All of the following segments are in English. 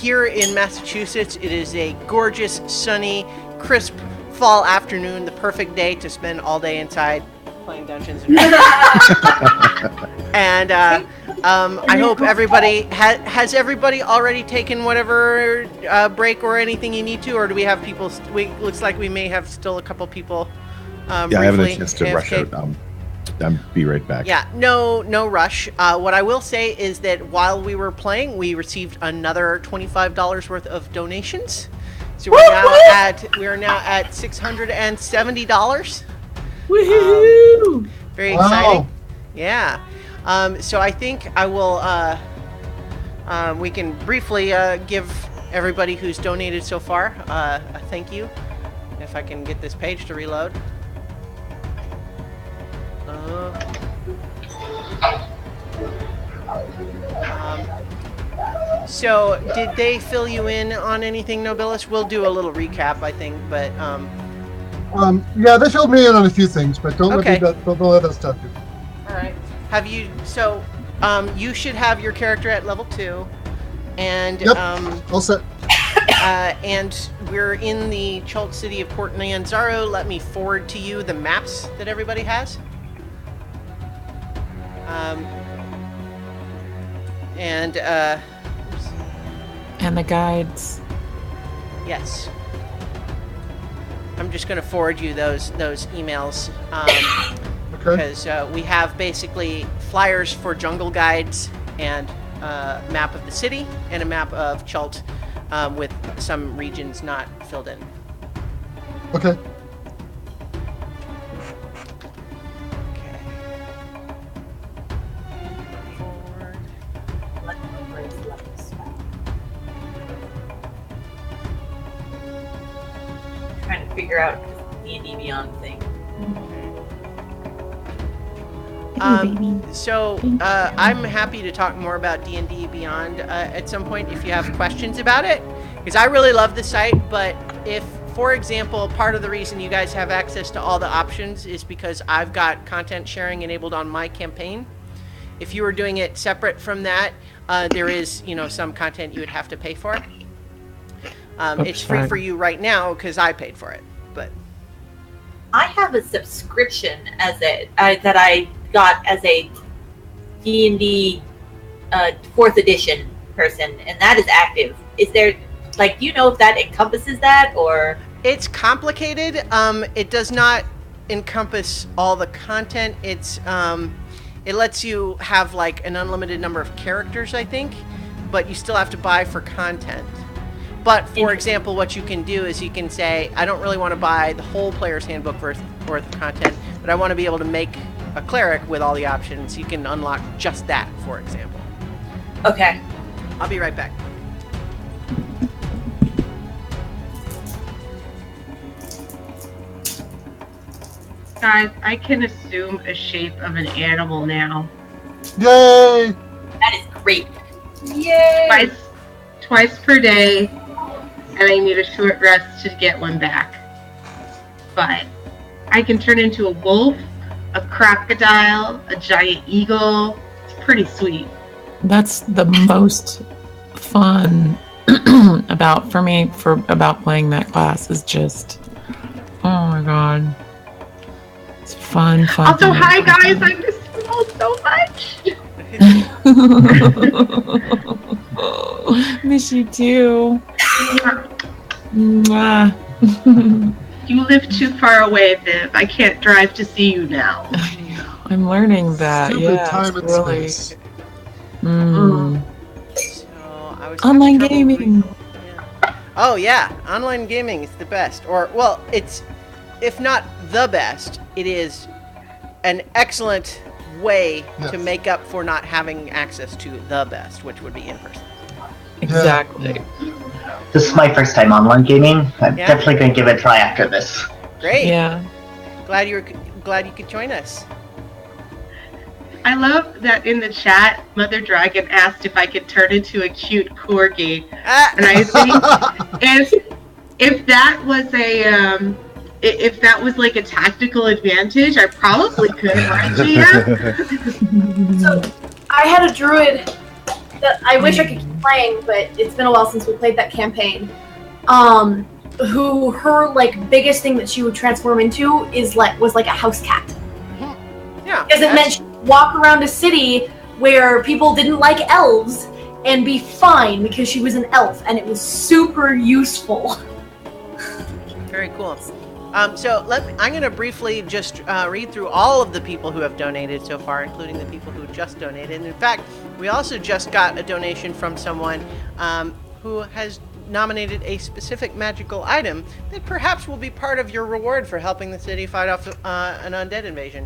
here in Massachusetts, it is a gorgeous, sunny, crisp fall afternoon, the perfect day to spend all day inside playing Dungeons and Dragons. And I hope everybody has everybody already taken whatever break or anything you need to, or do we have people? Looks like we may have still a couple people. I haven't had a chance to rush out. I'll be right back. Yeah, no rush. What I will say is that while we were playing, we received another $25 worth of donations. So we are now at $670. Woohoo! Very exciting. Yeah. So I think I will. We can briefly give everybody who's donated so far a thank you. If I can get this page to reload. So did they fill you in on anything, Nobilis? We'll do a little recap, I think, but yeah, they filled me in on a few things, but don't let that stop you. All right. Have you? So, you should have your character at level 2, and yep, all set. And we're in the Chult city of Port Nyanzaru. Let me forward to you the maps that everybody has. And the guides. Yes. I'm just going to forward you those emails because we have basically flyers for jungle guides and a map of the city and a map of Chult with some regions not filled in. Okay. Trying to figure out D&D Beyond thing. So I'm happy to talk more about D&D Beyond at some point if you have questions about it, because I really love the site. But if, for example, part of the reason you guys have access to all the options is because I've got content sharing enabled on my campaign. If you were doing it separate from that, there is some content you would have to pay for. It's free for you right now because I paid for it. But I have a subscription that I got as a D&D 4th edition person, and that is active. Is there, do you know if that encompasses that, or? It's complicated. It does not encompass all the content. It lets you have an unlimited number of characters, I think, but you still have to buy for content. But, for example, what you can do is you can say, I don't really want to buy the whole player's handbook worth of content, but I want to be able to make a cleric with all the options. You can unlock just that, for example. Okay. I'll be right back. Guys, I can assume a shape of an animal now. Yay! That is great. Yay! Twice per day, and I need a short rest to get one back. But I can turn into a wolf, a crocodile, a giant eagle. It's pretty sweet. That's the most fun about playing that class is just, oh my god. It's fun. Also, hi guys, I miss you all so much. Miss you too. Mwah. You live too far away, Viv. I can't drive to see you now. I'm learning that. Stupid yeah, time and really. space. So I was online gaming. Yeah. Oh yeah, online gaming is the best. Or well, it's if not the best, it is an excellent way to make up for not having access to the best, which would be in person. Exactly. This is my first time online gaming. I'm definitely going to give it a try after this. Great. Yeah. Glad you could join us. I love that in the chat, Mother Dragon asked if I could turn into a cute corgi, and I think if that was if that was like a tactical advantage, I probably could, right, Gia? So I had a druid that I wish I could playing, but it's been a while since we played that campaign. Who her like biggest thing that she would transform into was like a house cat. Yeah. Because it meant she'd walk around a city where people didn't like elves and be fine because she was an elf, and it was super useful. Very cool. So I'm going to briefly just read through all of the people who have donated so far, including the people who just donated. And in fact, we also just got a donation from someone who has nominated a specific magical item that perhaps will be part of your reward for helping the city fight off an undead invasion.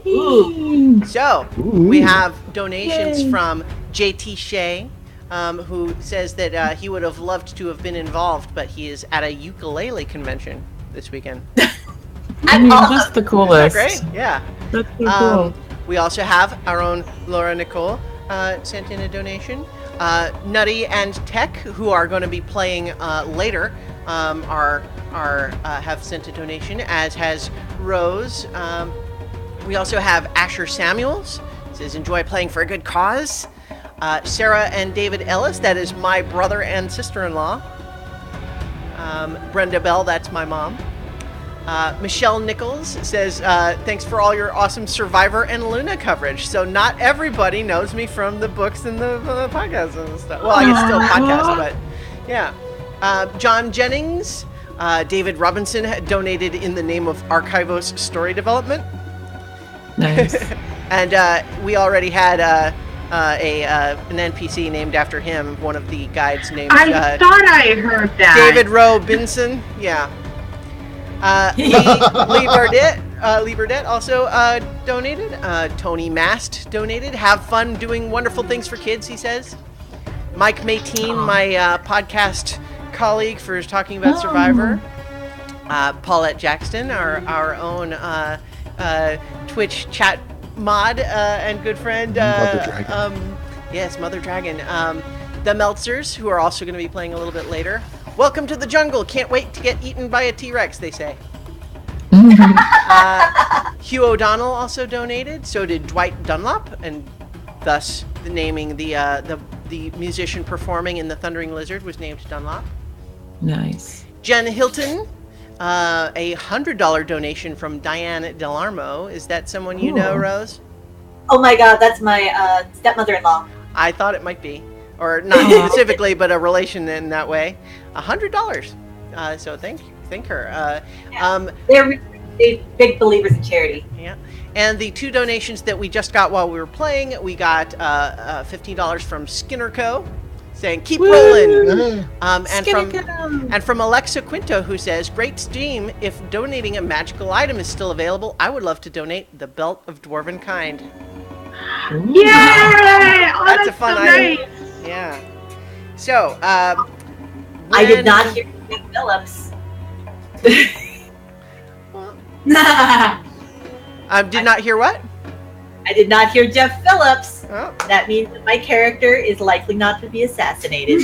Ooh. So, we have donations from JT Shea, who says that he would have loved to have been involved, but he is at a ukulele convention this weekend. That's the coolest. Isn't that great? Yeah. That's so cool. We also have our own Laura Nicole sent in a donation. Nutty and Tech, who are going to be playing later, have sent a donation, as has Rose. We also have Asher Samuels, says enjoy playing for a good cause. Sarah and David Ellis, that is my brother and sister-in-law. Brenda Bell, that's my mom. Michelle Nichols says, thanks for all your awesome Survivor and Luna coverage. So not everybody knows me from the books and the podcasts and stuff. Well, I guess still podcasts, but yeah. John Jennings, David Robinson had donated in the name of Archivos Story Development. Nice. And we already had an NPC named after him, one of the guides named... I thought I heard that. David Rowe Binson, yeah. Lee Burdett also donated. Tony Mast donated. Have fun doing wonderful things for kids, he says. Mike Mayteen, my podcast colleague for talking about Survivor. Paulette Jackson, our own Twitch chat mod and good friend. Mother Dragon. Yes, Mother Dragon. The Meltzers, who are also going to be playing a little bit later. Welcome to the jungle. Can't wait to get eaten by a T-Rex, they say. Hugh O'Donnell also donated. So did Dwight Dunlop, and thus the naming the musician performing in the Thundering Lizard was named Dunlop. Nice. Jen Hilton, a $100 donation from Diane Delarmo. Is that someone you know, Rose? Oh my God, that's my stepmother-in-law. I thought it might be, or not specifically, but a relation in that way. $100. So thank her. They're big believers in charity. Yeah. And the two donations that we just got while we were playing, we got $15 from Skinner Co. saying keep rolling. And from Alexa Quinto, who says, great stream. If donating a magical item is still available, I would love to donate the Belt of Dwarven Kind. Yay! Oh, that's a fun so item. Nice. Yeah. So, I did not hear Jeff Phillips. Did not hear what? I did not hear Jeff Phillips. Oh. That means that my character is likely not to be assassinated.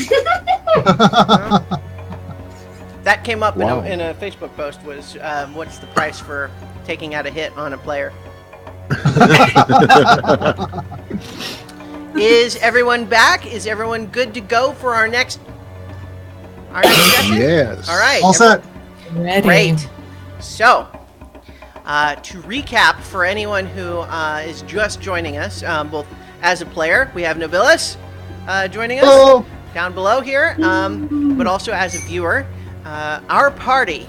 That came up in a Facebook post. Was what's the price for taking out a hit on a player? Is everyone back? Is everyone good to go for our next session? Yes. All right. All set. Ready. Great. So, to recap for anyone who is just joining us, both as a player, we have Nobilis joining us Hello. down below here, but also as a viewer. Our party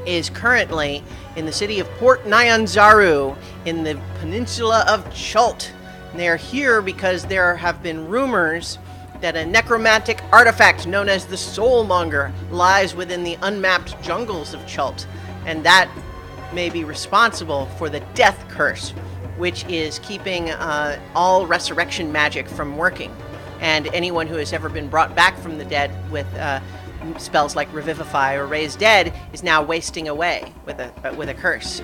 is currently in the city of Port Nyanzaru in the peninsula of Chult. And they are here because there have been rumors that a necromantic artifact known as the Soulmonger lies within the unmapped jungles of Chult, and that may be responsible for the death curse, which is keeping all resurrection magic from working. And anyone who has ever been brought back from the dead with spells like Revivify or Raise Dead is now wasting away with a curse.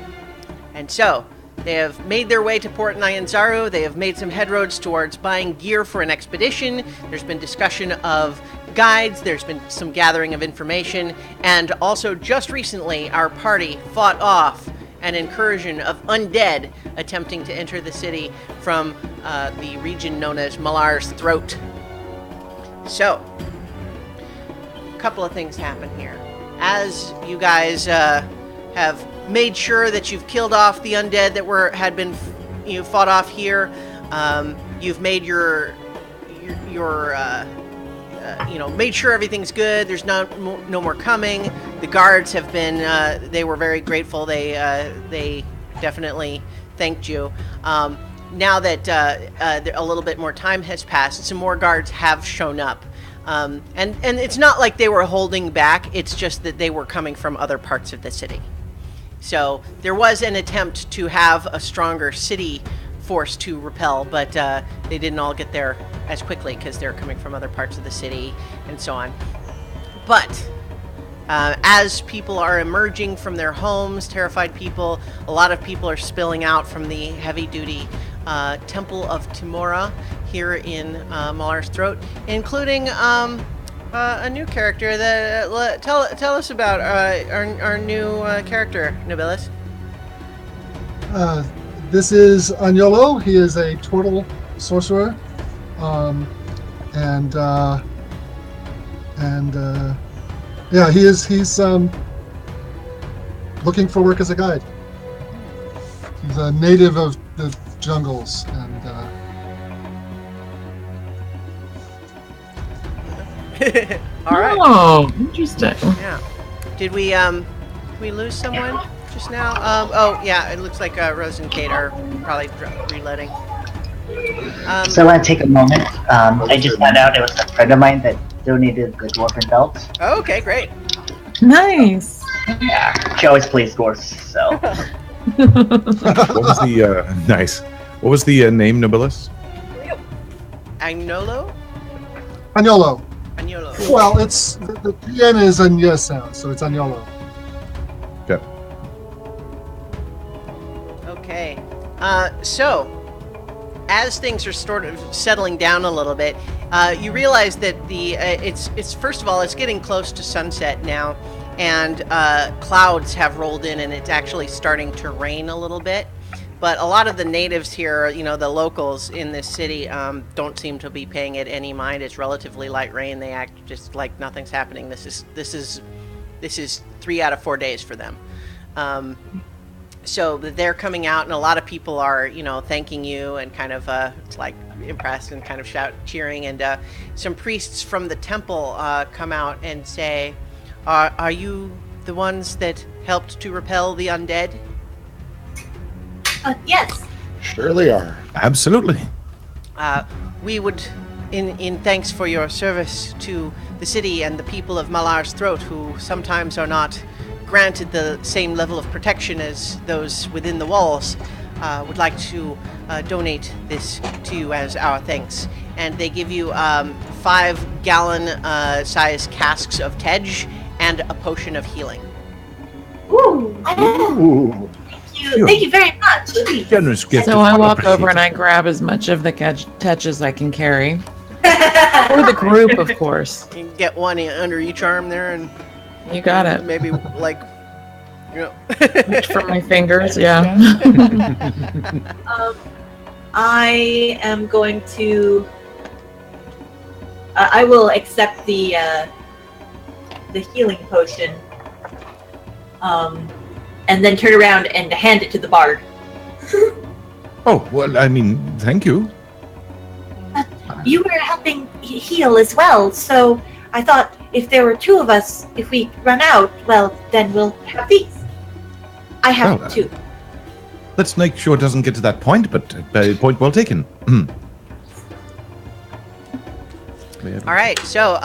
And so, they have made their way to Port Nyanzaru. They have made some headroads towards buying gear for an expedition. There's been discussion of guides. There's been some gathering of information. And also, just recently, our party fought off an incursion of undead attempting to enter the city from the region known as Malar's Throat. So, a couple of things happen here. As you guys have made sure that you've killed off the undead that had been fought off here, you've made your made sure everything's good. There's no more coming. The guards have been they were very grateful. They definitely thanked you. Now that a little bit more time has passed, some more guards have shown up. And it's not like they were holding back, it's just that they were coming from other parts of the city. So there was an attempt to have a stronger city force to repel, but they didn't all get there as quickly because they're coming from other parts of the city and so on. But as people are emerging from their homes, terrified people, a lot of people are spilling out from the heavy-duty Temple of Timora here in Malar's Throat, including a new character that tell us about our new character, Nobilis. This is Agnolo. He is a turtle sorcerer, he's looking for work as a guide. He's a native of the jungles, and all right. Oh, interesting. Yeah. Did we lose someone just now? Oh yeah, it looks like Rose and Kate are probably reloading. So I want to take a moment. I just found out it was a friend of mine that donated the dwarven belt. Oh, okay, great. Nice. Yeah, she always plays dwarves, so. What was the nice? What was the name, Nobilis? Agnolo? Agnolo. Agnolo. Well, it's the N is a N sound, so it's Agnolo. Okay. Okay. So, as things are sort of settling down a little bit, you realize that it's first of all, it's getting close to sunset now, and clouds have rolled in, and it's actually starting to rain a little bit. But a lot of the natives here, the locals in this city, don't seem to be paying it any mind. It's relatively light rain. They act just like nothing's happening. This is 3 out of 4 days for them. So they're coming out, and a lot of people are, thanking you and kind of impressed and kind of cheering. And some priests from the temple come out and say, "Are you the ones that helped to repel the undead?" Yes. Surely are. Absolutely. We would, in thanks for your service to the city and the people of Malar's Throat, who sometimes are not granted the same level of protection as those within the walls, would like to donate this to you as our thanks. And they give you 5-gallon size casks of Tej and a potion of healing. Ooh. Ooh. Thank you very much. Generous gift. So I walk over and I grab as much of the Tej as I can carry. For the group, of course. You can get one under each arm there, and You got it. maybe Reach for my fingers, yeah. I am going to. I will accept the healing potion, and then turn around and hand it to the bard. Oh, well, I mean, thank you. You were helping heal as well, so I thought if there were 2 of us, if we run out, well, then we'll have these. I have Well, 2. Let's make sure it doesn't get to that point, but point well taken. All right, so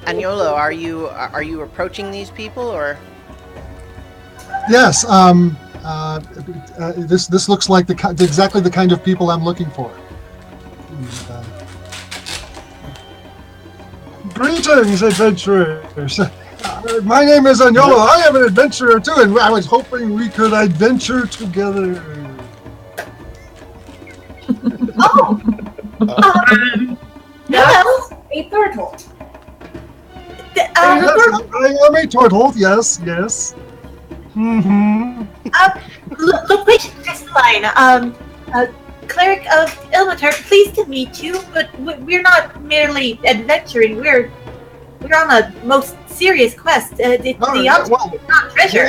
Agnolo, are you approaching these people, or? Yes. This looks like exactly the kind of people I'm looking for. Greetings, adventurers. My name is Agnolo. I am an adventurer too, and I was hoping we could adventure together. Oh! That's a turtle. I am a turtle. Yes. Mm-hmm. Look, which crystalline. cleric of Ilmatar. Pleased to meet you, but we're not merely adventuring. We're on a most serious quest. The object is not treasure.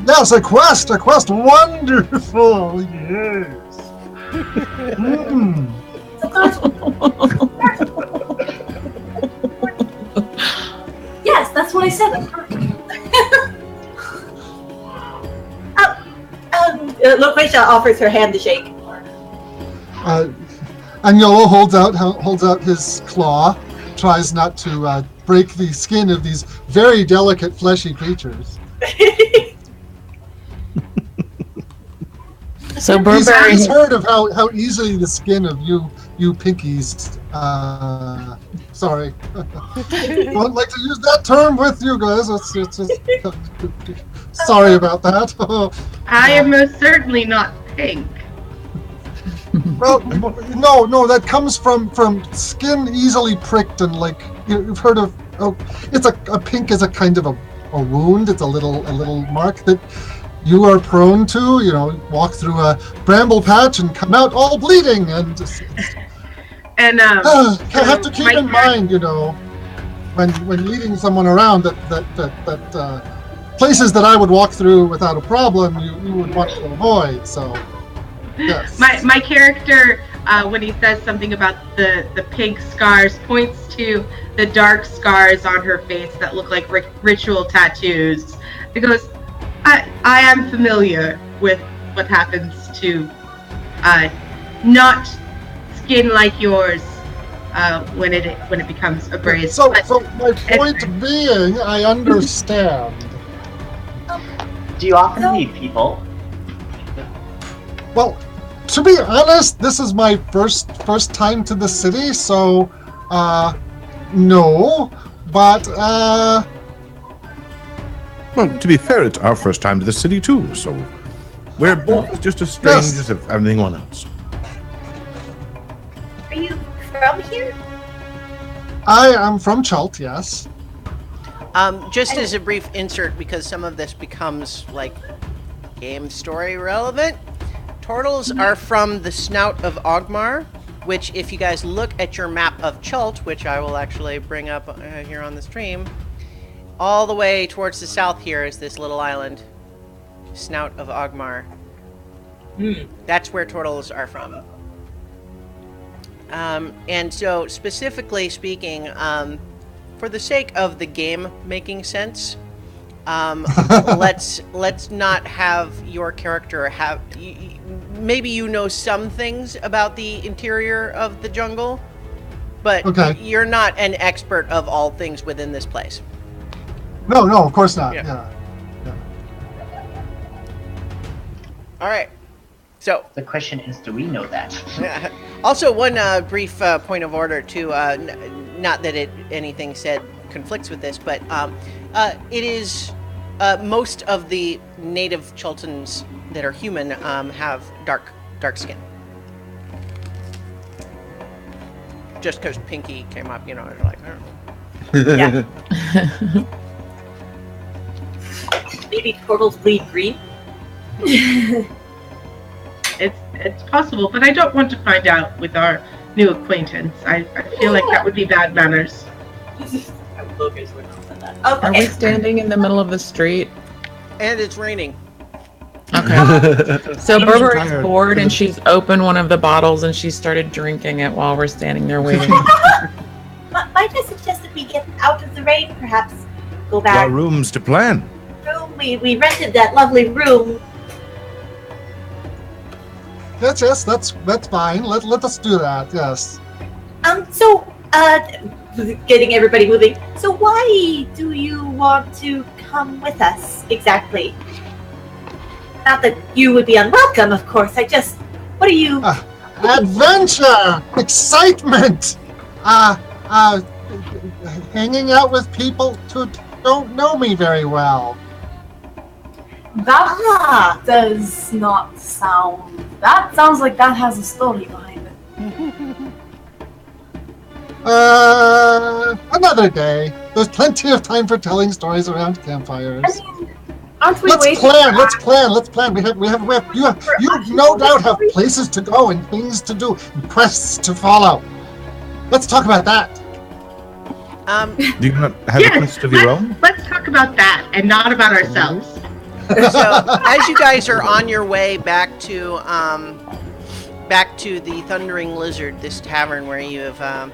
Yes, a quest. Wonderful. Yes. Yes, that's what I said. Loquacia offers her hand to shake. Agnolo holds out his claw, tries not to break the skin of these very delicate, fleshy creatures. So Burberry He's heard of how easily the skin of you pinkies. Sorry, don't like to use that term with you guys. It's just, sorry about that. I am most certainly not pink. Well, no, that comes from skin easily pricked and like you've heard of. Oh, it's a pink is a kind of a wound. It's a little mark that you are prone to. You know, walk through a bramble patch and come out all bleeding and. Have to keep in mind, you know, when leading someone around that places that I would walk through without a problem, you would want to avoid. So, yes. My character, when he says something about the pink scars, points to the dark scars on her face that look like ritual tattoos. He goes, I am familiar with what happens to not skin like yours when it becomes abrased. So my point being, I understand. Do you often meet people? Well, to be honest, this is my first time to the city, so no. But well, to be fair, it's our first time to the city too, so we're both just as strange as anyone else. Are you from here? I am from Chult, yes. Just as a brief insert, because some of this becomes like game story relevant. Turtles are from the Snout of Ogmar, which if you guys look at your map of Chult, which I will actually bring up here on the stream, all the way towards the south here is this little island, Snout of Ogmar. That's where turtles are from. And so, specifically speaking, for the sake of the game making sense, let's not have your character have. Maybe you know some things about the interior of the jungle, but you're not an expert of all things within this place. No, of course not. Yeah. All right. So the question is, do we know that? Also, one brief point of order too. Not that anything said conflicts with this, but it is most of the native Chultans that are human have dark skin. Just because Pinky came up, you know, they're like, I don't know. Yeah. Maybe turtles bleed green. It's possible, but I don't want to find out with our new acquaintance. I feel like that would be bad manners. Are we standing in the middle of the street? And it's raining. Okay. So Burberry's bored and she's opened one of the bottles and she started drinking it while we're standing there waiting. Might I suggest that we get out of the rain, perhaps go back? Our rooms to plan. We rented that lovely room. Yes, that's fine. Let us do that. Yes. Getting everybody moving. So why do you want to come with us exactly? Not that you would be unwelcome, of course. What are you? Adventure, excitement, hanging out with people who don't know me very well. That does not sound. That sounds like that has a story behind it. Another day. There's plenty of time for telling stories around campfires. I mean, Aren't we Let's waiting? plan. Let's plan. Let's plan. You no doubt have places to go and things to do, and quests to follow. Let's talk about that. Do you not have a quest of your own? Let's talk about that and not about ourselves. So as you guys are on your way back to the Thundering Lizard, this tavern where you have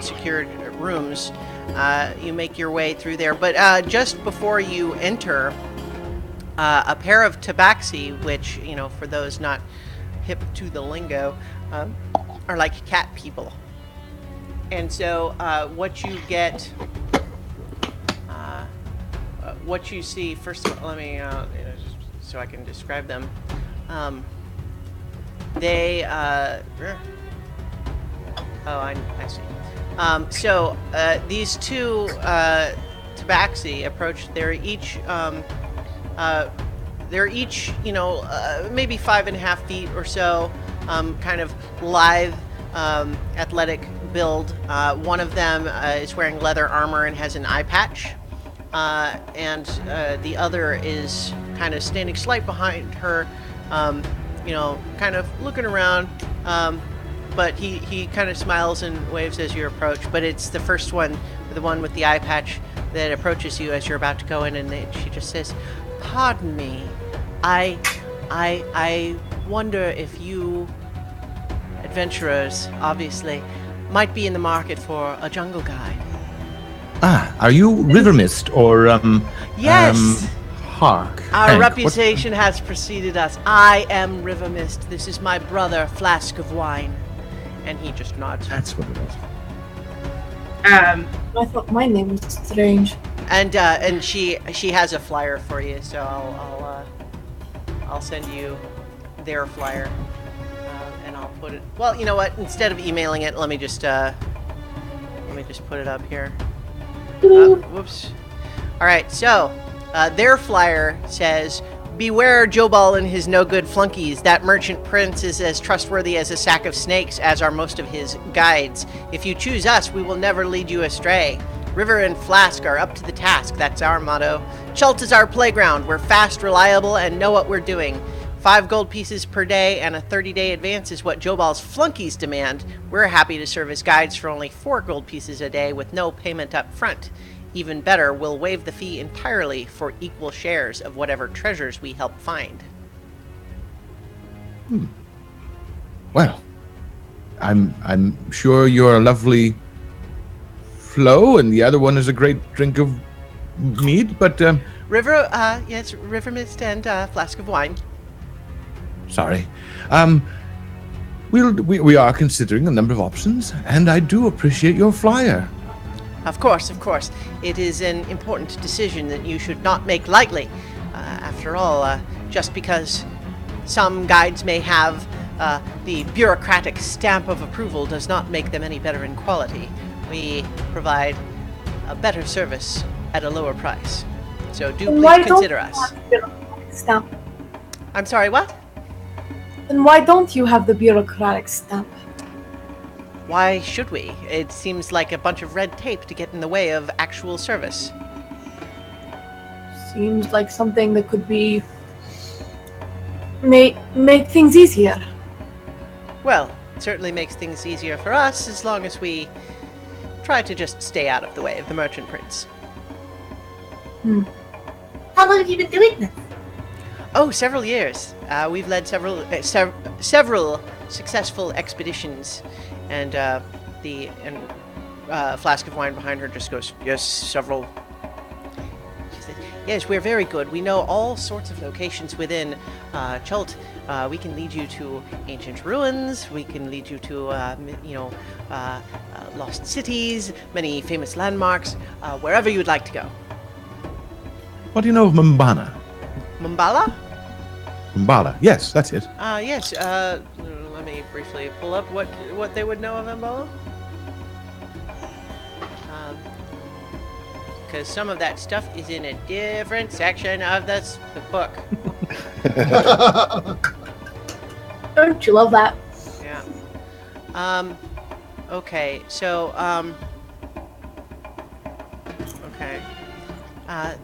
secured rooms, you make your way through there. But just before you enter, a pair of tabaxi, which for those not hip to the lingo, are like cat people. And so what you get, what you see, first of all, let me, so I can describe them. They, I see. So these two tabaxi approach, they're each, maybe 5.5 feet or so, kind of lithe, athletic build. One of them is wearing leather armor and has an eye patch, and the other is kind of standing slight behind her, kind of looking around, but he kind of smiles and waves as you approach. But it's the first one, the one with the eye patch, that approaches you as you're about to go in, and she just says, "Pardon me, I wonder if you adventurers, obviously, might be in the market for a jungle guide." Ah, are you River Mist or Yes. Hark? Our Hank, reputation has preceded us. I am River Mist. This is my brother, Flask of Wine. And he just nods. That's what it was. I thought my name was strange. And she has a flyer for you, so I'll send you their flyer, and I'll put it. Well, you know what? Instead of emailing it, let me just put it up here. Whoops. All right, so their flyer says, "Beware Jobal and his no-good flunkies. That merchant prince is as trustworthy as a sack of snakes, as are most of his guides. If you choose us, we will never lead you astray. River and Flask are up to the task. That's our motto. Chult is our playground. We're fast, reliable, and know what we're doing. 5 gold pieces per day and a 30-day advance is what Jobal's flunkies demand. We're happy to serve as guides for only 4 gold pieces a day with no payment up front. Even better, we'll waive the fee entirely for equal shares of whatever treasures we help find." Well, I'm sure you're a lovely flow, and the other one is a great drink of mead. But River, yes, River Mist and Flask of Wine. sorry, we are considering a number of options, and I do appreciate your flyer. Of course. It is an important decision that you should not make lightly. After all, just because some guides may have the bureaucratic stamp of approval does not make them any better in quality. We provide a better service at a lower price. So do please consider us. Stamp. I'm sorry, what? Then why don't you have the bureaucratic stamp? Why should we? It seems like a bunch of red tape to get in the way of actual service. Seems like something that could be make things easier. Well, it certainly makes things easier for us as long as we try to just stay out of the way of the merchant prince. How long have you been doing this? Oh, several years. We've led several successful expeditions, and Flask of Wine behind her just goes, "Yes, several." She said, "Yes, we're very good. We know all sorts of locations within Chult. We can lead you to ancient ruins. We can lead you to, lost cities, many famous landmarks, wherever you'd like to go." What do you know of Mbana? Mumbala? Mbala, yes, that's it. Yes. Let me briefly pull up what they would know of Mbala. Because some of that stuff is in a different section of the book. Don't you love that? Yeah. Okay. So. Okay.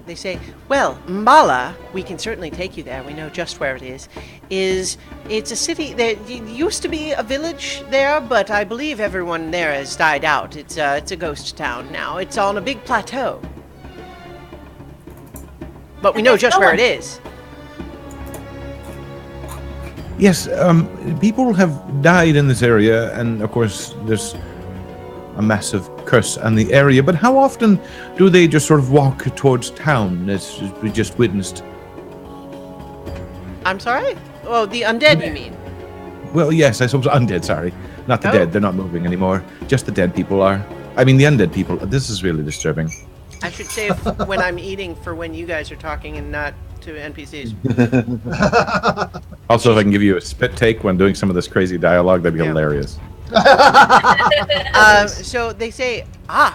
they say, well, Mbala, we can certainly take you there. We know just where it is. It's a city that used to be a village there, but I believe everyone there has died out. It's a ghost town now. It's on a big plateau. But we know just where it is. Yes, people have died in this area, and of course there's a massive curse on the area, but how often do they just sort of walk towards town, as we just witnessed? I'm sorry? Oh, the undead, you mean? Well, yes, I suppose undead, sorry. Not the dead, they're not moving anymore. Just the dead people are. I mean, the undead people. This is really disturbing. I should say when I'm eating for when you guys are talking and not to NPCs. Also, if I can give you a spit take when doing some of this crazy dialogue, that'd be hilarious. So they say,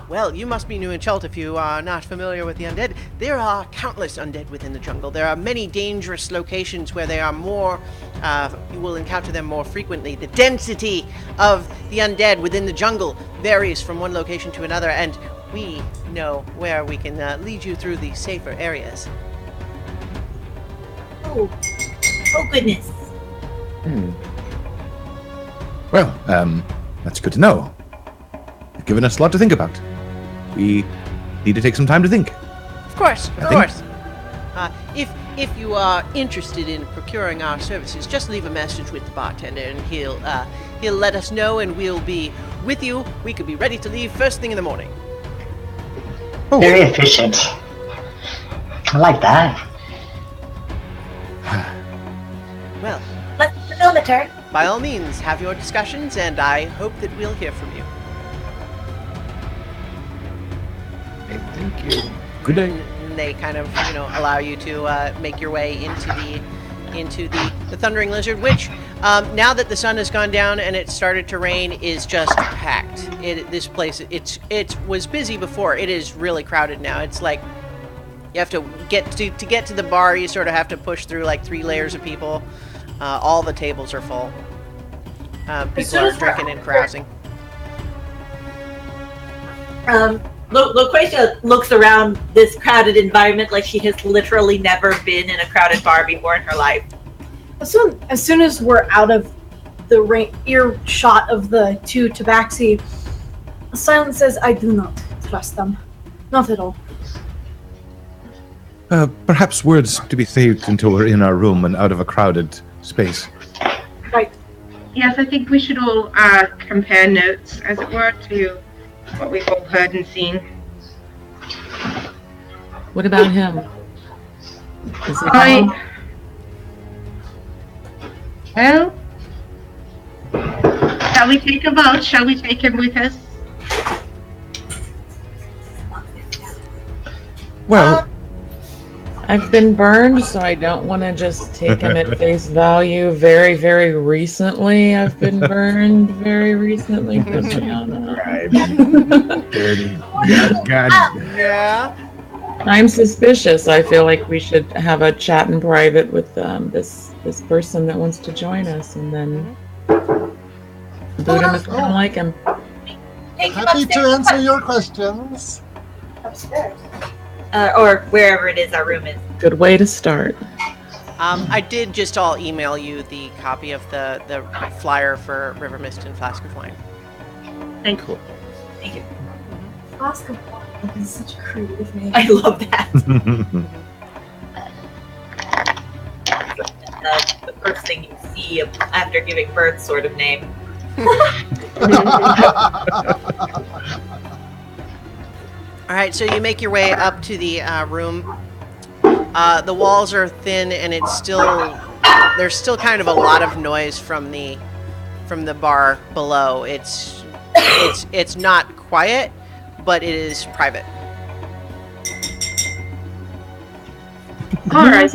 well, you must be new in Chult if you are not familiar with the undead. There are countless undead within the jungle. There are many dangerous locations where they are more, you will encounter them more frequently. The density of the undead within the jungle varies from one location to another, and we know where we can lead you through the safer areas. Oh goodness. Well, that's good to know. You've given us a lot to think about. We need to take some time to think. Of course, of course. If you are interested in procuring our services, just leave a message with the bartender, and he'll let us know, and we'll be with you. We could be ready to leave first thing in the morning. Oh. Very efficient. I like that. Well, Let's kilometer. by all means, have your discussions, and I hope that we'll hear from you. Thank you. Good day. And they kind of, allow you to make your way into the Thundering Lizard, which, now that the sun has gone down and it started to rain, is just packed. This place, it was busy before. It is really crowded now. It's like you have to get to the bar. You sort of have to push through like 3 layers of people. All the tables are full. People are drinking and carousing. Loquacia looks around this crowded environment like she has literally never been in a crowded bar before in her life. As soon as we're out of the earshot of the 2 tabaxi, Silence says, "I do not trust them. Not at all." Perhaps words to be saved until we're in our room and out of a crowded space. Right. Yes, I think we should all compare notes, as it were, to what we've all heard and seen. What about him? Is he gone? Well, shall we take a vote? Shall we take him with us? Well, I've been burned, so I don't want to just take him at face value. Very, very recently, I've been burned. Very recently, Christiana. dirty. God. Yeah. I'm suspicious. I feel like we should have a chat in private with this person that wants to join us, and then boot him if we don't like him. Happy to answer your questions. Upstairs. Or wherever it is our room is. Good way to start. I did just all email you the copy of the flyer for River Mist and Flask of Wine. Thank you. Thank you. Flask of wine. That is such a creative name. I love that. The first thing you see after giving birth sort of name. All right, so you make your way up to the room. The walls are thin, and there's still kind of a lot of noise from the bar below. It's not quiet, but it is private. All right.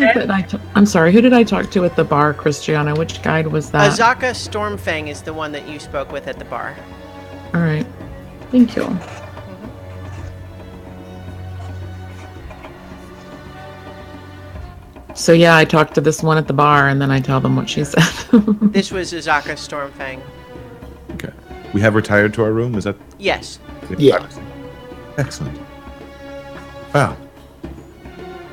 I'm sorry. Who did I talk to at the bar, Christiana? Which guide was that? Azaka Stormfang is the one that you spoke with at the bar. All right. Thank you. So yeah, I talked to this one at the bar, and then I tell them what she said. This was Azaka Stormfang. Okay. We have retired to our room, is that? Yes. Yeah. Excellent. Well,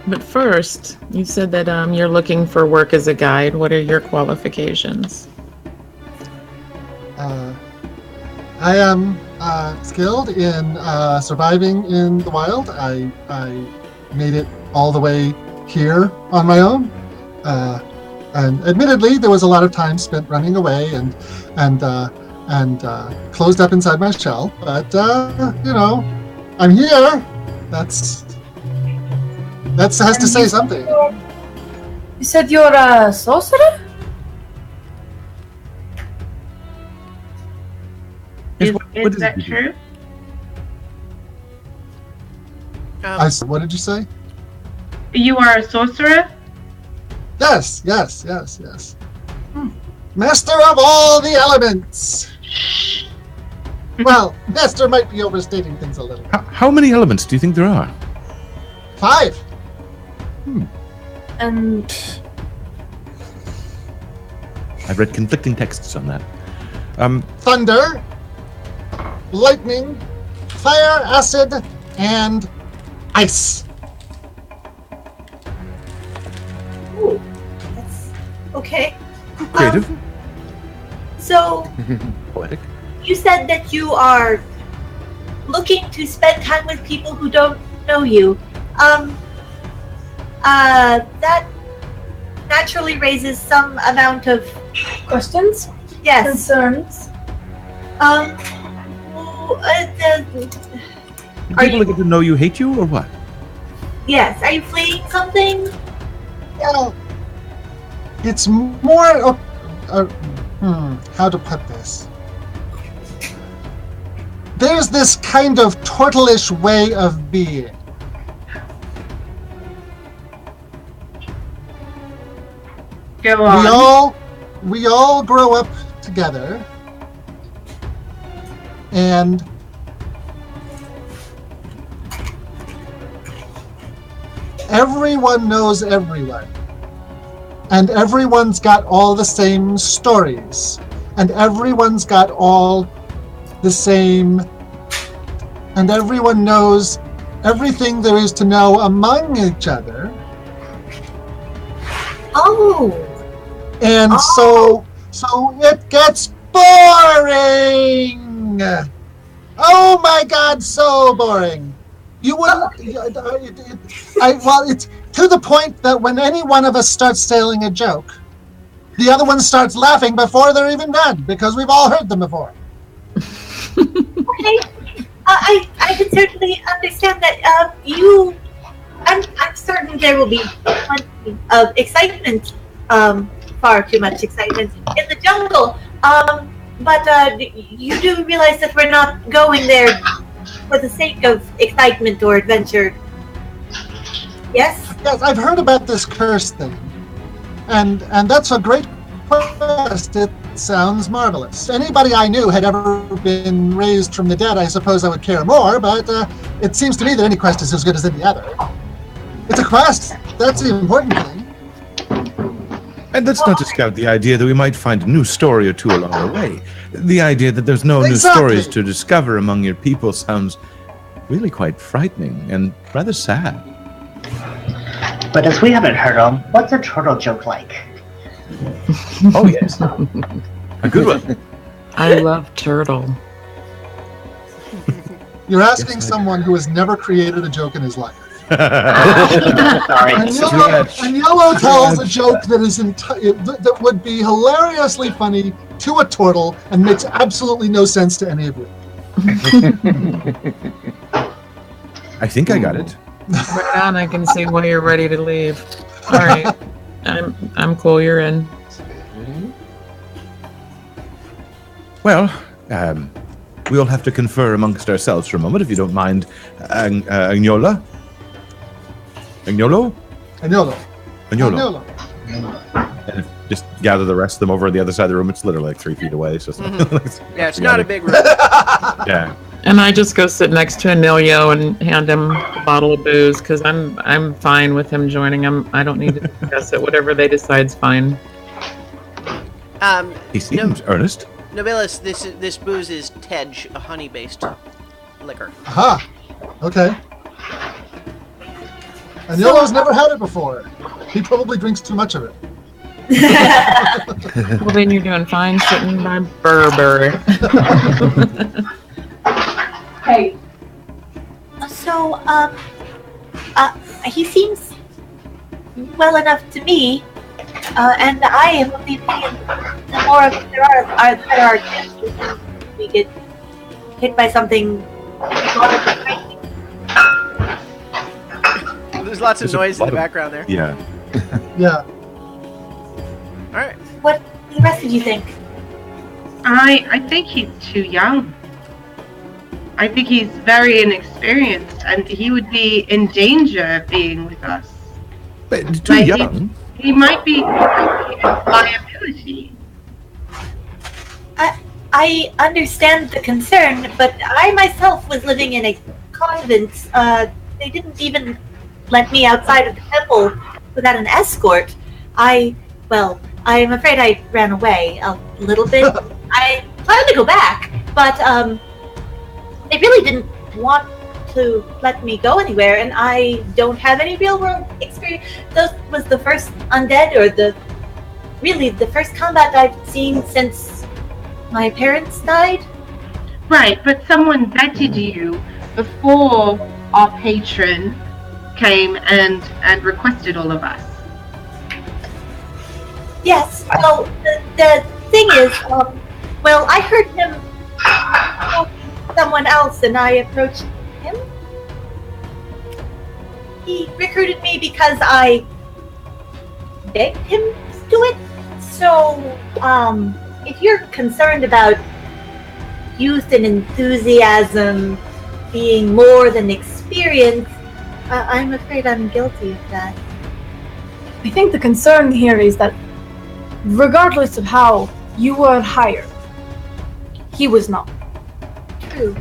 But first, you said that you're looking for work as a guide. What are your qualifications? I am skilled in surviving in the wild. I made it all the way here on my own. And admittedly, there was a lot of time spent running away and closed up inside my shell. But I'm here. That has to say something. You said you're a sorcerer? Is what that it? true? What did you say? You are a sorcerer? Yes. Master of all the elements. Well, master might be overstating things a little. How many elements do you think there are? 5. And I've read conflicting texts on that. Thunder, lightning, fire, acid, and ice. Ooh, that's okay. Creative. So Poetic. you said that you are looking to spend time with people who don't know you. That naturally raises some amount of questions? yes. Concerns? People that get to know you hate you, or what? Yes. Are you fleeing something? Well, it's more. How to put this? There's this kind of turtle-ish way of being. Go on. We all grow up together, and everyone knows everyone, and everyone's got all the same stories, and everyone's got all the same, and everyone knows everything there is to know among each other. Oh. And so it gets boring. Oh my God, so boring. You wouldn't. It's to the point that when any one of us starts telling a joke, the other one starts laughing before they're even done because we've all heard them before. Okay. I can certainly understand that. I'm certain there will be plenty of excitement. Far too much excitement in the jungle. But you do realize that we're not going there for the sake of excitement or adventure. Yes? Yes, I've heard about this curse thing. And that's a great quest. It sounds marvelous. If anybody I knew had ever been raised from the dead, I suppose I would care more, but it seems to me that any quest is as good as any other. It's a quest. That's the important thing. And let's not discount the idea that we might find a new story or two along the way. The idea that there's no new stories to discover among your people sounds really quite frightening and rather sad. But as we haven't heard them, what's a turtle joke like? Oh, yes. A good one. I love turtle. You're asking someone who has never created a joke in his life. Sorry. And Yellow tells a joke that is that would be hilariously funny to a turtle and makes absolutely no sense to any of you. I think I got it. Right on, I can see why you're ready to leave. All right, I'm cool. You're in. Well, we'll have to confer amongst ourselves for a moment, if you don't mind, Agnola. Agnolo? Agnolo. Agnolo. And just gather the rest of them over on the other side of the room. It's literally like 3 feet away. So it's Yeah, it's not a big room. Yeah. And I just go sit next to Anilio and hand him a bottle of booze because I'm fine with him joining him. I don't need to discuss it. Whatever they decide's fine. He seems earnest. Nobilis, this booze is Tej, a honey-based liquor. Aha. Okay. And Yellow's never had it before. He probably drinks too much of it. Well, then you're doing fine sitting by Burberry. Hey, So, he seems well enough to me, and I am of the opinion the more there are chances we get hit by something. There's lots of There's a noise in lot the of- background there. Yeah. Yeah. All right. What do the rest of you think? I think he's too young. I think he's very inexperienced, and he would be in danger of being with us. But too Like, young. He might be a liability. I understand the concern, but I myself was living in a convent. They didn't even let me outside of the temple without an escort. I'm afraid I ran away a little bit. I planned to go back, but they really didn't want to let me go anywhere, and I don't have any real world experience. This was the first undead, or the first combat I've seen since my parents died. Right, but someone vetted you before our patron came and requested all of us. Yes, well, the thing is, I heard him talk to someone else, and I approached him. He recruited me because I begged him to do it. So, if you're concerned about youth and enthusiasm being more than experience, I'm afraid I'm guilty of that. I think the concern here is that regardless of how you were hired, he was not. True.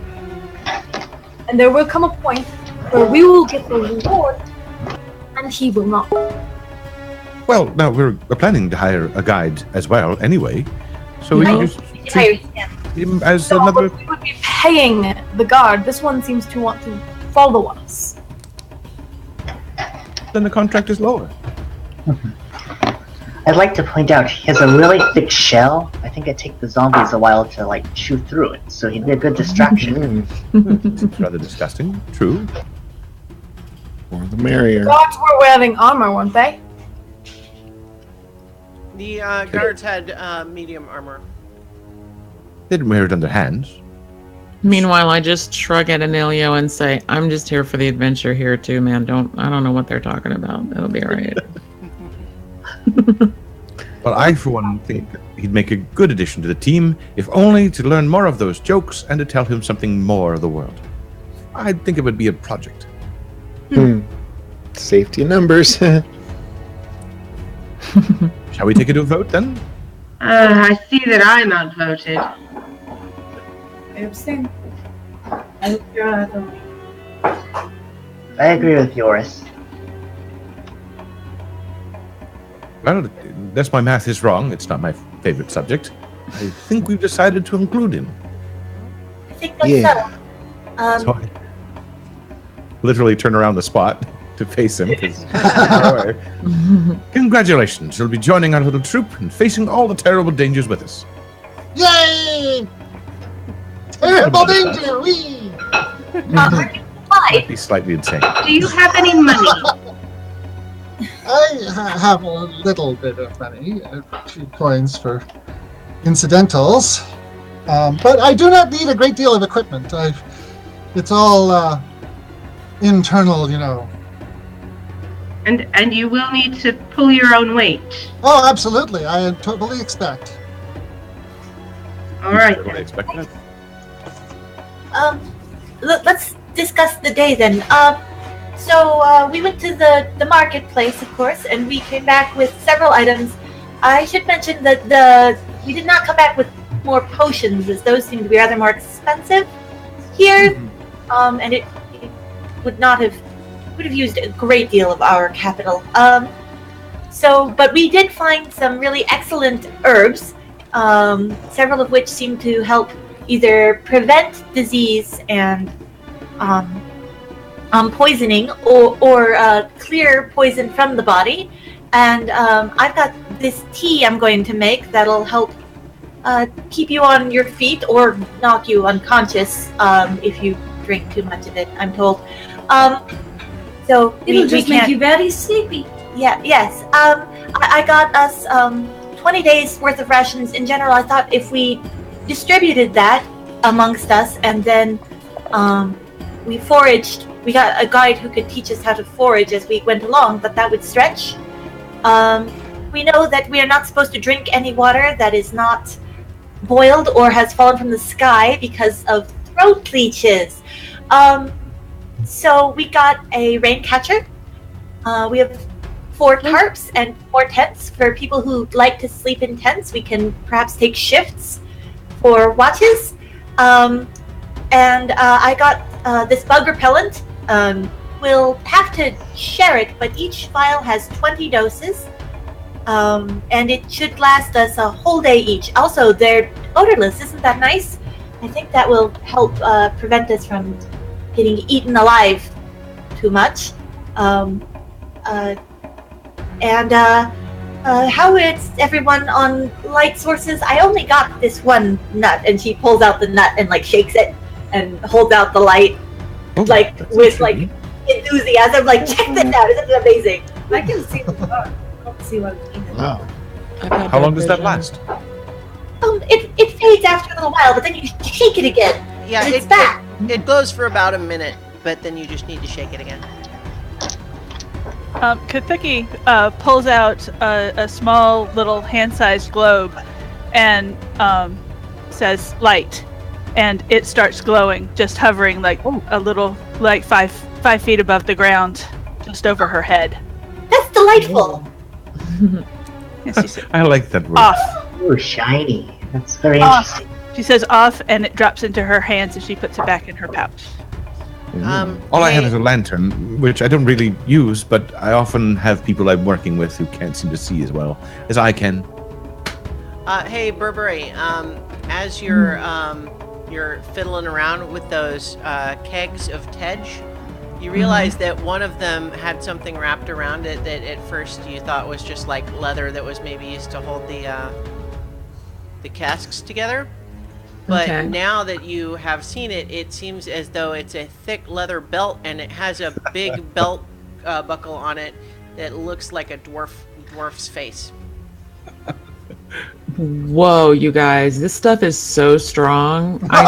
And there will come a point where we will get the reward and he will not. Well, now we're planning to hire a guide as well, anyway. So we can just treat him as So another. we would be paying the guard. This one seems to want to follow us. Then the contract is lower. I'd like to point out he has a really thick shell. I think it'd take the zombies a while to chew through it, so he'd be a good distraction. Seems rather disgusting. True. More the merrier. Guards were wearing armor, weren't they? The guards had medium armor. They didn't wear it on their hands. Meanwhile, I just shrug at Anelio and say, "I'm just here for the adventure here too, man. I don't know what they're talking about. It'll be all right." Well, I, for one, think he'd make a good addition to the team, if only to learn more of those jokes and to tell him something more of the world. I think it would be a project. Safety in numbers. Shall we take it to a vote then? I see that I'm outvoted. I abstain. I hope you're I agree with Yoris. Well, unless my math is wrong, it's not my favorite subject. I think we've decided to include him. I think that's Yeah. so. So I literally turn around the spot to face him. 'Cause he's far away. Congratulations, you'll be joining our little troop and facing all the terrible dangers with us. Yay! Terrible danger! Wee! Why? Might be slightly insane. Do you have any money? I have a little bit of money, a few coins for incidentals, but I do not need a great deal of equipment. It's all internal, you know. And you will need to pull your own weight. Oh, absolutely. I totally expect. All right. I expect that. Let's discuss the day then. So we went to the marketplace, of course, and we came back with several items. I should mention that we did not come back with more potions, as those seem to be rather more expensive here, and it would have used a great deal of our capital. But we did find some really excellent herbs, several of which seem to help either prevent disease and poisoning or clear poison from the body. And I've got this tea I'm going to make that'll help keep you on your feet or knock you unconscious if you drink too much of it, I'm told. So It'll just make you very sleepy. Yeah, yes. I got us 20 days worth of rations in general. I thought if we distributed that amongst us and then we foraged, we got a guide who could teach us how to forage as we went along, but that would stretch. We know that we are not supposed to drink any water that is not boiled or has fallen from the sky because of throat leeches. So we got a rain catcher. We have 4 tarps and 4 tents for people who like to sleep in tents. We can perhaps take shifts for watches. And I got this bug repellent. We'll have to share it, but each vial has 20 doses. And it should last us a whole day each. Also, they're odorless. Isn't that nice? I think that will help prevent us from getting eaten alive too much. How is everyone on light sources? I only got this one nut, and she pulls out the nut and like shakes it and holds out the light, like with like enthusiasm. Like, check this out! Isn't it amazing? I can see the dark. I don't see what it means. Wow. How long does that last? It fades after a little while, but then you shake it again. Yeah, and it's back. It glows for about a minute, but then you just need to shake it again. Kathiki pulls out a small little hand-sized globe and says light, and it starts glowing, just hovering like a little, like 5 feet above the ground, just over her head. That's delightful. Yes, she said, I like that word. off. Ooh, shiny. That's very Off. interesting. She says off, and it drops into her hands, and she puts it back in her pouch. All I have is a lantern, which I don't really use, but I often have people I'm working with who can't seem to see as well as I can. Hey, Burberry, as you're fiddling around with those kegs of Tej, you realize that one of them had something wrapped around it that at first you thought was just like leather that was maybe used to hold the casks together. But Okay. now that you have seen it, it seems as though it's a thick leather belt, and it has a big belt buckle on it that looks like a dwarf's face. Whoa, you guys, this stuff is so strong. I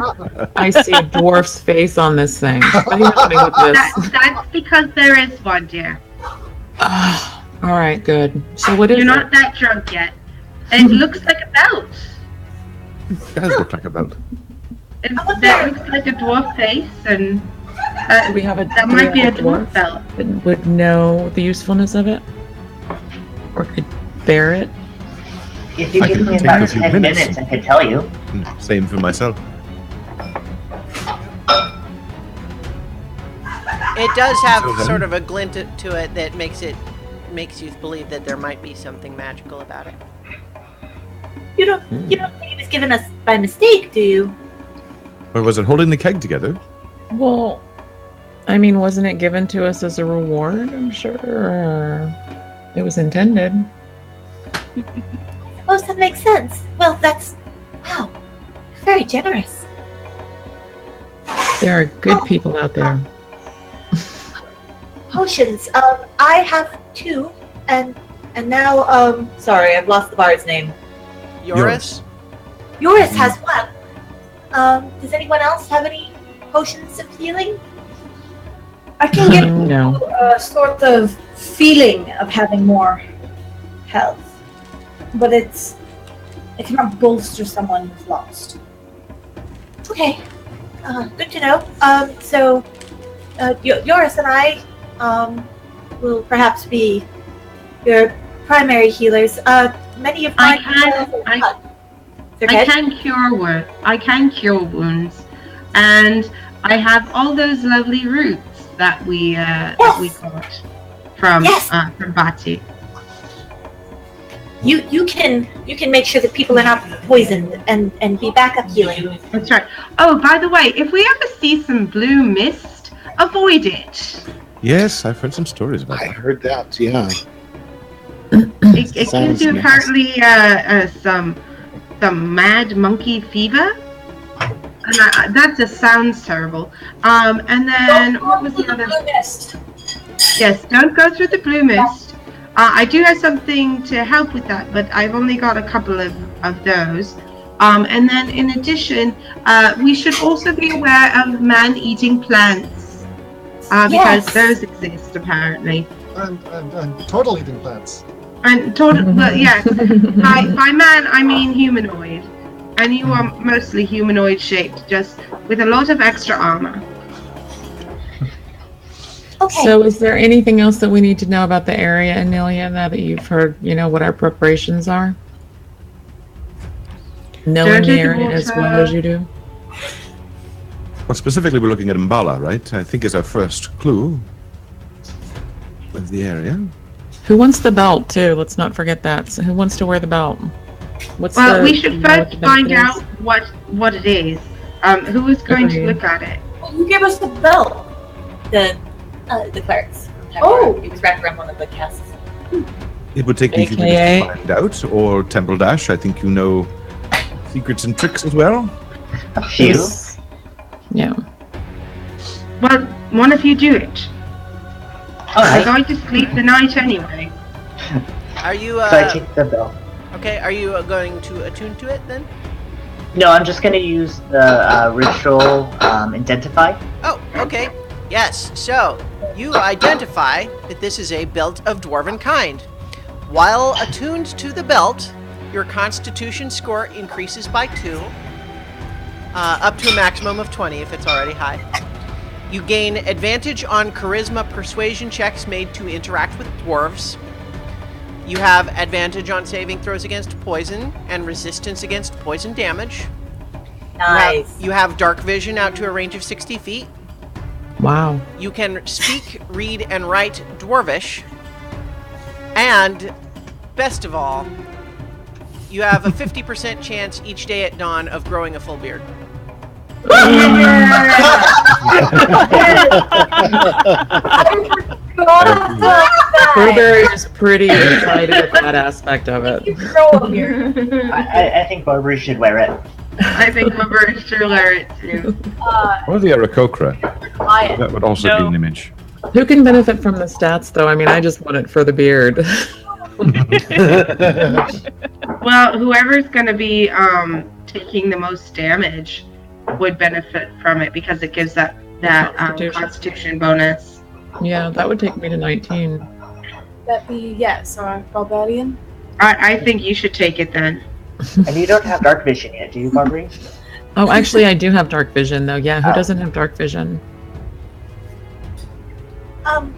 swear I see a dwarf's face on this thing. What are you doing with this? That's because there is one, dear. All right, good. So what is You're it? not that drunk yet. It looks like a belt. It does look like a belt. That looks like a dwarf face, and Do we have a that might be a dwarf dwarf belt. that would know the usefulness of it? Or could bear it? If you I give could me take about a few 10 minutes. minutes, I could tell you. Same for myself. It does have So then- sort of a glint to it that makes you believe that there might be something magical about it. You don't think it was given us by mistake, do you? Or was it holding the keg together? Well, I mean, wasn't it given to us as a reward? I'm sure it was intended. Oh, that makes sense. Well, that's wow, very generous. There are good people out there. Potions. I have 2, and now sorry, I've lost the bard's name. Yoris? Yoris has 1. Does anyone else have any potions of healing? I can get No. a sort of feeling of having more health, but it cannot bolster someone who's lost. Okay, good to know. So Yoris and I will perhaps be your primary healers. Many of my I can cure wounds, and I have all those lovely roots that we got from Bati. You can make sure that people are not poisoned and be backup healing. That's right. Oh, by the way, if we ever see some blue mist avoid it. Yes, I've heard some stories about I that. heard that. Yeah. It gives Sounds you nasty. apparently some mad monkey fever. And that just sounds terrible. And then what was the other? Mist. Yes, don't go through the blue mist. I do have something to help with that, but I've only got a couple of those. And then in addition, we should also be aware of man-eating plants. Because Yes. those exist apparently. And total eating plants. And well, yes, by man I mean humanoid. And you are mostly humanoid shaped, just with a lot of extra armor. Okay. So is there anything else that we need to know about the area, Anelia, now that you've heard, what our preparations are? Knowing the area as well as you do? Well, specifically, we're looking at Mbala, right? I think is our first clue of the area. Who wants the belt, too? Let's not forget that. So who wants to wear the belt? Well, we should first find benefit out is? what it is. Who is going to look at it? Well, you gave us the belt. The clerics. Oh. It was wrapped around one of the casks. It would take me a few minutes AKA? to find out, or Temple Dash. I think you know secrets and tricks as well. A few. Yes. Yeah. Well, one of you do it. All I'm right. going to sleep the night anyway. Are you So I take the bill. okay? Are you going to attune to it then? No, I'm just gonna use the ritual identify. Oh, okay. Yes. So you identify that this is a belt of dwarven kind. While attuned to the belt, your Constitution score increases by 2, up to a maximum of 20 if it's already high. You gain advantage on charisma persuasion checks made to interact with dwarves. You have advantage on saving throws against poison and resistance against poison damage. Nice. You have dark vision out to a range of 60 feet. Wow. You can speak, read, and write Dwarvish. And, best of all, you have a 50% chance each day at dawn of growing a full beard. Burberry is pretty excited at that aspect of it. I think Barbary should wear it. I think Robert should wear it too. Or the Aarakocra. That would also be No. an image. Who can benefit from the stats, though? I mean, I just want it for the beard. Well, whoever's going to be taking the most damage would benefit from it because it gives that Constitution bonus. Yeah, that would take me to 19. That be yes, our barbarian. I think you should take it then. And you don't have dark vision yet, do you, Barbary? Oh, actually, I do have dark vision, though. Yeah, who doesn't have dark vision? The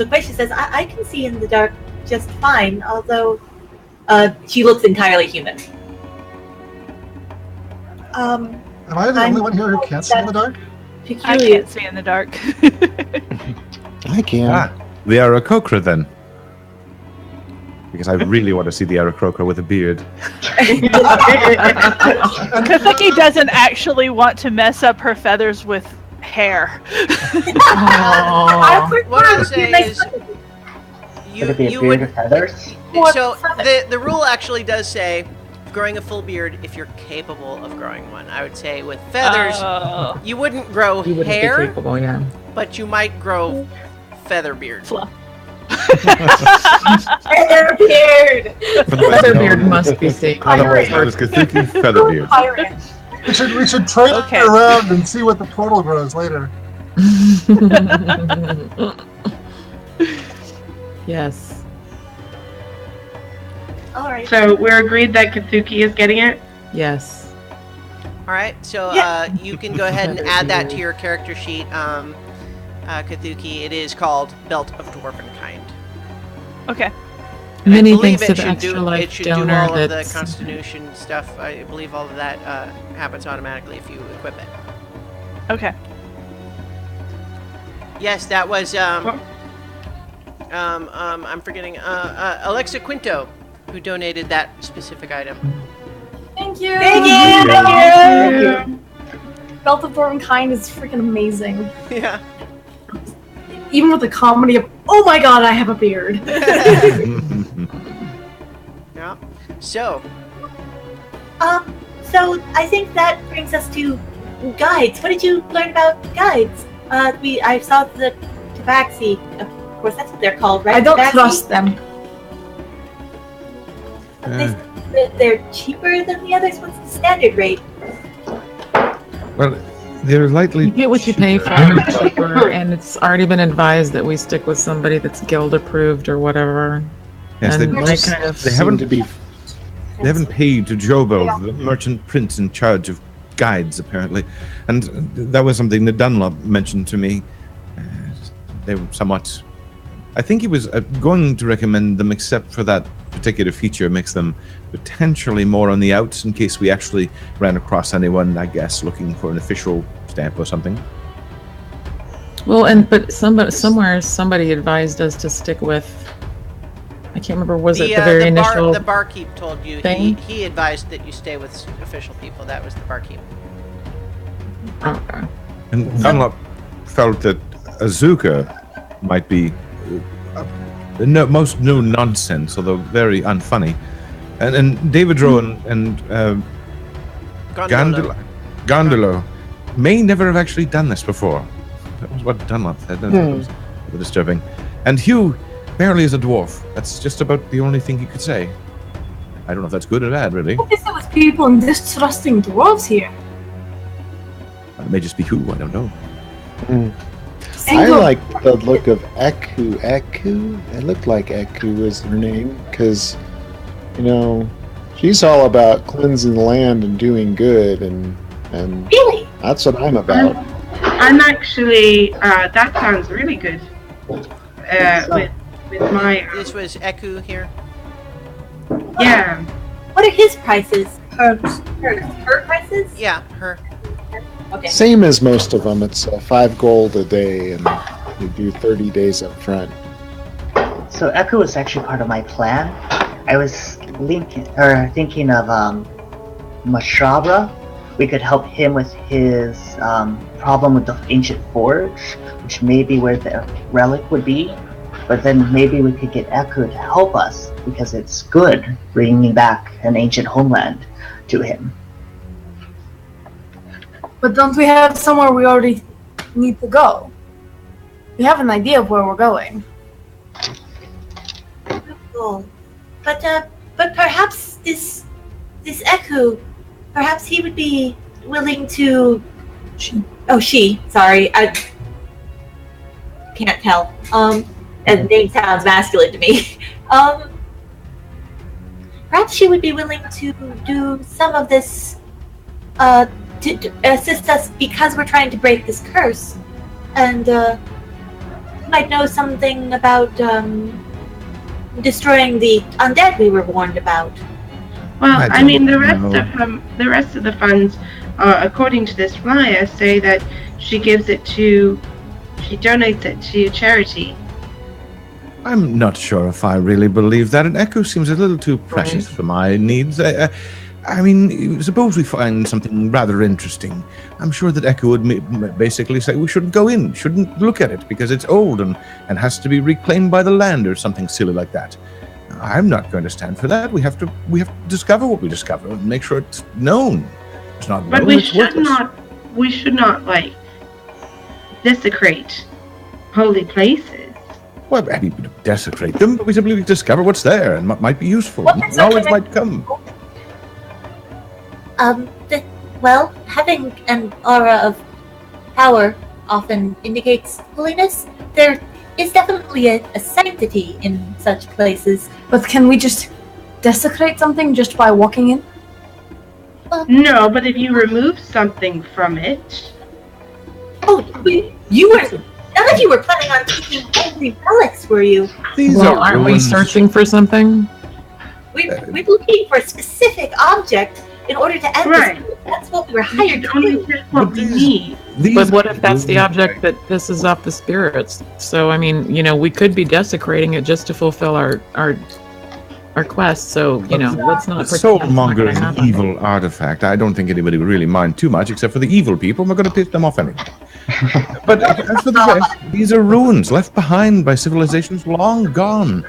question says, I can see in the dark just fine, although she looks entirely human. Am I the only one here who can't see in the dark? I Peculiar. can't see in the dark. I can. The Aarakocra then. Because I really want to see the Aarakocra with a beard. Kazuki doesn't actually want to mess up her feathers with hair. Aww. What I would say is, Could it be a you beard would. of feathers? So the rule actually does say growing a full beard if you're capable of growing one. I would say with feathers, Oh. you wouldn't grow You wouldn't be hair, capable, yeah. but you might grow feather beard. Fluff. Feather beard! Feather beard must be seen. Otherwise known as Kazuki Featherbeard. Pirate. We should trade Okay. it around and see what the portal grows later. Yes. All right. So we're agreed that Katsuki is getting it? Yes. All right, so you can go ahead and add that to your character sheet, Kathuki. It is called Belt of Dwarven Kind. Okay. And I Many believe thanks it to the should extra do, life it should donor do all of the that's- Constitution stuff. I believe all of that happens automatically if you equip it. Okay. Yes, that was I'm forgetting Alexa Quinto who donated that specific item. Thank you. Thank you! Melt of Thorn Kind is freaking amazing. Yeah. Even with the comedy of, oh my god, I have a beard. Yeah. So. So I think that brings us to guides. What did you learn about guides? I saw the tabaxi. Of course, that's what they're called, right? I don't Tabaxi? trust them. They're cheaper than the others. What's the standard rate? Well, they're lightly. You get what you pay for, cheaper, and it's already been advised that we stick with somebody that's guild approved or whatever. Yes, And they kind of They haven't to be. They haven't paid to Jobo, the merchant prince in charge of guides, apparently. And that was something that Dunlop mentioned to me. They were somewhat... I think he was going to recommend them, except for that particular feature makes them potentially more on the outs in case we actually ran across anyone, I guess, looking for an official stamp or something. Well, but somebody advised us to stick with. I can't remember. Was it the very initial? The barkeep told you. thing? He advised that you stay with official people. That was the barkeep. Okay. And Dunlop felt that Azuka might be most no nonsense, although very unfunny. And David Rowan and Gondolo may never have actually done this before. That was what Dunlop said. That was disturbing. And Hugh barely is a dwarf. That's just about the only thing he could say. I don't know if that's good or bad, really. What is it with people and distrusting dwarves here? It may just be Hugh, I don't know. I like the look of Eku. It looked like Eku was her name, because, she's all about cleansing the land and doing good, and Really? that's what I'm about. I'm actually. That sounds really good. With my. This was Eku here. Yeah. What are his prices? Her prices? Yeah, her. Okay. Same as most of them. It's 5 gold a day, and you do 30 days up front. So Echo was actually part of my plan. I was thinking of Mashabra. We could help him with his problem with the ancient forge, which may be where the relic would be. But then maybe we could get Echo to help us, because it's good bringing back an ancient homeland to him. But don't we have somewhere we already need to go? We have an idea of where we're going. Cool. But perhaps this Eku, perhaps he would be willing to. She. Sorry, I can't tell. And the name sounds masculine to me. Perhaps she would be willing to do some of this to assist us, because we're trying to break this curse, and might know something about destroying the undead we were warned about. Well, I mean, the rest of the funds, according to this flyer, say that she donates it to charity. I'm not sure if I really believe that. An Echo seems a little too precious for my needs. I mean, suppose we find something rather interesting. I'm sure that Echo would basically say we shouldn't go in, shouldn't look at it, because it's old and has to be reclaimed by the land or something silly like that. I'm not going to stand for that. We have to discover what we discover and make sure it's known. It's not. But known, we it's should worthless. not. We should not desecrate holy places. Well, I mean, we don't desecrate them, but we simply discover what's there and what might be useful. Knowledge might come. Well, having an aura of power often indicates holiness. There is definitely a sanctity in such places. But can we just desecrate something just by walking in? No, but if you remove something from it. Oh, you were. None of you were planning on taking holy relics, were you? Aren't we searching for something? We're looking for a specific object in order to end Right. this. That's what we were hired to Only do. just what we need. But what if that's the object that pisses off the spirits? So, I mean, we could be desecrating it just to fulfill our our quest. So let's not. The pretend it's not soulmonger gonna is an happen. evil artifact. I don't think anybody would really mind too much, except for the evil people. We're going to piss them off anyway. But as for the rest, these are ruins left behind by civilizations long gone.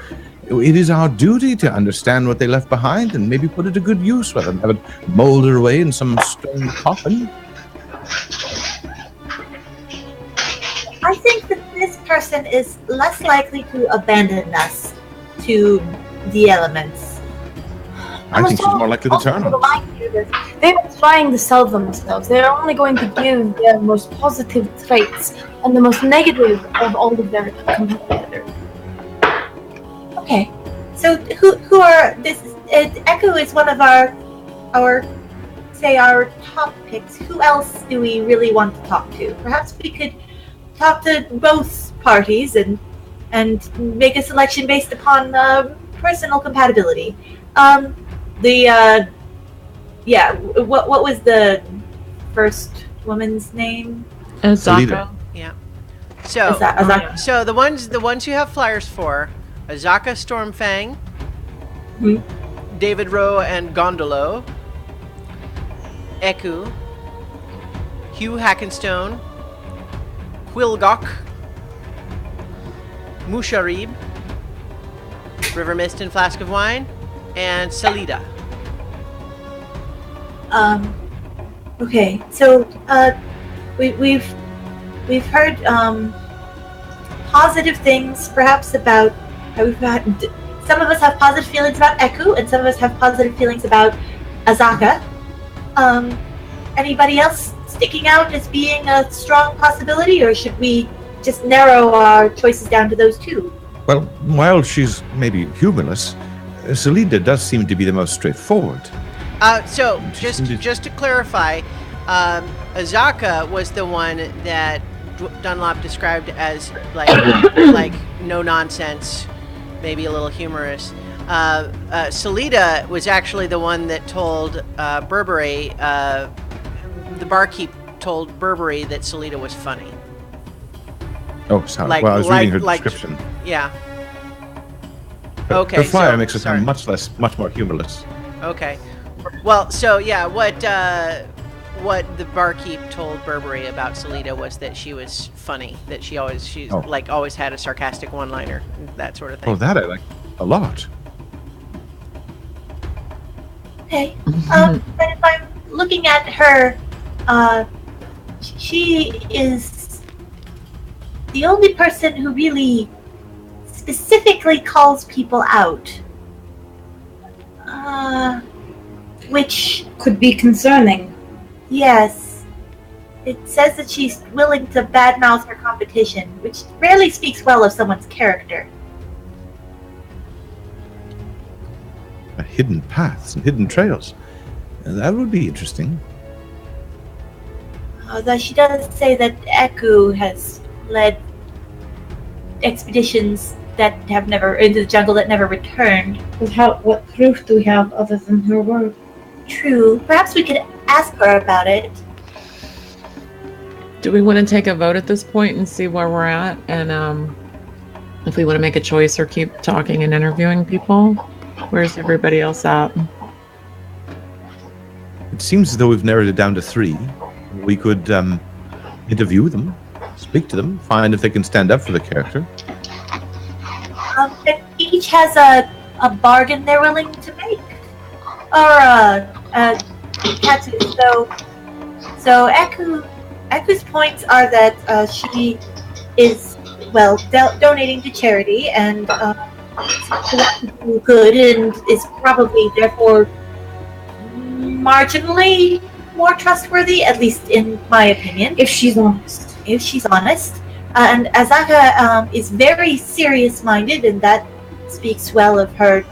It is our duty to understand what they left behind and maybe put it to good use rather than have it molder away in some stone coffin. I think that this person is less likely to abandon us to the elements. I think she's more likely to turn on us. They're not trying to sell themselves. They're only going to give their most positive traits and the most negative of all of their competitors. Okay, so who are this? Echo is one of our top picks. Who else do we really want to talk to? Perhaps we could talk to both parties and make a selection based upon personal compatibility. What was the first woman's name? Azaka. Yeah. So Azaka. so the ones you have flyers for, Azaka Stormfang, David Rowe and Gondolo, Eku, Hugh Hackenstone, Quilgok, Musharib, River Mist and Flask of Wine, and Salida. Okay, so we've heard positive things, perhaps about. Some of us have positive feelings about Eku, and some of us have positive feelings about Azaka. Anybody else sticking out as being a strong possibility, or should we just narrow our choices down to those two? Well, while she's maybe humorless, Salida does seem to be the most straightforward. So just to clarify, Azaka was the one that Dunlop described as like no nonsense, maybe a little humorous. Salida was actually the one that told Burberry, the barkeep told Burberry that Salida was funny. Oh, sorry. Well, I was reading her description. Yeah. But Okay. her flyer so- makes her sorry. sound much more humorless. Okay. Well, so yeah, what the barkeep told Burberry about Salida was that she was funny, that she's always had a sarcastic one-liner, that sort of thing. Oh, that I like a lot. Okay. But if I'm looking at her, she is the only person who really specifically calls people out. Which Could be concerning. yes, it says that she's willing to badmouth her competition, which rarely speaks well of someone's character. Hidden paths and hidden trails. That would be interesting. Although she does say that Eku has led expeditions that have never into the jungle that never returned. But what proof do we have other than her word? True. Perhaps we could ask her about it. Do we want to take a vote at this point and see where we're at, and if we want to make a choice or keep talking and interviewing people? Where's everybody else at? It seems as though we've narrowed it down to 3. We could interview them, speak to them, find if they can stand up for the character. But each has a bargain they're willing to make, or a tattoo. So Eku's points are that she is donating to charity and do good, and is probably therefore marginally more trustworthy, at least in my opinion. If she's honest. And Azaka is very serious-minded, and that speaks well of her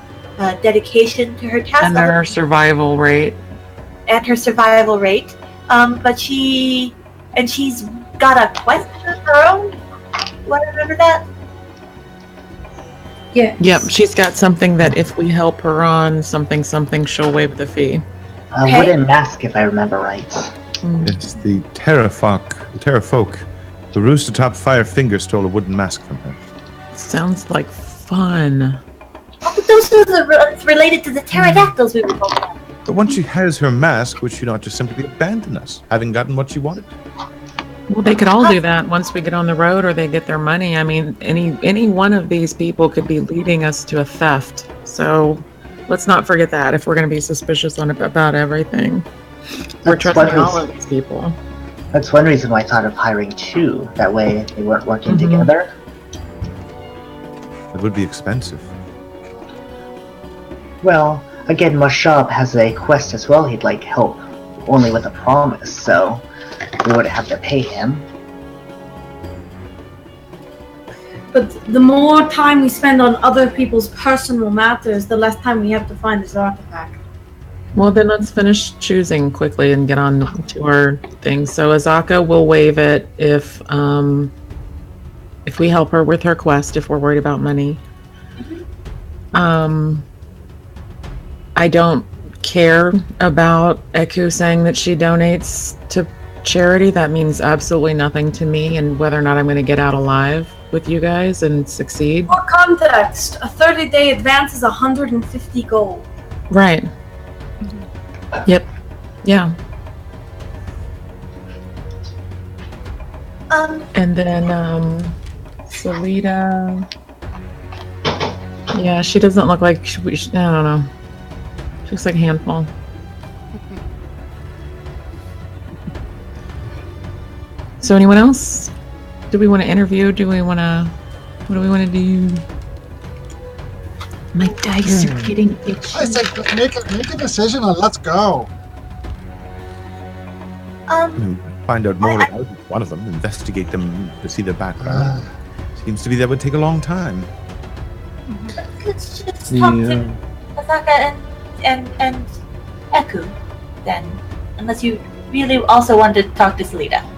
dedication to her task. And their survival rate. And her survival rate. But she's got a quest of her own. Want to remember that? Yeah. Yep, she's got something that if we help her on something, she'll waive the fee. A wooden mask, if I remember right. It's the Terrafolk. The Rooster-Top Firefinger stole a wooden mask from her. Sounds like fun. Oh, those are the related to the pterodactyls we were talking about. But once she has her mask, would she not just simply abandon us, having gotten what she wanted? Well, they could all do that once we get on the road or they get their money. I mean, any one of these people could be leading us to a theft. So let's not forget that if we're going to be suspicious about everything. We're trusting all of these people. That's one reason why I thought of hiring two. That way they weren't working together. It would be expensive. Well, again, Mashab has a quest as well he'd like help, only with a promise, so we wouldn't have to pay him. But the more time we spend on other people's personal matters, the less time we have to find this artifact. Well, then let's finish choosing quickly and get on to our thing. So Azaka will waive it if we help her with her quest, if we're worried about money. I don't care about Eku saying that she donates to charity. That means absolutely nothing to me, and whether or not I'm going to get out alive with you guys and succeed. For context, a 30-day advance is 150 gold. Right. Yep. Yeah. And then Salida. Yeah, she doesn't look like I don't know. She looks like a handful. So anyone else? Do we want to interview? What do we want to do? My dice are getting itchy. I say make a decision and let's go. Find out more about one of them, investigate them to see their background. Seems to be that would take a long time. Let's just talk to Azaka and Eku, then. Unless you really also want to talk to Salida.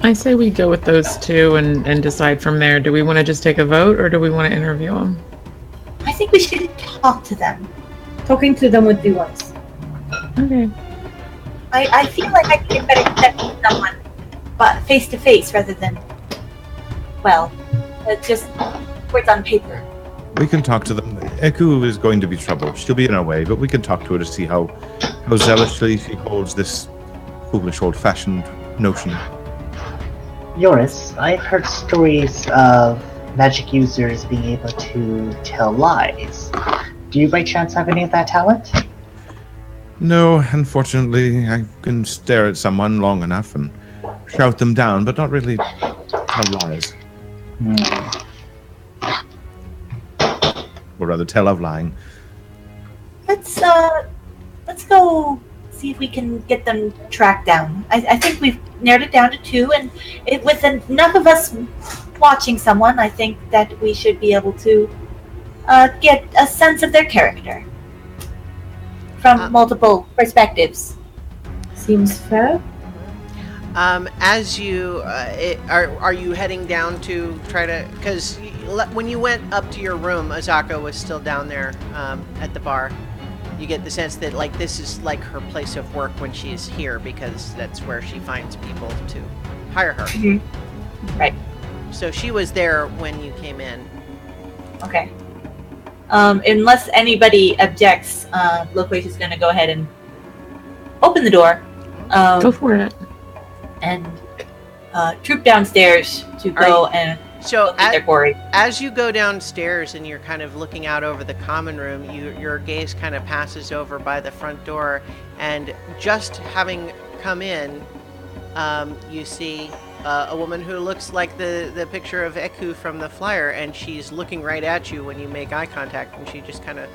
I say we go with those two and decide from there. Do we want to just take a vote or do we want to interview them? I think we should talk to them. Talking to them would be wise. Okay. I feel like I can get better connection with someone, but face to face rather than, just words on paper. We can talk to them. Eku is going to be trouble. She'll be in our way, but we can talk to her to see how zealously she holds this foolish old-fashioned notion. Yoris, I've heard stories of magic users being able to tell lies. Do you by chance have any of that talent? No, unfortunately, I can stare at someone long enough and shout them down, but not really tell lies. Or rather, tell of lying. Let's go see if we can get them tracked down. I think we've narrowed it down to two, and with enough of us watching someone, I think that we should be able to get a sense of their character from multiple perspectives. Seems fair. As you are you heading down to try to, because when you went up to your room, Azaka was still down there at the bar. You get the sense that this is like her place of work when she's here, because that's where she finds people to hire her. Mm-hmm. Right. So she was there when you came in. Okay. Unless anybody objects, Loquace is going to go ahead and open the door. Go for it. And troop downstairs to go and so their quarry. As you go downstairs and you're kind of looking out over the common room, your gaze kind of passes over by the front door, and just having come in, you see a woman who looks like the picture of Eku from the flyer, and she's looking right at you when you make eye contact, and she just kind of...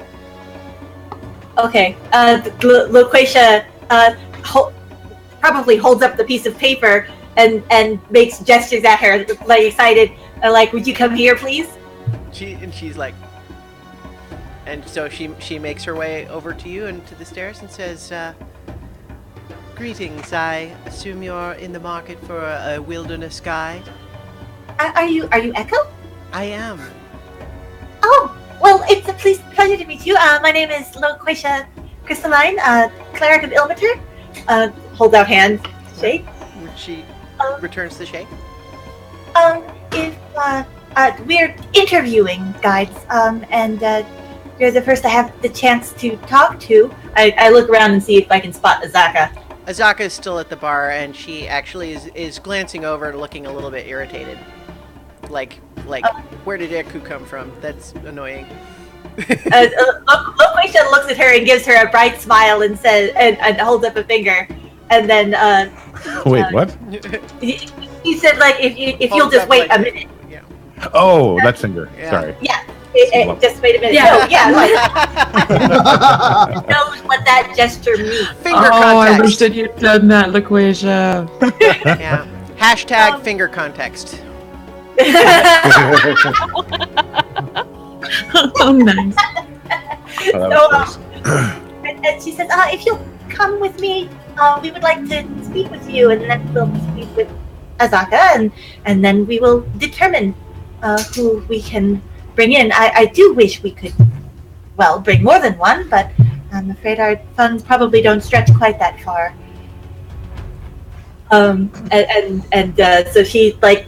Okay. Loquacia probably holds up the piece of paper and makes gestures at her, like excited, like, would you come here, please? She's like... And so she makes her way over to you and to the stairs and says, greetings, I assume you're in the market for a wilderness guide? Are you Echo? I am. Oh, well, it's a pleasure to meet you. My name is Loquacia Crystalline, cleric of Ilmater. Holds out hand, shake. She returns the shake. If we're interviewing guides, and you're the first I have the chance to talk to. I look around and see if I can spot Azaka. Azaka is still at the bar, and she actually is glancing over, looking a little bit irritated. Like, where did Eku come from? That's annoying. Loquacia looks at her and gives her a bright smile and says, and holds up a finger, and then Wait, what? He said, like, if you'll just wait a minute. Yeah. Oh, that finger. Yeah. Sorry. Yeah. Just wait a minute. Yeah. No, yeah, like knows what that gesture means. Finger Oh, I context. wish that you'd done that, LaQuasia. Yeah. Hashtag finger context. Oh, nice. Oh, that was So, close. and she says, if you'll come with me, we would like to speak with you, and then we'll speak with Azaka, and then we will determine who we can bring in. I do wish we could, well, bring more than one, but I'm afraid our funds probably don't stretch quite that far. So she, like,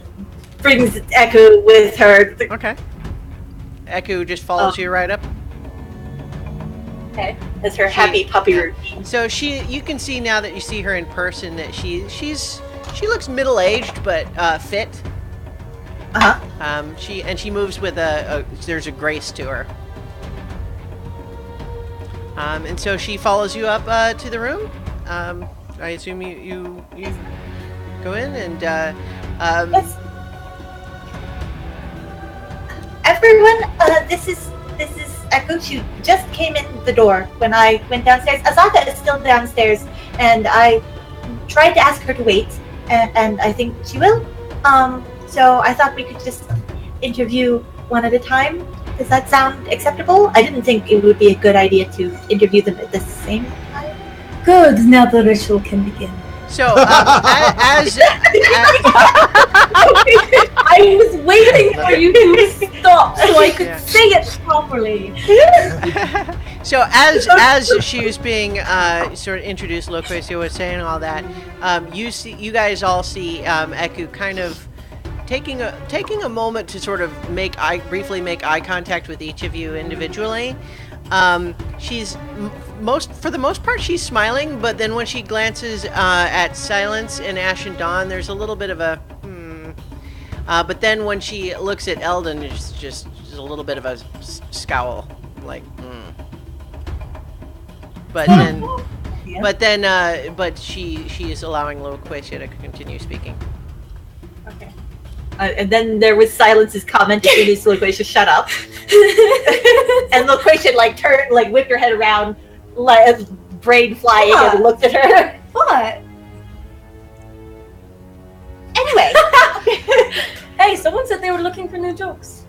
brings Eku with her. Okay. Eku just follows you right up. Okay. As her happy puppy routine. So you can see now that you see her in person that she looks middle-aged but fit. Uh-huh. She moves with there's a grace to her. And so she follows you up to the room. I assume you go in and Yes. Everyone, this is Eku. She just came in the door when I went downstairs. Azaka is still downstairs, and I tried to ask her to wait, and I think she will. So I thought we could just interview one at a time. Does that sound acceptable? I didn't think it would be a good idea to interview them at the same time. Good. Now the ritual can begin. so as I was waiting for you to stop so I could Yeah. say it properly. So as she was being sort of introduced, Loquacia was saying all that. You guys all see Eku kind of taking a moment to sort of briefly make eye contact with each of you individually. She's for the most part she's smiling, but then when she glances at Silence and Ash and Dawn, there's a little bit of a but then when she looks at Eldon, it's just a little bit of a scowl, like. But then, Yeah. but she is allowing Loquacia to continue speaking. Okay. And then there was Silence's comment that introduced Loquacia, shut up. And Loquacia whipped her head around, like brain flying, and looked at her. What? Anyway. Hey, someone said they were looking for new jokes.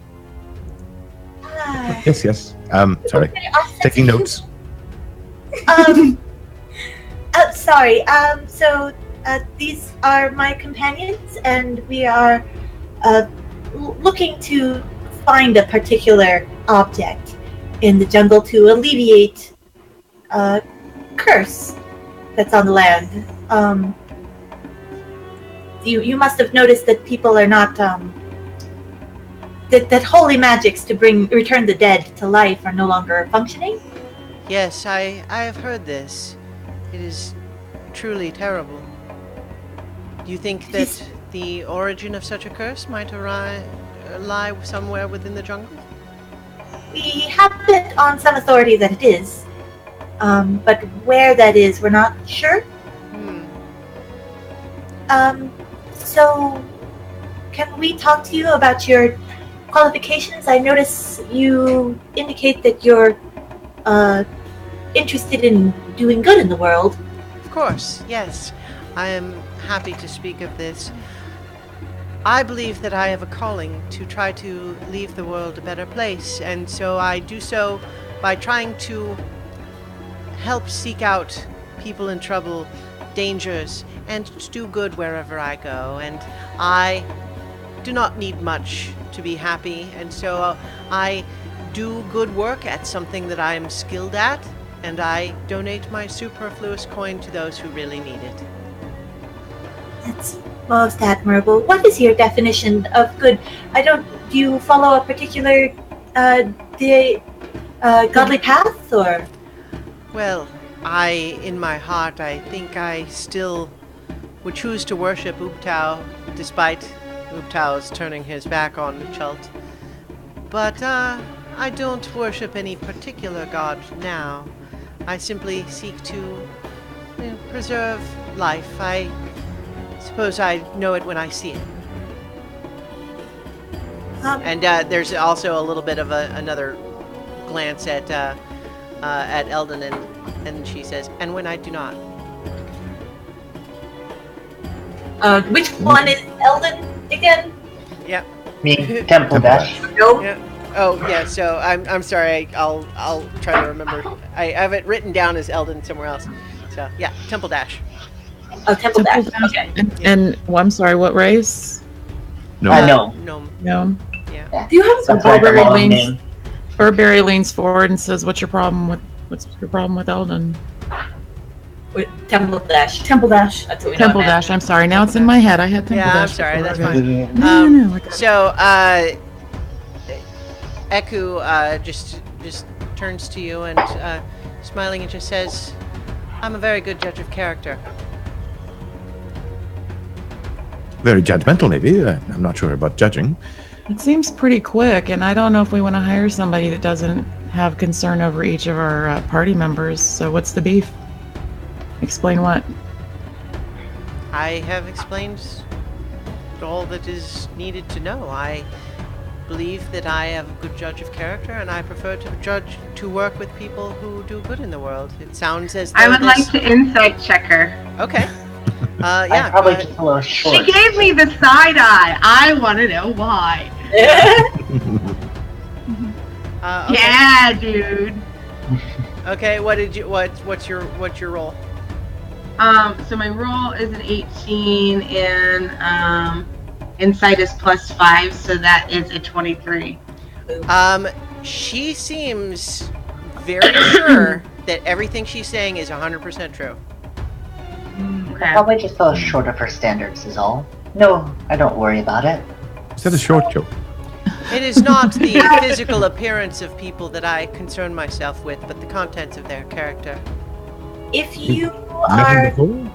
Yes. Sorry. Taking notes. Sorry. So these are my companions, and we are looking to find a particular object in the jungle to alleviate a curse that's on the land. You must have noticed that people are not that holy magics to return the dead to life are no longer functioning. Yes, I have heard this. It is truly terrible. Do you think that the origin of such a curse might lie somewhere within the jungle? We have it on some authority that it is, but where that is, we're not sure. So, can we talk to you about your qualifications? I notice you indicate that you're interested in doing good in the world. Of course, yes. I am happy to speak of this. I believe that I have a calling to try to leave the world a better place, and so I do so by trying to help seek out people in trouble, dangers, and to do good wherever I go. And I do not need much to be happy, and so I do good work at something that I am skilled at, and I donate my superfluous coin to those who really need it. That's Most admirable. What is your definition of good? Do you follow a particular godly path, or? Well, in my heart, I think I still would choose to worship Ubtao, despite Ubtao's turning his back on Chult. But I don't worship any particular god now. I simply seek to preserve life. I suppose I know it when I see it. And there's also a little bit of another glance at Eldon, and she says, "And when I do not." Which one is Eldon again? Yeah. Me, Temple Dash. No. Yeah. Oh yeah. So I'm sorry. I'll try to remember. I have it written down as Eldon somewhere else. So yeah, Temple Dash. Oh, Temple Dash. Okay. And I'm sorry, what race? No. No. Gnome. No. Yeah. Do you have That's like a Burberry long leans, name. Burberry leans forward and says, "What's your problem with Eldon?" With Temple Dash. Temple Dash? That's what we know Temple him as. Dash. I'm sorry. Now it's in my head. I had Temple Yeah, I'm Dash. sorry. before. That's fine. No. I got it. So Eku just turns to you and smiling and just says, "I'm a very good judge of character." Very judgmental, maybe. I'm not sure about judging. It seems pretty quick, and I don't know if we want to hire somebody that doesn't have concern over each of our party members. So what's the beef? Explain what? I have explained all that is needed to know. I believe that I am a good judge of character, and I prefer to work with people who do good in the world. It sounds as though I would like to insight check her. Okay. I'm Yeah. probably go ahead. just a little short. She gave me the side eye. I want to know why. Okay. Yeah, dude. Okay. What's your role? So my roll is an 18, and insight is +5, so that is a 23. She seems very sure that everything she's saying is 100% true. Okay. Probably just a little short of her standards is all. No, I don't worry about it. Is that a short joke? It is not the physical appearance of people that I concern myself with, but the contents of their character. If you Met him are, before?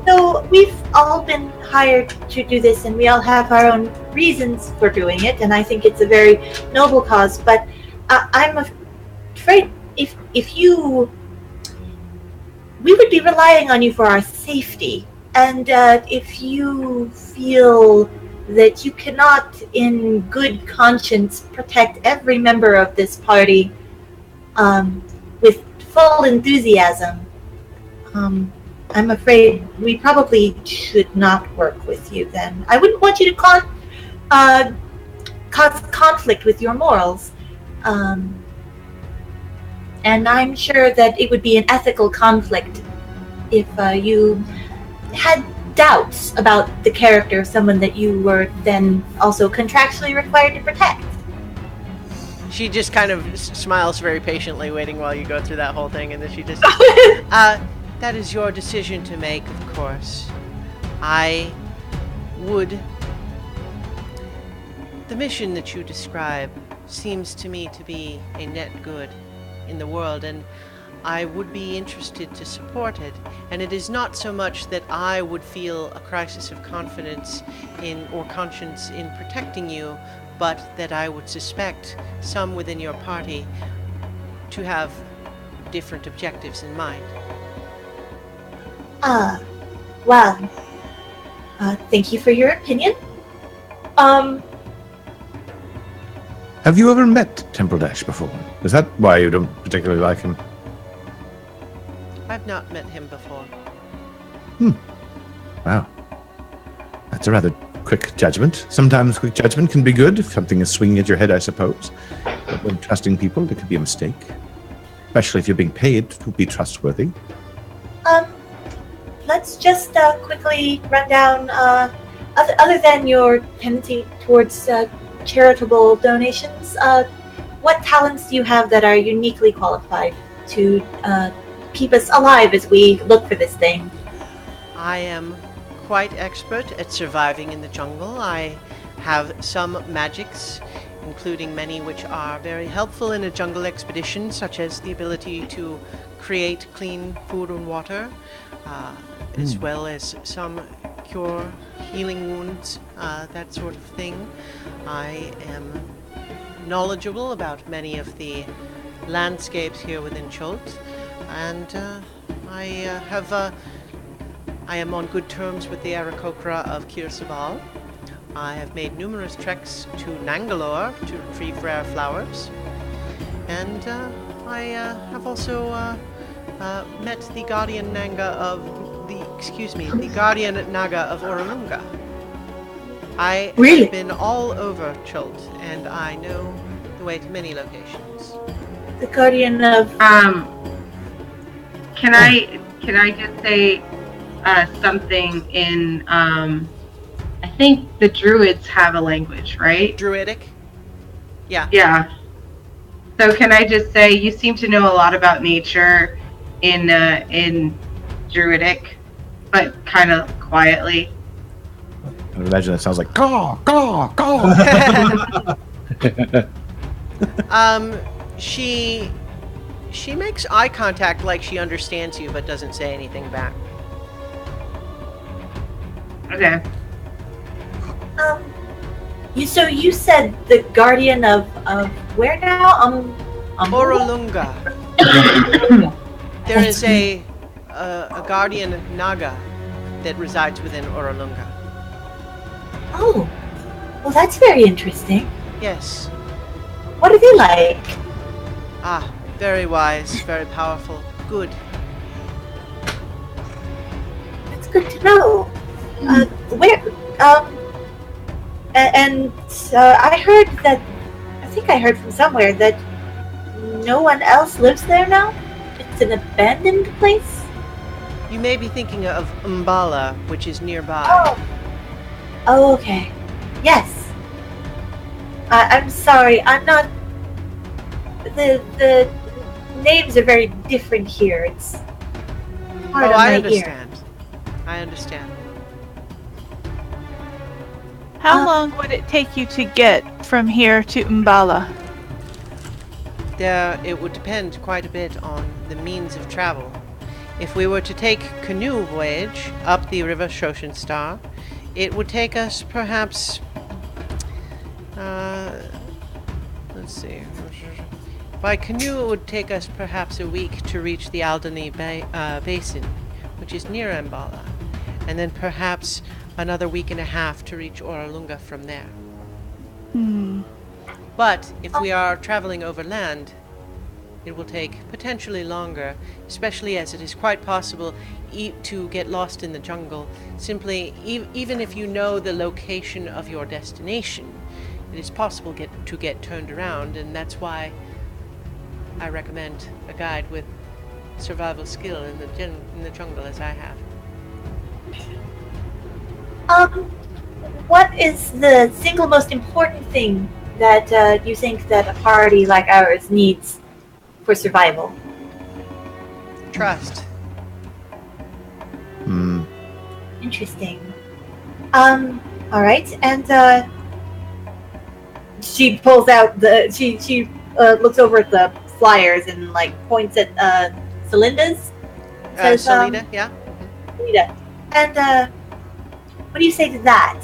so we've all been hired to do this, and we all have our own reasons for doing it, and I think it's a very noble cause. But I'm afraid if you, we would be relying on you for our safety, and if you feel that you cannot, in good conscience, protect every member of this party with full enthusiasm, I'm afraid we probably should not work with you then. I wouldn't want you to cause conflict with your morals. And I'm sure that it would be an ethical conflict if you had doubts about the character of someone that you were then also contractually required to protect. She just kind of smiles very patiently, waiting while you go through that whole thing, and then she just that is your decision to make, of course. The mission that you describe seems to me to be a net good in the world, and I would be interested to support it. And it is not so much that I would feel a crisis of confidence or conscience in protecting you, but that I would suspect some within your party to have different objectives in mind. Well, thank you for your opinion. Have you ever met Temple Dash before? Is that why you don't particularly like him? I've not met him before. Wow. That's a rather quick judgment. Sometimes quick judgment can be good if something is swinging at your head, I suppose. But when trusting people, it could be a mistake. Especially if you're being paid to be trustworthy. Let's just quickly run down, other than your tendency towards charitable donations, what talents do you have that are uniquely qualified to keep us alive as we look for this thing? I am quite expert at surviving in the jungle. I have some magics, including many which are very helpful in a jungle expedition, such as the ability to create clean food and water, as well as some cure healing wounds, that sort of thing. I am knowledgeable about many of the landscapes here within Chult, and I am on good terms with the Aarakocra of Kirsabal. I have made numerous treks to Nangalore to retrieve rare flowers, and I have also met the Guardian Naga of the Guardian Naga of Oralunga. I have been all over Chult, and I know the way to many locations. The Guardian of... Can I just say something in... I think the Druids have a language, right? Druidic? Yeah. Yeah. So can I just say, you seem to know a lot about nature in Druidic, but kind of quietly. I would imagine that sounds like caw, caw, caw. She makes eye contact like she understands you, but doesn't say anything back. Okay. You said the Guardian of where now? Oralunga. There is a Guardian Naga that resides within Oralunga. Oh, well, that's very interesting. Yes. What are they like? Ah, very wise, very powerful, good. That's good to know. I heard that. I think I heard from somewhere that no one else lives there now. It's an abandoned place. You may be thinking of Umbala, which is nearby. Oh, okay. Yes. I'm sorry. I'm not. The names are very different here. It's hard on my ear. I understand. How long would it take you to get from here to Umbala? It would depend quite a bit on the means of travel. If we were to take canoe voyage up the River Shoshin Star, it would take us perhaps, let's see. By canoe, it would take us perhaps a week to reach the Alderney Basin, which is near Umbala, and then perhaps another week and a half to reach Oralunga from there. But if we are traveling overland, it will take potentially longer, especially as it is quite possible to get lost in the jungle. Simply, even if you know the location of your destination, it is possible to get turned around, and that's why I recommend a guide with survival skill in the jungle as I have. What is the single most important thing that you think that a party like ours needs for survival? Trust. Interesting. All right, and she pulls out she looks over at the flyers and like points at Celinda's. Says, Celida, yeah. Celida. And what do you say to that?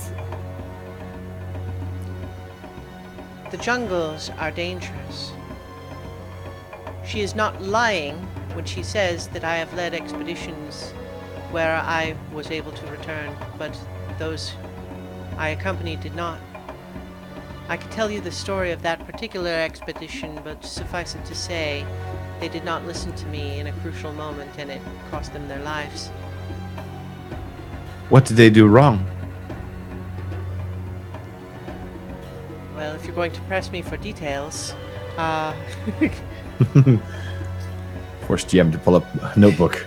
The jungles are dangerous. She is not lying when she says that I have led expeditions where I was able to return, but those I accompanied did not. I could tell you the story of that particular expedition, but suffice it to say, they did not listen to me in a crucial moment, and it cost them their lives. What did they do wrong? Well, if you're going to press me for details, Forced GM to pull up a notebook.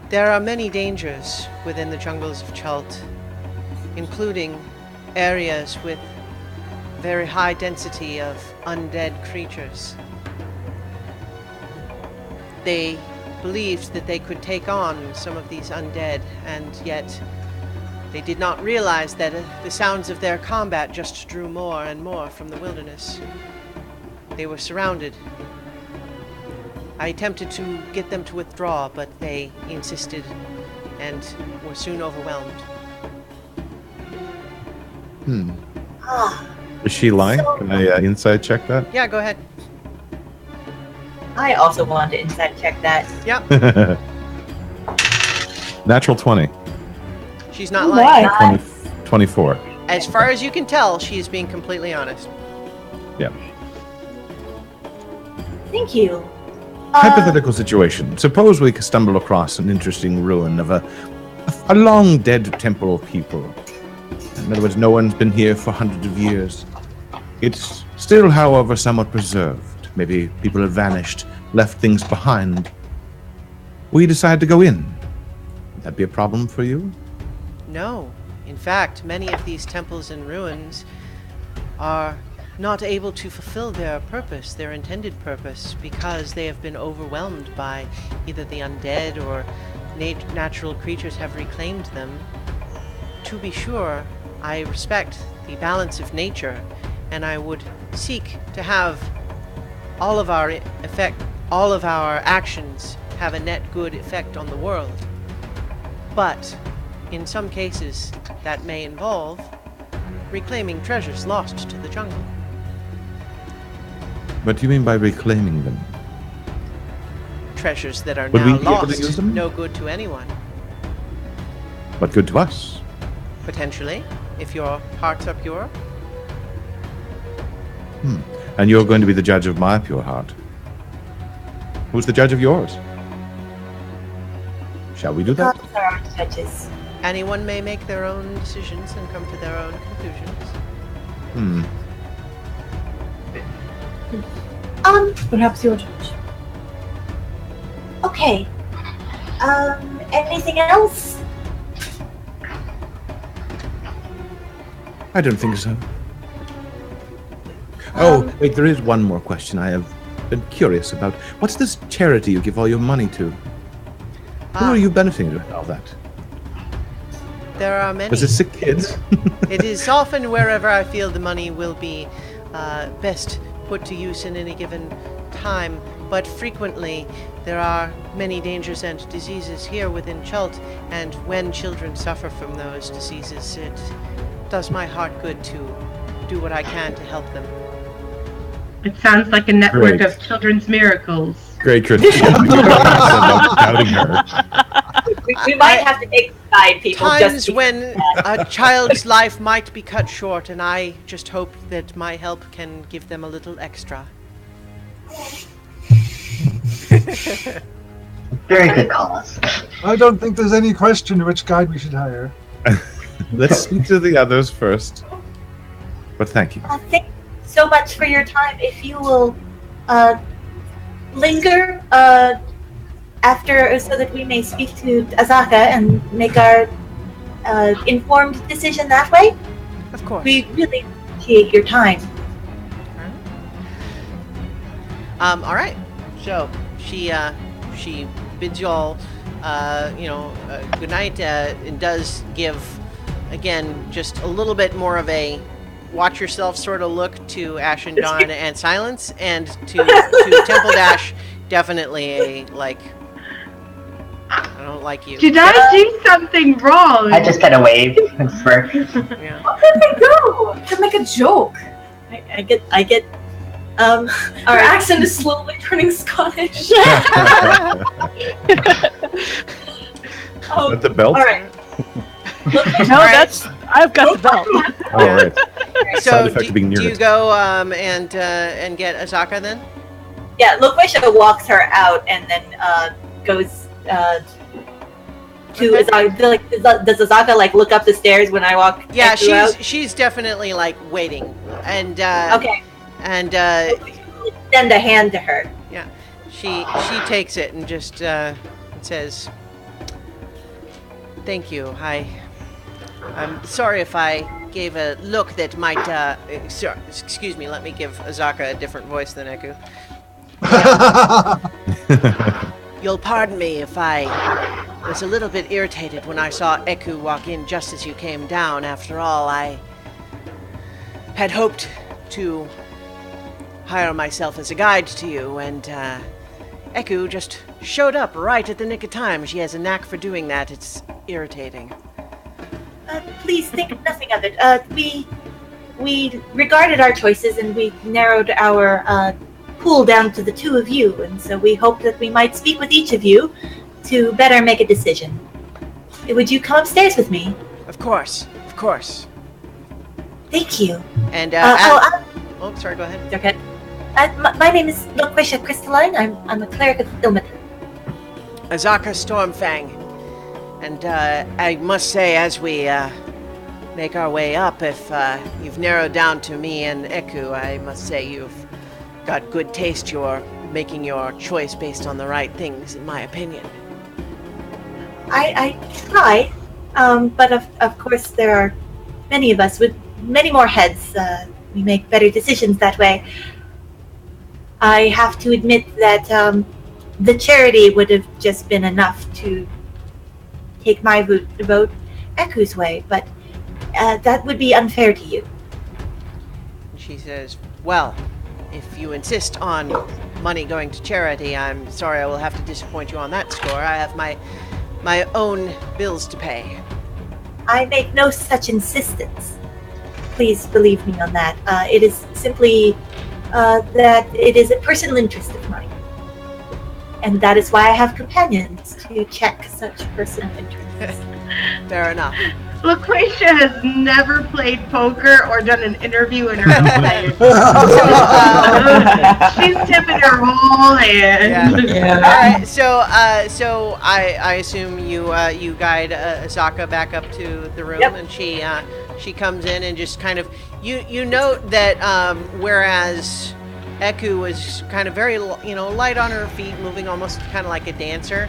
there are many dangers within the jungles of Chult, including areas with very high density of undead creatures. They believed that they could take on some of these undead, and yet they did not realize that the sounds of their combat just drew more and more from the wilderness. They were surrounded. I attempted to get them to withdraw, but they insisted and were soon overwhelmed. Is she lying? Can I inside check that? Yeah, go ahead. I also want to inside check that. Yep. Natural 20. She's not lying. Why? 24. As far as you can tell, she is being completely honest. Yeah. Thank you. Hypothetical situation. Suppose we stumble across an interesting ruin of a long dead temple of people. In other words, no one's been here for hundreds of years. It's still, however, somewhat preserved. Maybe people have vanished, left things behind. We decide to go in. Would that be a problem for you? No. In fact, many of these temples and ruins are not able to fulfill their purpose, their intended purpose, because they have been overwhelmed by either the undead or natural creatures have reclaimed them. To be sure, I respect the balance of nature, and I would seek to have all of our actions have a net good effect on the world. But in some cases, that may involve reclaiming treasures lost to the jungle. What do you mean by reclaiming them? Treasures that are Would now we be able to use lost, them? no good to anyone. But good to us. Potentially, if your hearts are pure. And you're going to be the judge of my pure heart. Who's the judge of yours? Shall we do that? Gods are our judges. Anyone may make their own decisions and come to their own conclusions. Perhaps your judge. Okay. Anything else? I don't think so. Oh, wait, there is one more question I have been curious about. What's this charity you give all your money to? Who are you benefiting with all that? There are many. Was it sick kids? It is often wherever I feel the money will be best put to use in any given time, but frequently there are many dangers and diseases here within Chult, and when children suffer from those diseases, it does my heart good to do what I can to help them. It sounds like a network Great. of children's miracles. Great tradition. Doubting her. We might have to take side people Times just when a child's life might be cut short, and I just hope that my help can give them a little extra. Very good cause. I don't think there's any question which guide we should hire. Let's speak to the others first. But thank you. Thank you so much for your time. If you will linger after, so that we may speak to Azaka and make our informed decision that way, Of course. we really appreciate your time. All right. So she bids you all, good night, and does give, again, just a little bit more of a watch yourself sort of look to Ash and Dawn and Silence, and to Temple Dash, definitely a like. I don't like you. Did I do something wrong? I just kind of wave and smirk. Yeah. Where did they go? To make a joke. I get. All Our right. accent is slowly turning Scottish. With the belt? All right. No, I've got the belt. All right. Side So effect of being near do you it. go and get Azaka then? Yeah, Loquisha walks her out and then goes to Azaka. Like, does Azaka like look up the stairs when I walk? Yeah, Eku out? she's definitely like waiting, and Okay. and Extend a hand to her. yeah, she takes it and just says, "Thank you. I'm sorry if I gave a look that might. Sorry, excuse me. Let me give Azaka a different voice than Eku. You'll pardon me if I was a little bit irritated when I saw Eku walk in just as you came down. After all, I had hoped to hire myself as a guide to you, and Eku just showed up right at the nick of time. She has a knack for doing that. It's irritating. Please think nothing of it. We regarded our choices and we narrowed our pool down to the two of you, and so we hoped that we might speak with each of you to better make a decision. Would you come upstairs with me? Of course, of course. Thank you. And oh, sorry. Go ahead. Okay. My name is Loquisha Crystalline. I'm a cleric of Ilmater. Azaka Stormfang. And I must say, as we make our way up, if you've narrowed down to me and Eku, I must say you've got good taste. You're making your choice based on the right things, in my opinion. I try, but of course there are many of us with many more heads. We make better decisions that way. I have to admit that the charity would have just been enough to take my vote Eku's way, but that would be unfair to you. She says, well, if you insist on money going to charity, I'm sorry I will have to disappoint you on that score. I have my own bills to pay. I make no such insistence. Please believe me on that. It is simply that it is a personal interest of mine. And that is why I have companions to check such personal interests. Fair enough. LaQuisha has never played poker or done an interview in her life. She's tipping her whole hand. Yeah. All right. So I assume you guide Azaka back up to the room, Yep. and she comes in and just kind of you note that whereas Eku was kind of very light on her feet, moving almost kind of like a dancer.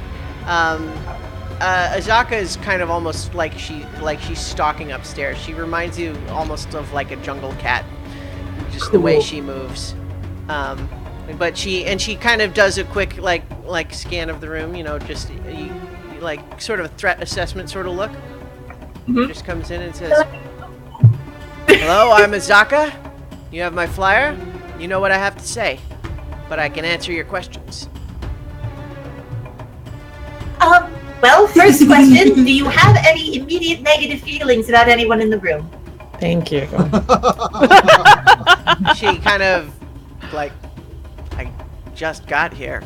Azaka is kind of almost like she's stalking upstairs. She reminds you almost of like a jungle cat, just the way she moves. But she kind of does a quick like scan of the room, just like sort of a threat assessment sort of look. Mhm. Just comes in and says, "Hello, I'm Azaka. You have my flyer. You know what I have to say, but I can answer your questions." Well, first question, do you have any immediate negative feelings about anyone in the room? Thank you. She kind of like, I just got here.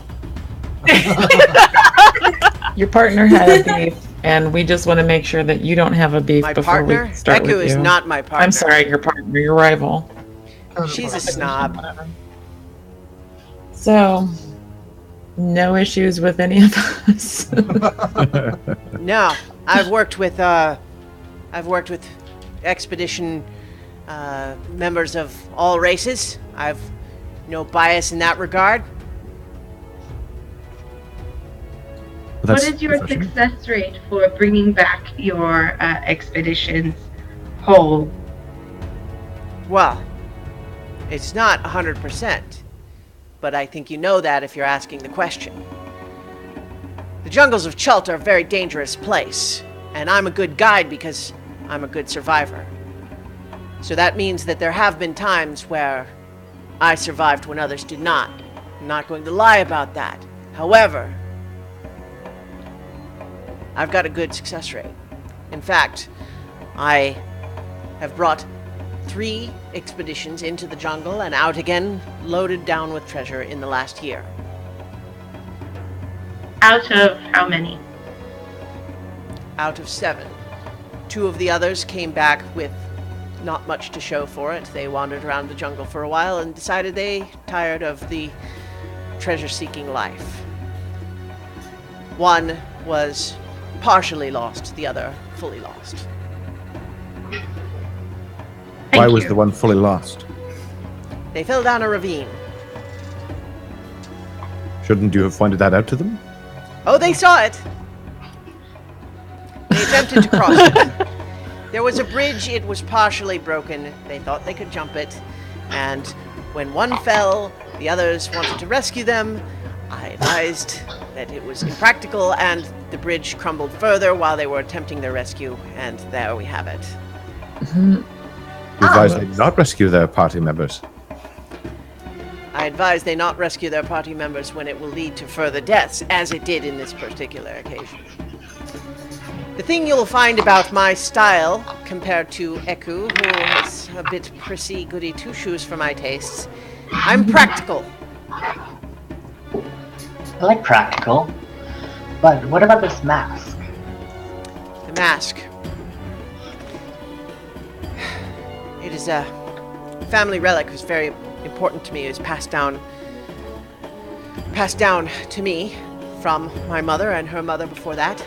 Your partner had a beef, and we just want to make sure that you don't have a beef My before partner? we start Eku with is you. not my partner. I'm sorry, your partner, your rival. She's a snob. So, no issues with any of us. No, I've worked with expedition members of all races. I've no bias in that regard. What is your success rate for bringing back your expeditions whole? Well, it's not 100%, but I think you know that if you're asking the question. The jungles of Chult are a very dangerous place, and I'm a good guide because I'm a good survivor. So that means that there have been times where I survived when others did not. I'm not going to lie about that. However, I've got a good success rate. In fact, I have brought 3 expeditions into the jungle and out again, loaded down with treasure in the last year. Out of how many? Out of 7. 2 of the others came back with not much to show for it. They wandered around the jungle for a while and decided they tired of the treasure-seeking life. 1 was partially lost, the other fully lost. Why was the one fully lost? They fell down a ravine. Shouldn't you have pointed that out to them? Oh, they saw it! They attempted to cross it. There was a bridge, it was partially broken. They thought they could jump it. And when one fell, the others wanted to rescue them. I advised that it was impractical, and the bridge crumbled further while they were attempting their rescue, and there we have it. You advise they not rescue their party members. I advise they not rescue their party members when it will lead to further deaths, as it did in this particular occasion. The thing you'll find about my style, compared to Eku, who is a bit prissy, goody two-shoes for my tastes, I'm practical. I like practical. But what about this mask? The mask. It is a family relic. It was very important to me. It was passed down to me from my mother and her mother before that.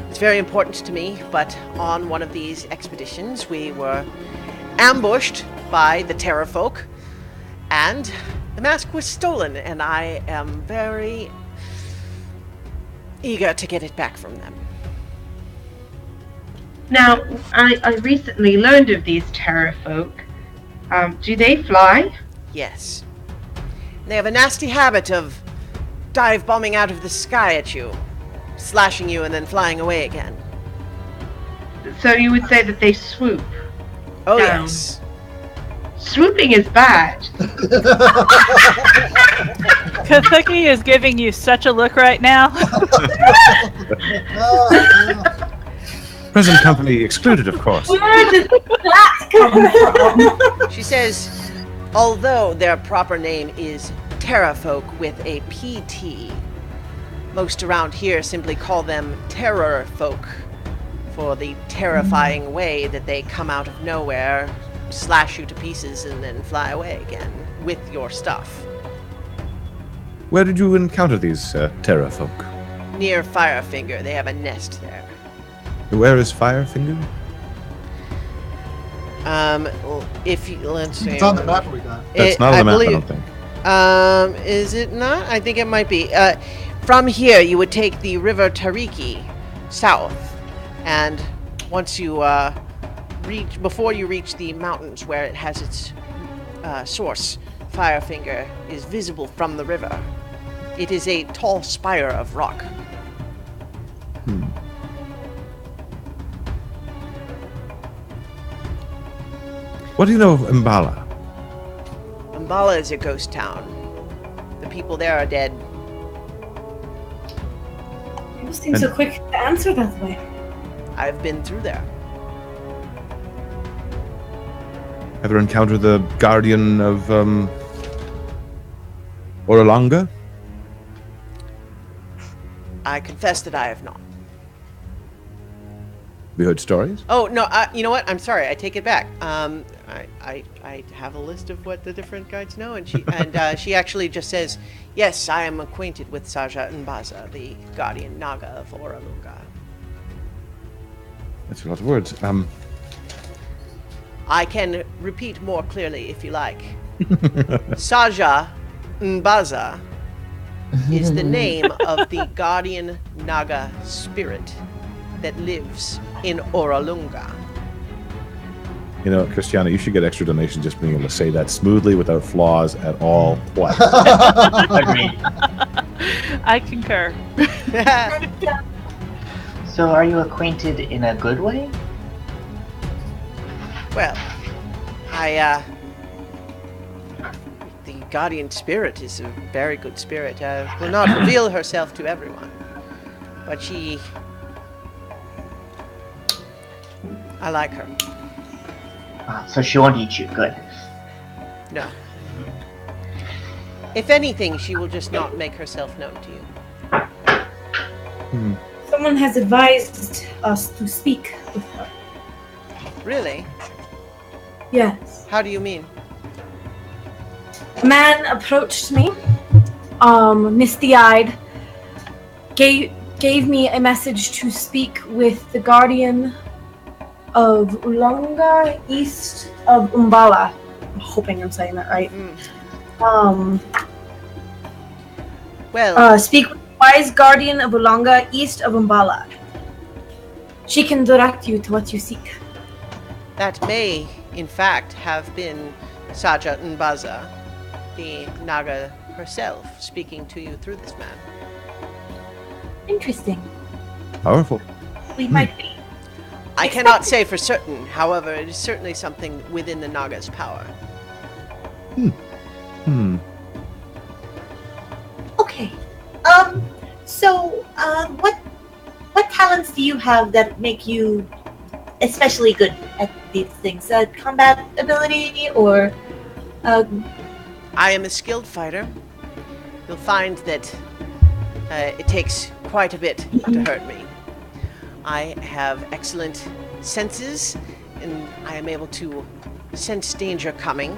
It's very important to me, but on one of these expeditions we were ambushed by the Terror folk, and the mask was stolen, and I am very eager to get it back from them. Now, I recently learned of these terror folk. Do they fly? Yes. They have a nasty habit of dive bombing out of the sky at you, slashing you and then flying away again. So you would say that they swoop? Oh, down. yes. Swooping is bad. Kathuki is giving you such a look right now. Present company excluded, of course. Where did that come from? She says, although their proper name is Terrafolk with a PT, most around here simply call them Terror Folk for the terrifying way that they come out of nowhere, slash you to pieces, and then fly away again with your stuff. Where did you encounter these terror folk? Near Firefinger, they have a nest there. Where is Firefinger? If you, let's see. It's on the map we got. That's not on the map, I don't think. Is it not? I think it might be. From here, you would take the River Tariki south, and once you before you reach the mountains where it has its source, Firefinger is visible from the river. It is a tall spire of rock. What do you know of Mbala? Umbala is a ghost town. The people there are dead. You seem so quick to answer that way. I've been through there. Ever encountered the guardian of Oralanga? I confess that I have not. We heard stories? Oh, no, you know what? I'm sorry. I take it back. I have a list of what the different guides know, and she actually just says, yes, I am acquainted with Saja Nbaza, the guardian Naga of Oralunga. That's a lot of words. I can repeat more clearly if you like. Saja Nbaza is the name of the guardian Naga spirit that lives in Oralunga. You know, Christiana, you should get extra donations just being able to say that smoothly without flaws at all. What? Agreed. I concur. So are you acquainted in a good way? Well, the guardian spirit is a very good spirit. Will not reveal herself to everyone, but I like her. So she won't eat you. Good. No. If anything, she will just not make herself known to you. Someone has advised us to speak with her. Really? Yes. How do you mean? A man approached me, misty-eyed, gave me a message to speak with the guardian of Ulanga, east of Umbala. I'm hoping I'm saying that right. Well, speak with the wise guardian of Ulanga, east of Umbala. She can direct you to what you seek. that may, in fact, have been Saja Nbaza, the Naga herself, speaking to you through this man. Interesting. Powerful. We might be. I cannot say for certain, however, it is certainly something within the Naga's power. Okay. So, what talents do you have that make you especially good at these things? Combat ability or? I am a skilled fighter. You'll find that it takes quite a bit to hurt me. I have excellent senses, and I am able to sense danger coming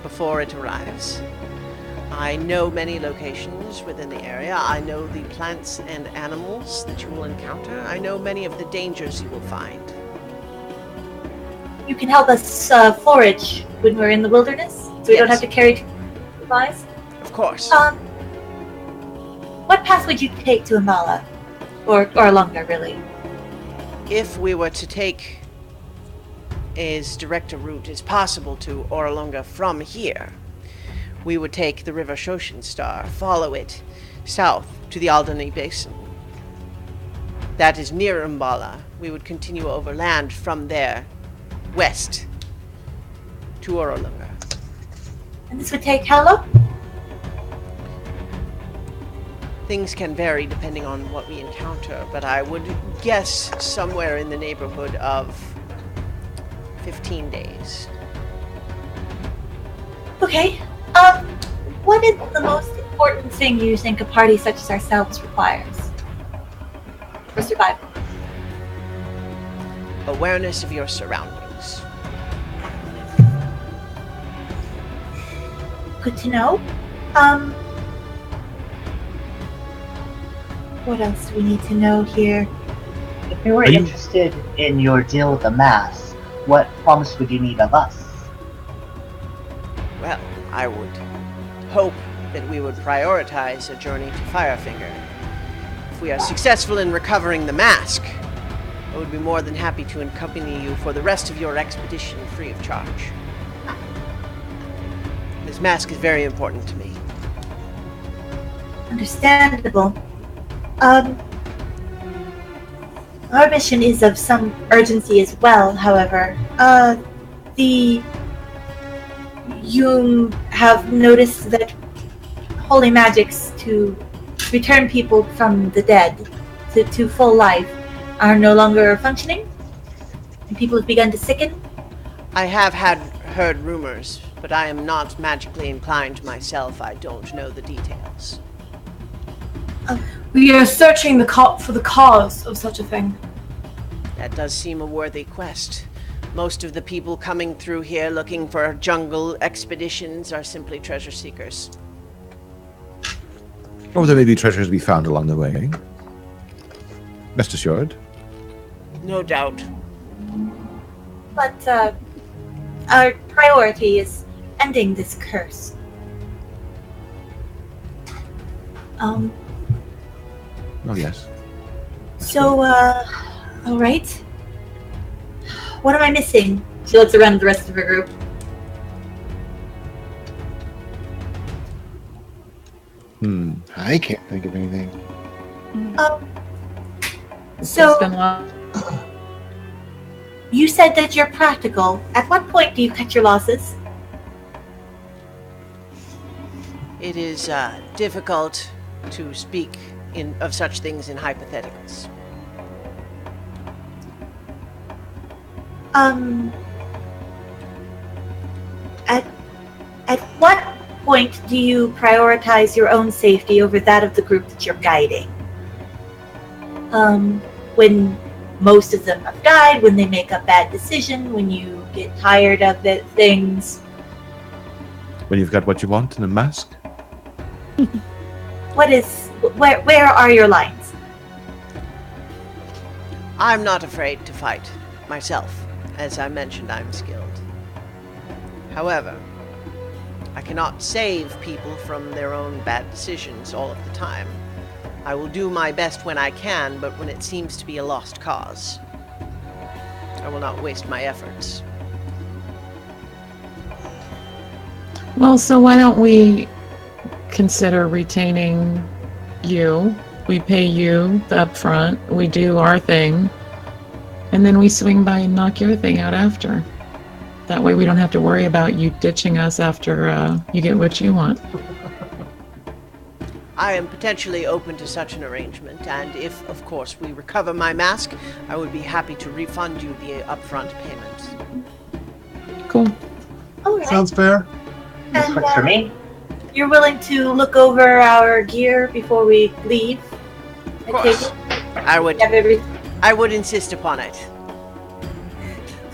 before it arrives. I know many locations within the area. I know the plants and animals that you will encounter. I know many of the dangers you will find. You can help us forage when we're in the wilderness, so we don't have to carry supplies. Of course. What path would you take to Amala, or longer, really? If we were to take as direct a route as possible to Oralunga from here, we would take the River Shoshin Star, follow it south to the Alderney Basin. That is near Umbala. We would continue overland from there, west to Oralunga. And this would take how long? Things can vary depending on what we encounter, but I would guess somewhere in the neighborhood of 15 days. Okay. What is the most important thing you think a party such as ourselves requires for survival? Awareness of your surroundings. Good to know. What else do we need to know here? If we were interested in your deal with the mass, what promise would you need of us? Well, I would hope that we would prioritize a journey to Firefinger. If we are successful in recovering the mask, I would be more than happy to accompany you for the rest of your expedition free of charge. This mask is very important to me. Understandable. Our mission is of some urgency as well, however. You have noticed that holy magics to return people from the dead to full life are no longer functioning? And people have begun to sicken? I have heard rumors, but I am not magically inclined myself. I don't know the details. We are searching for the cause of such a thing. That does seem a worthy quest. Most of the people coming through here looking for jungle expeditions are simply treasure seekers. Or there may be treasures to be found along the way. Rest assured. No doubt. But our priority is ending this curse. Oh, yes. So, alright. What am I missing? She looks around at the rest of her group. I can't think of anything. So, It's been long. you said that you're practical. At what point do you cut your losses? It is difficult to speak of such things in hypotheticals. At what point do you prioritize your own safety over that of the group that you're guiding? When most of them have died, when they make a bad decision, when you get tired of things. When you've got what you want in a mask? Where are your lines? I'm not afraid to fight myself. As I mentioned, I'm skilled. However, I cannot save people from their own bad decisions all of the time. I will do my best when I can, but when it seems to be a lost cause, I will not waste my efforts. Well, so why don't we consider retaining you We pay you up front. We do our thing. And then we swing by and knock your thing out after. That way we don't have to worry about you ditching us after you get what you want. I am potentially open to such an arrangement, and if, of course, we recover my mask, I would be happy to refund you the upfront payment. Cool. All right. Sounds fair. This works for me. You're willing to look over our gear before we leave? Of course. I would. Have everything. I would insist upon it.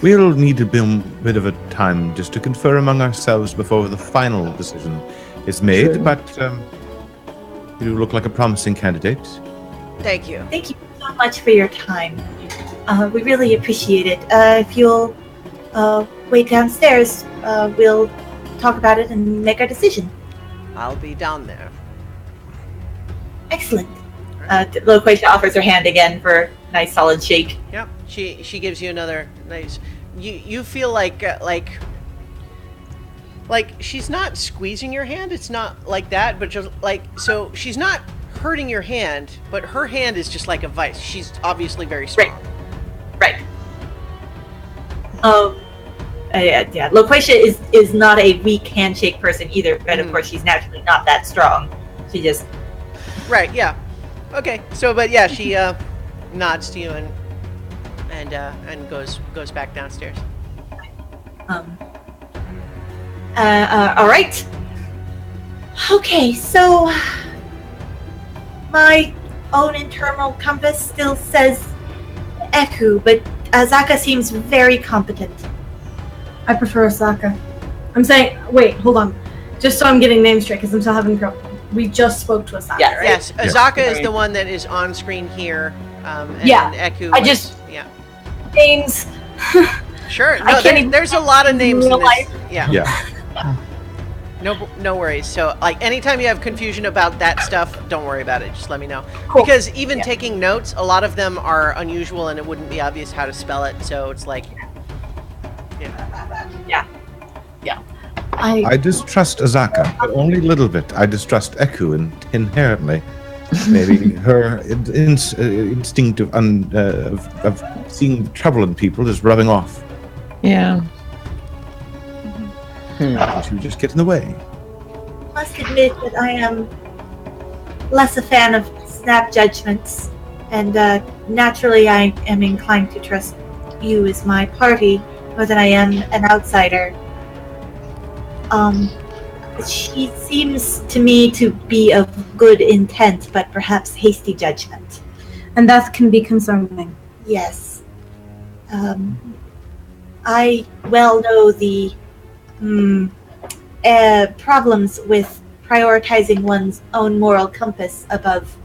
We'll need a bit of a time just to confer among ourselves before the final decision is made, Sure. but you look like a promising candidate. Thank you. Thank you so much for your time. We really appreciate it. If you'll wait downstairs, we'll talk about it and make our decision. I'll be down there. Excellent. Loquacia offers her hand again for a nice solid shake. Yep. She gives you another nice. You feel like she's not squeezing your hand. It's not like that, but just so she's not hurting your hand, but her hand is just like a vice. She's obviously very strong. Right. Yeah. Loquacia is not a weak handshake person either, but of course she's naturally not that strong. She just. Right. Yeah. Okay. So, but yeah, she nods to you and goes back downstairs. All right. Okay, so my own internal compass still says Eku, but Azaka seems very competent. I prefer Osaka. I'm saying, wait, hold on. Just so I'm getting names straight, because I'm still having trouble. We just spoke to Osaka, Yes. right? Yes, Azaka is the one that is on screen here. And Yeah, Eku. Yeah. Names. Sure. I No, can't even there's a lot of names in real this. life. Yeah. Yeah. No worries. So, like, anytime you have confusion about that stuff, don't worry about it. Just let me know. Cool. Because even taking notes, a lot of them are unusual, and it wouldn't be obvious how to spell it. So it's like, I distrust Azaka, but only a little bit. I distrust Eku inherently. Maybe her instinct of seeing trouble in people is rubbing off. Yeah. She would just get in the way. Must admit that I am less a fan of snap judgments, and naturally I am inclined to trust you as my party more than I am an outsider. She seems to me to be of good intent, but perhaps hasty judgment. And that can be concerning. Yes. I well know the problems with prioritizing one's own moral compass above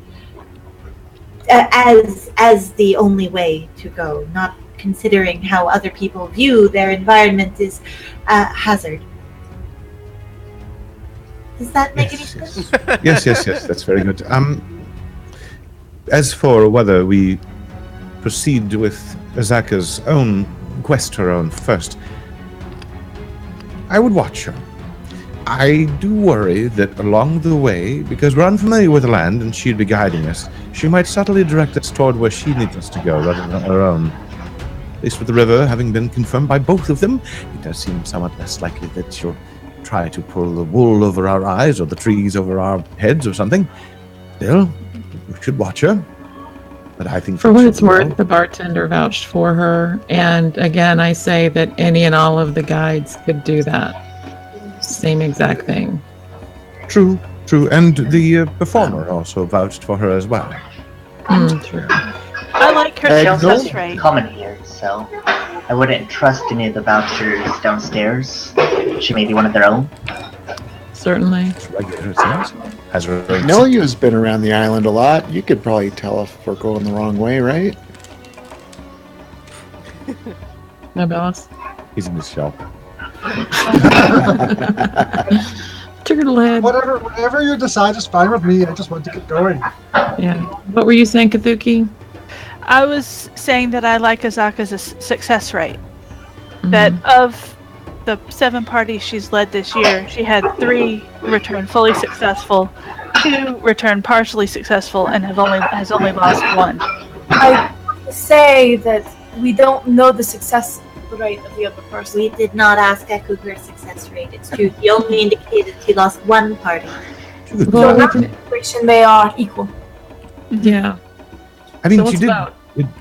as the only way to go, not considering how other people view their environment is a hazard. Does that make any sense? Yes, that's very good. As for whether we proceed with Azaka's own quest, her own first, I would watch her. I do worry that along the way, because we're unfamiliar with the land and she'd be guiding us, she might subtly direct us toward where she needs us to go rather than on her own. At least with the river having been confirmed by both of them, it does seem somewhat less likely that she'll try to pull the wool over our eyes or the trees over our heads or something. Still, we should watch her. But I think For what it's worth, the bartender vouched for her. And again, I say that any and all of the guides could do that. Same exact thing. True. And the performer also vouched for her as well. True. I like her Don't success rate. comment here, so I wouldn't trust any of the vouchers downstairs. She may be one of their own. Certainly. It's regular, it seems. Has her own Nelia's been around the island a lot. You could probably tell if we're going the wrong way, right? No, Bellis? He's in his shell. Turtle head. Whatever you decide is fine with me. I just want to get going. Yeah. What were you saying, Kathuki? I was saying that I like Azaka's success rate. That of the 7 parties she's led this year, she had 3 return fully successful, 2 return partially successful and has only lost 1. I say that we don't know the success rate of the other person. We did not ask Echo her success rate. It's true. He only indicated she lost 1 party. So in that situation, they are equal. Yeah. I mean, So she let's did vote.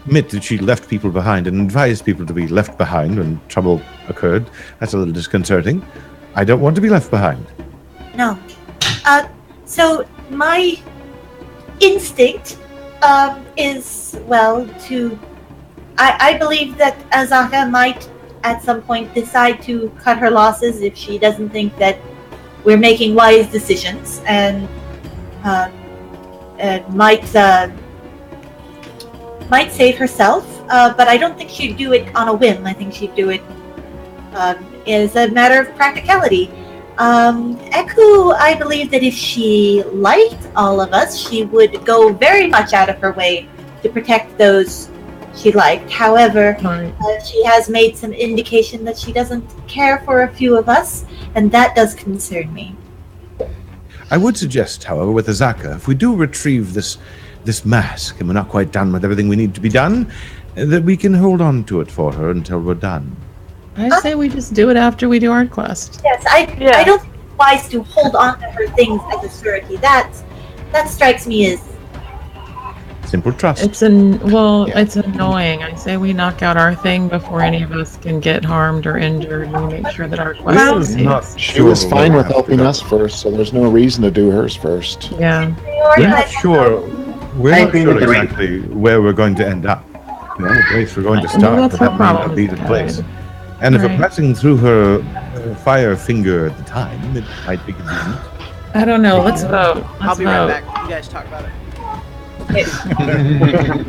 admit that she left people behind and advised people to be left behind when trouble occurred. That's a little disconcerting. I don't want to be left behind. No. So my instinct is, well, to... I believe that Azaka might at some point decide to cut her losses if she doesn't think that we're making wise decisions, and might save herself, but I don't think she'd do it on a whim. I think she'd do it as a matter of practicality. Eku, I believe that if she liked all of us, she would go very much out of her way to protect those she liked. However, she has made some indication that she doesn't care for a few of us, and that does concern me. I would suggest, however, with Azaka, if we do retrieve this mask and we're not quite done with everything we need to be done, that we can hold on to it for her until we're done. I say we just do it after we do our quest. Yes, I don't think it's wise to hold on to her things as a surety. That strikes me as... Simple trust. It's annoying. I say we knock out our thing before any of us can get harmed or injured. We make sure that our quest is safe. She was fine with helping us first, so there's no reason to do hers first. Yeah. We're not sure exactly where we're going to end up. The place we're going to start, that's but that her might not problem, be the is place. that. And if we're Right. pressing through her fire finger at the time, it might be convenient. I don't know. Let's vote. I'll Let's be vote. right back. You guys talk about it.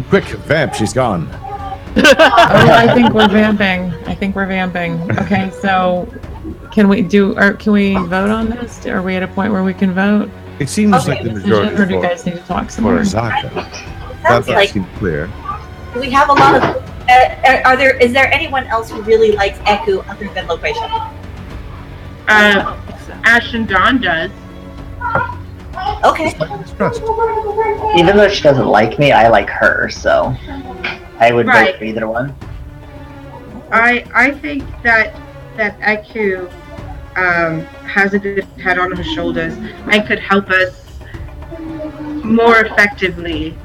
Quick, vamp, she's gone. I think we're vamping. Okay, so can we vote on this? Are we at a point where we can vote? It seems like the majority Or do you guys need to talk some for more? Azaka. Sounds That like seems clear. we have a lot of... is there anyone else who really likes Eku other than Location? Ash and Dawn does. Okay. Trust. Even though she doesn't like me, I like her, so I would Right. vote for either one. I think that Eku has a good head on her shoulders and could help us more effectively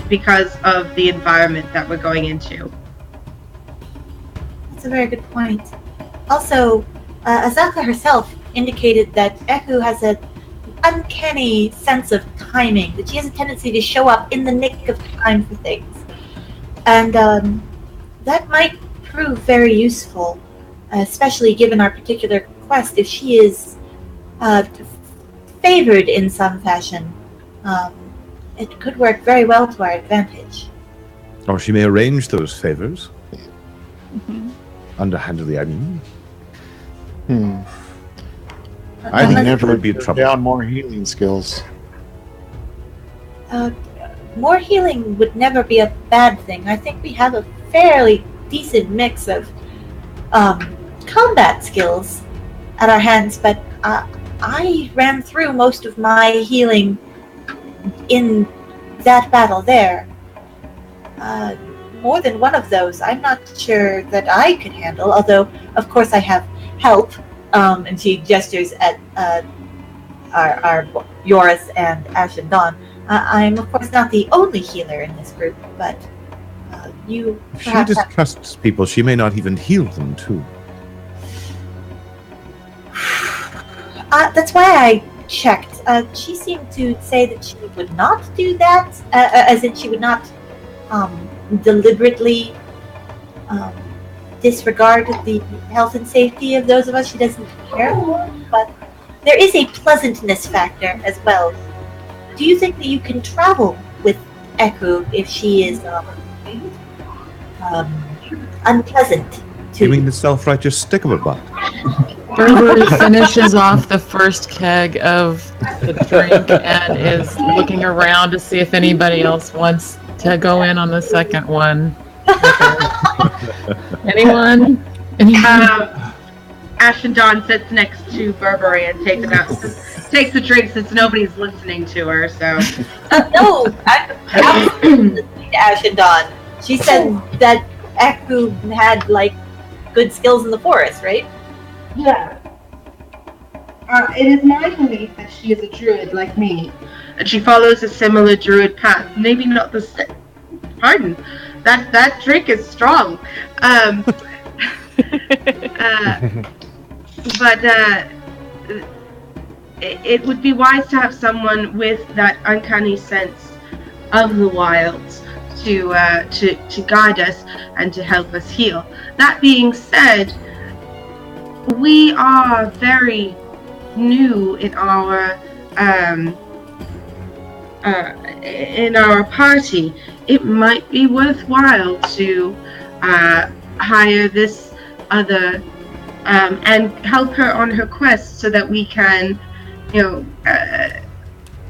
because of the environment that we're going into. That's a very good point. Also, Azaka herself indicated that Eku has an uncanny sense of timing, that she has a tendency to show up in the nick of time for things. And that might prove very useful, especially given our particular quest. If she is favored in some fashion, it could work very well to our advantage. Or she may arrange those favors. Underhandedly, I mean. I think never would be put trouble. down more healing skills. More healing would never be a bad thing. I think we have a fairly decent mix of combat skills at our hands, but I ran through most of my healing in that battle there. More than one of those I'm not sure that I could handle, although of course I have help, and she gestures at our Yoris and Ash and Dawn. I'm of course not the only healer in this group, but you If she perhaps have... distrusts people, she may not even heal them, too. That's why I checked. She seemed to say that she would not do that, as in she would not deliberately disregard the health and safety of those of us she doesn't care for. But there is a pleasantness factor as well. Do you think that you can travel with Eku if she is unpleasant to You mean the self-righteous stick of a butt? Berber finishes off the first keg of the drink and is looking around to see if anybody else wants to go in on the second one. Anyone? Ashendon sits next to Burberry and takes a drink since nobody's listening to her. So No, I'm absolutely listening to Ashendon. She said that Eku had like good skills in the forest, right? yeah. It is my belief that she is a druid like me, and she follows a similar druid path. Maybe not the same. Pardon, that drink is strong. But it would be wise to have someone with that uncanny sense of the wilds to guide us and to help us heal. That being said, we are very new in our party. It might be worthwhile to hire this other and help her on her quest so that we can,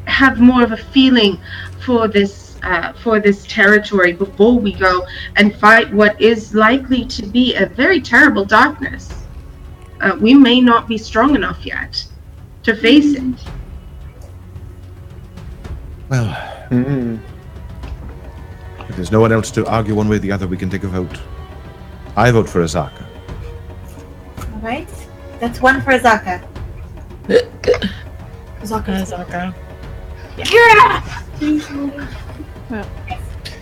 have more of a feeling for this territory before we go and fight what is likely to be a very terrible darkness. We may not be strong enough yet to face it. Well, if there's no one else to argue one way or the other, we can take a vote. I vote for Azaka. All right, that's one for Azaka. Azaka.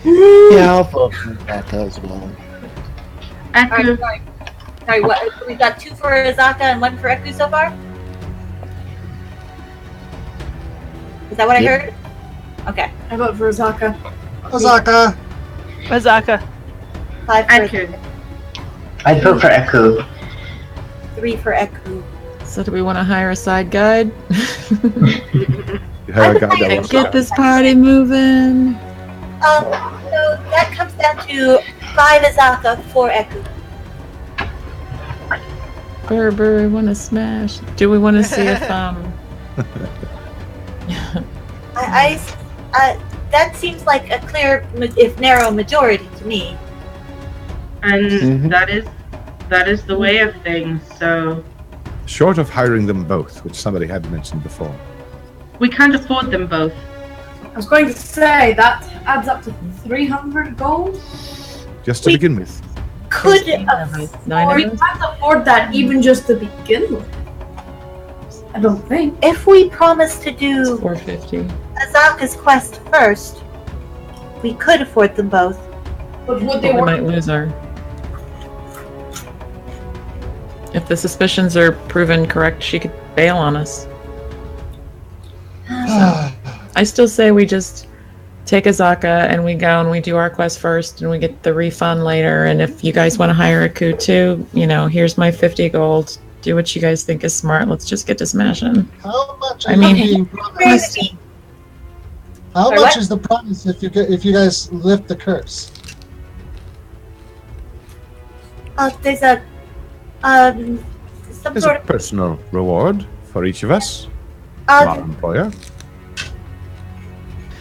Yeah, I'll vote for Azaka as well. Eku. Sorry, what? We've got 2 for Azaka and 1 for Eku so far? Is that what I heard? Okay. I vote for Azaka. Azaka. 5 for Eku. I'd vote for Eku. 3 for Eku. So do we want to hire a side guide? You have a guy that wants to Get this party moving. So that comes down to 5 Azaka, 4 Eku. Burberry want to smash. Do we want to see if That seems like a clear, if narrow, majority to me. And that is the way of things. So Short of hiring them both, which somebody had mentioned before. we can't afford them both. I was going to say that adds up to 300 gold. Just to begin with. Could We nine can't afford that even just to begin with. I don't think. if we promise to do 450. Azaka's quest first, we could afford them both. But would But they we work? might lose our. If the suspicions are proven correct, she could bail on us. I still say we just take Azaka and we go and we do our quest first and we get the refund later. And if you guys want to hire a coup too, here's my 50 gold. Do what you guys think is smart. Let's just get to smashing. How much? I Are mean- you being promised? How Sorry, much what? is the promise if you guys lift the curse? There's a some There's sort a personal reward for each of us. of. From our employer.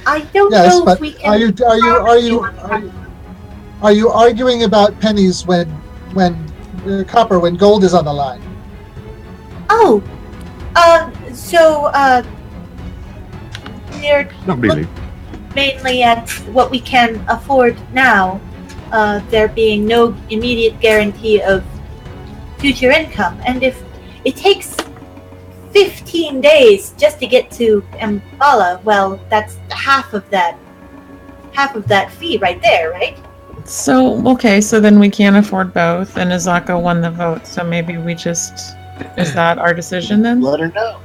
I don't Yes, know but if we can. are you arguing about pennies when copper when gold is on the line? Oh, so we're Not really. mainly at what we can afford now. There being no immediate guarantee of future income, and if it takes 15 days just to get to Mbala, well, that's half of that fee right there, right? So, okay, so then we can't afford both, and Azaka won the vote, so maybe we just... Is that our decision then? Let her know.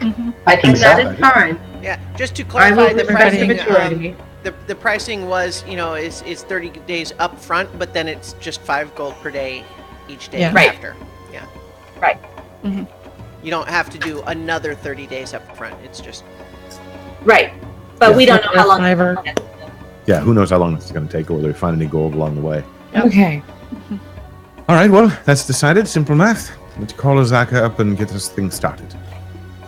I think And so. that is fine. Yeah, just to I clarify, will the respect the pricing, majority. the pricing was, is 30 days up front, but then it's just 5 gold per day each day Yeah. Right. after. Yeah. Right. Mhm. You don't have to do another 30 days up front. It's just Right. But we don't know how long. Fiver. Yeah, who knows how long it's going to take or whether we find any gold along the way. Okay. All right, well, that's decided. Simple math. Let's call Azaka up and get this thing started.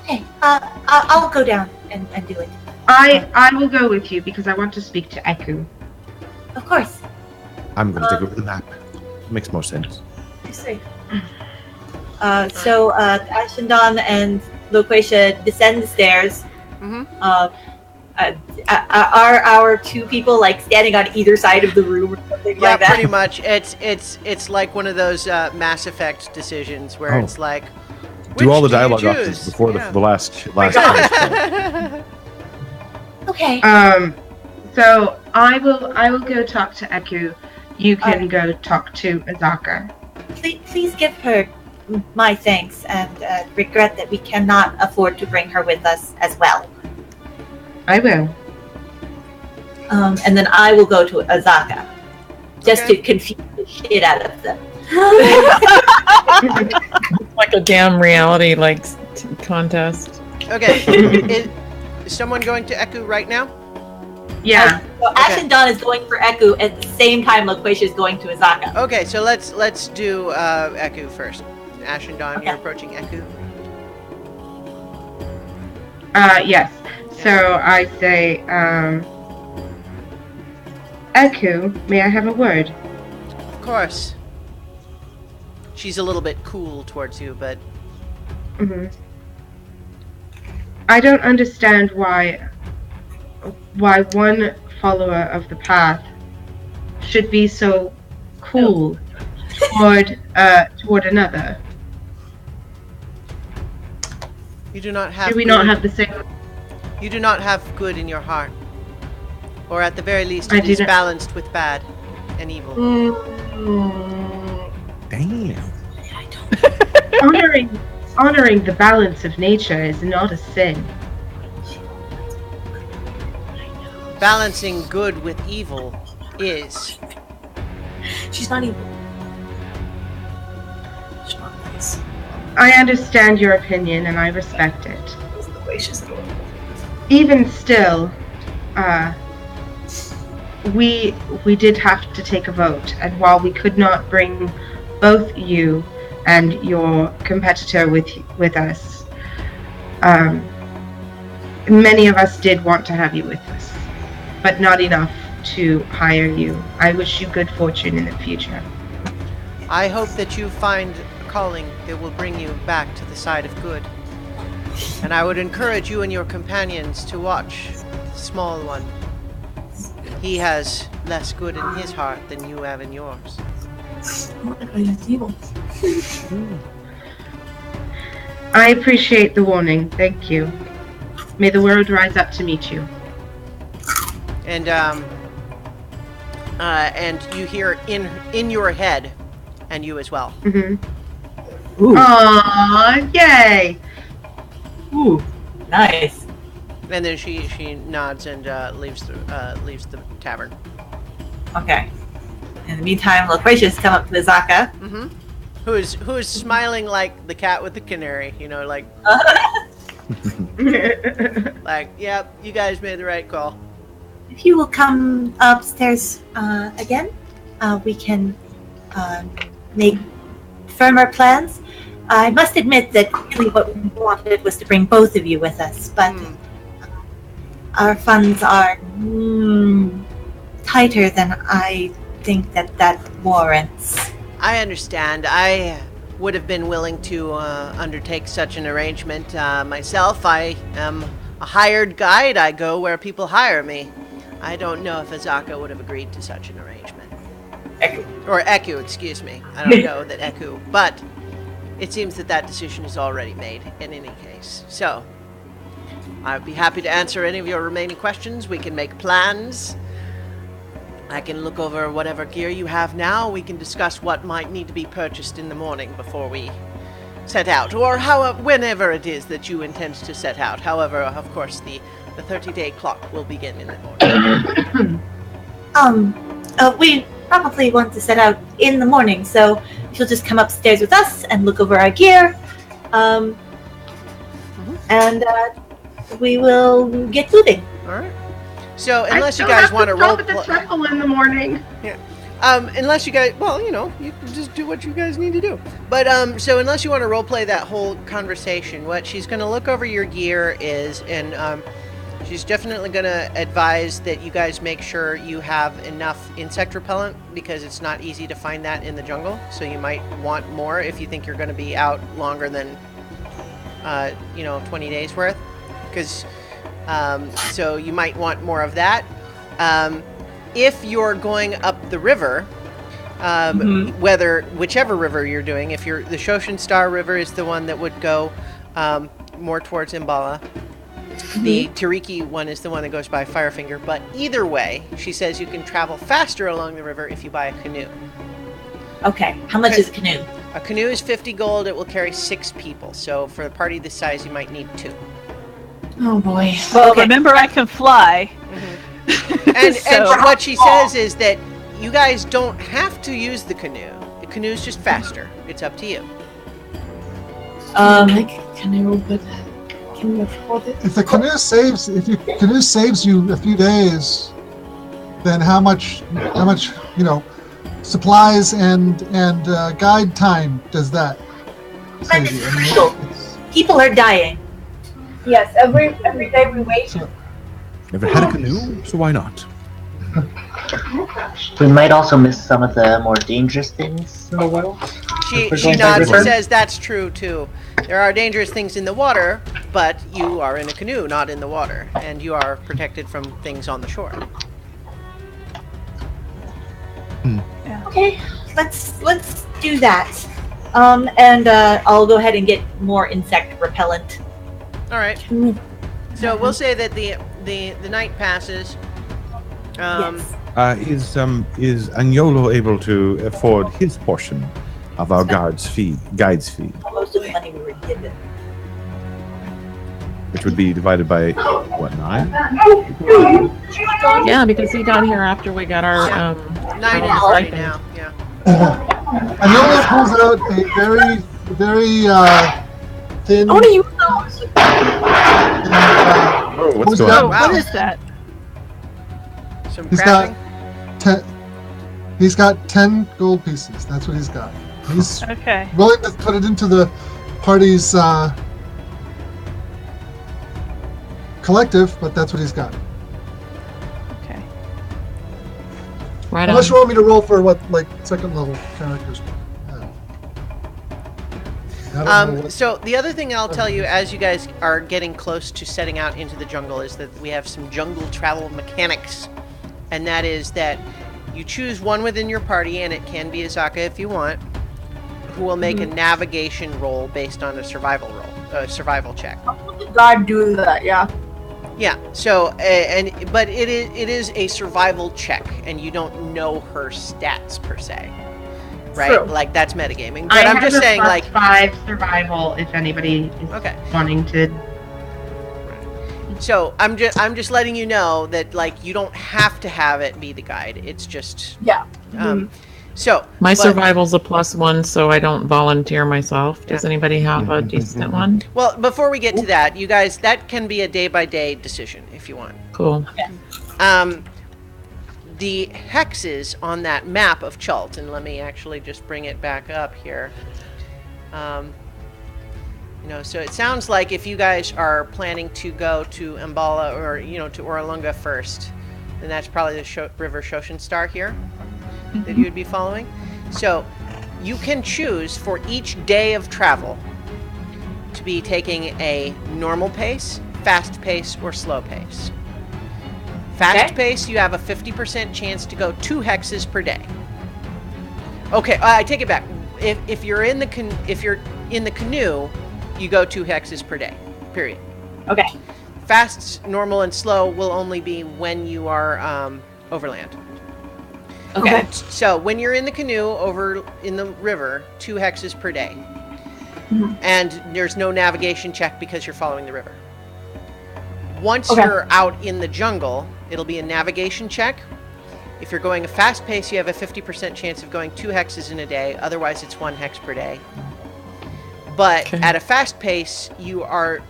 Okay. I'll go down and do it. I will go with you because I want to speak to Eku. Of course. I'm going to take over the map. Makes more sense. I see. So Ashendon and Loquacia descend the stairs. Mm-hmm. Are our two people like standing on either side of the room or something Yeah, like that? pretty much. It's like one of those Mass Effect decisions where it's like, Do all the which do you dialogue choose? options before Yeah. the last. Okay. So I will go talk to Eku. You can go talk to Azaka. Please give her my thanks and regret that we cannot afford to bring her with us as well. I will. And then I will go to Azaka, just Okay. to confuse the shit out of them. It's like a damn reality contest. Okay. Is someone going to Eku right now? Yeah. So Ash and Don is going for Eku at the same time Loquacia is going to Azaka. Okay, so let's do Eku first. Ash and Dawn, you're Okay. approaching Eku. Yes. So I say, Eku, may I have a word? Of course. She's a little bit cool towards you, but Hmm. I don't understand why one follower of the path should be so cool toward another. you do not have. Do we good, not have the same? You do not have good in your heart, or at the very least, I it is do not- balanced with bad and evil. Damn. Honoring the balance of nature is not a sin. Balancing good with evil is. She's not even. She's not nice. I understand your opinion and I respect it. That's the way she's doing. Even still, we did have to take a vote, and while we could not bring both you and your competitor with us, many of us did want to have you with us, but not enough to hire you. I wish you good fortune in the future. I hope that you find a calling that will bring you back to the side of good. And I would encourage you and your companions to watch the small one. He has less good in his heart than you have in yours. Oh my god, he's evil. I appreciate the warning. Thank you. May the world rise up to meet you. And you hear in your head, and you as well. Mm-hmm. Aww, yay! Ooh, nice. And then she nods and leaves the tavern. Okay. In the meantime, Loquacia's come up to Azaka. Mm-hmm. Who is smiling like the cat with the canary? You know, like yep, you guys made the right call. If you will come upstairs again, we can make firmer plans. I must admit that really what we wanted was to bring both of you with us, but our funds are tighter than I think that warrants. I understand. I would have been willing to undertake such an arrangement myself. I am a hired guide. I go where people hire me. I don't know if Azaka would have agreed to such an arrangement. Eku, excuse me. I don't know that Eku, but it seems that decision is already made in any case. So, I'd be happy to answer any of your remaining questions. We can make plans. I can look over whatever gear you have now. We can discuss what might need to be purchased in the morning before we set out, or whenever it is that you intend to set out. However, of course, the 30-day clock will begin in the morning. We probably want to set out in the morning, so she'll just come upstairs with us and look over our gear, and we will get moving. All right. So unless you guys want to roll role the play, temple in the morning. yeah. Unless you guys, well, you can just do what you guys need to do. But so unless you want to role play that whole conversation, what she's going to look over your gear is, and she's She's definitely going to advise that you guys make sure you have enough insect repellent because it's not easy to find that in the jungle. So you might want more if you think you're going to be out longer than, 20 days worth. Because, so you might want more of that. If you're going up the river, whichever river you're doing, the Shoshin Star River is the one that would go more towards Imbala. The Tiriki one is the one that goes by Firefinger, but either way, she says you can travel faster along the river if you buy a canoe. Okay, how much is a canoe? A canoe is 50 gold. It will carry 6 people, so for a party this size, you might need 2. Oh boy. Well, remember I can fly. And what she says is that you guys don't have to use the canoe. The canoe's just faster. It's up to you. Canoe, but can you afford it? If the canoe saves you a few days, then how much supplies and guide time does that save you? People are dying. Yes, every day we wait. Never had a canoe, so why not? We might also miss some of the more dangerous things in the world. She nods and says that's true too. There are dangerous things in the water, but you are in a canoe, not in the water, and you are protected from things on the shore. Okay, let's do that. And I'll go ahead and get more insect repellent. All right. So we'll say that the night passes. Yes. Is Agnolo able to afford his portion of our guide's fee, Most of the money we were given. which would be divided by what, 9? Yeah, because he got here after we got our 9 is right now. Yeah. Agnolo pulls out a very, very thin. I want to use those. What's going on? Wow. What is that? Some He's crafting. He's got 10 gold pieces. That's what he's got. He's Okay. willing to put it into the party's collective, but that's what he's got. Okay. Right Unless you on. want me to roll for second level characters. I don't know what- So the other thing I'll tell you as you guys are getting close to setting out into the jungle is that we have some jungle travel mechanics. And that is that you choose one within your party, and it can be Azaka if you want, who will make a navigation roll based on a survival check. God do that, yeah. Yeah. So, but it is a survival check, and you don't know her stats per se, right? True. Like that's metagaming. I But I'm have just a saying, like, +5 survival if anybody is okay. wanting to. So I'm just letting you know that like you don't have to have it be the guide. It's just Yeah. So My but- survival's a +1, so I don't volunteer myself. Does anybody have a decent one? Well, before we get to that, you guys, that can be a day-by-day decision if you want. Cool. The hexes on that map of Chult, and let me actually just bring it back up here. So it sounds like if you guys are planning to go to Imbala or, to Oralunga first, then that's probably the River Shoshin Star here that you would be following. So you can choose for each day of travel to be taking a normal pace, fast pace, or slow pace. Fast pace, you have a 50% chance to go 2 hexes per day. Okay, I take it back. If you're in the canoe, you go 2 hexes per day. Period. Okay. Fast, normal, and slow will only be when you are overland. Okay. So when you're in the canoe over in the river, 2 hexes per day. And there's no navigation check because you're following the river. Once you're out in the jungle, it'll be a navigation check. If you're going a fast pace, you have a 50% chance of going 2 hexes in a day. Otherwise, it's 1 hex per day. But at a fast pace, you are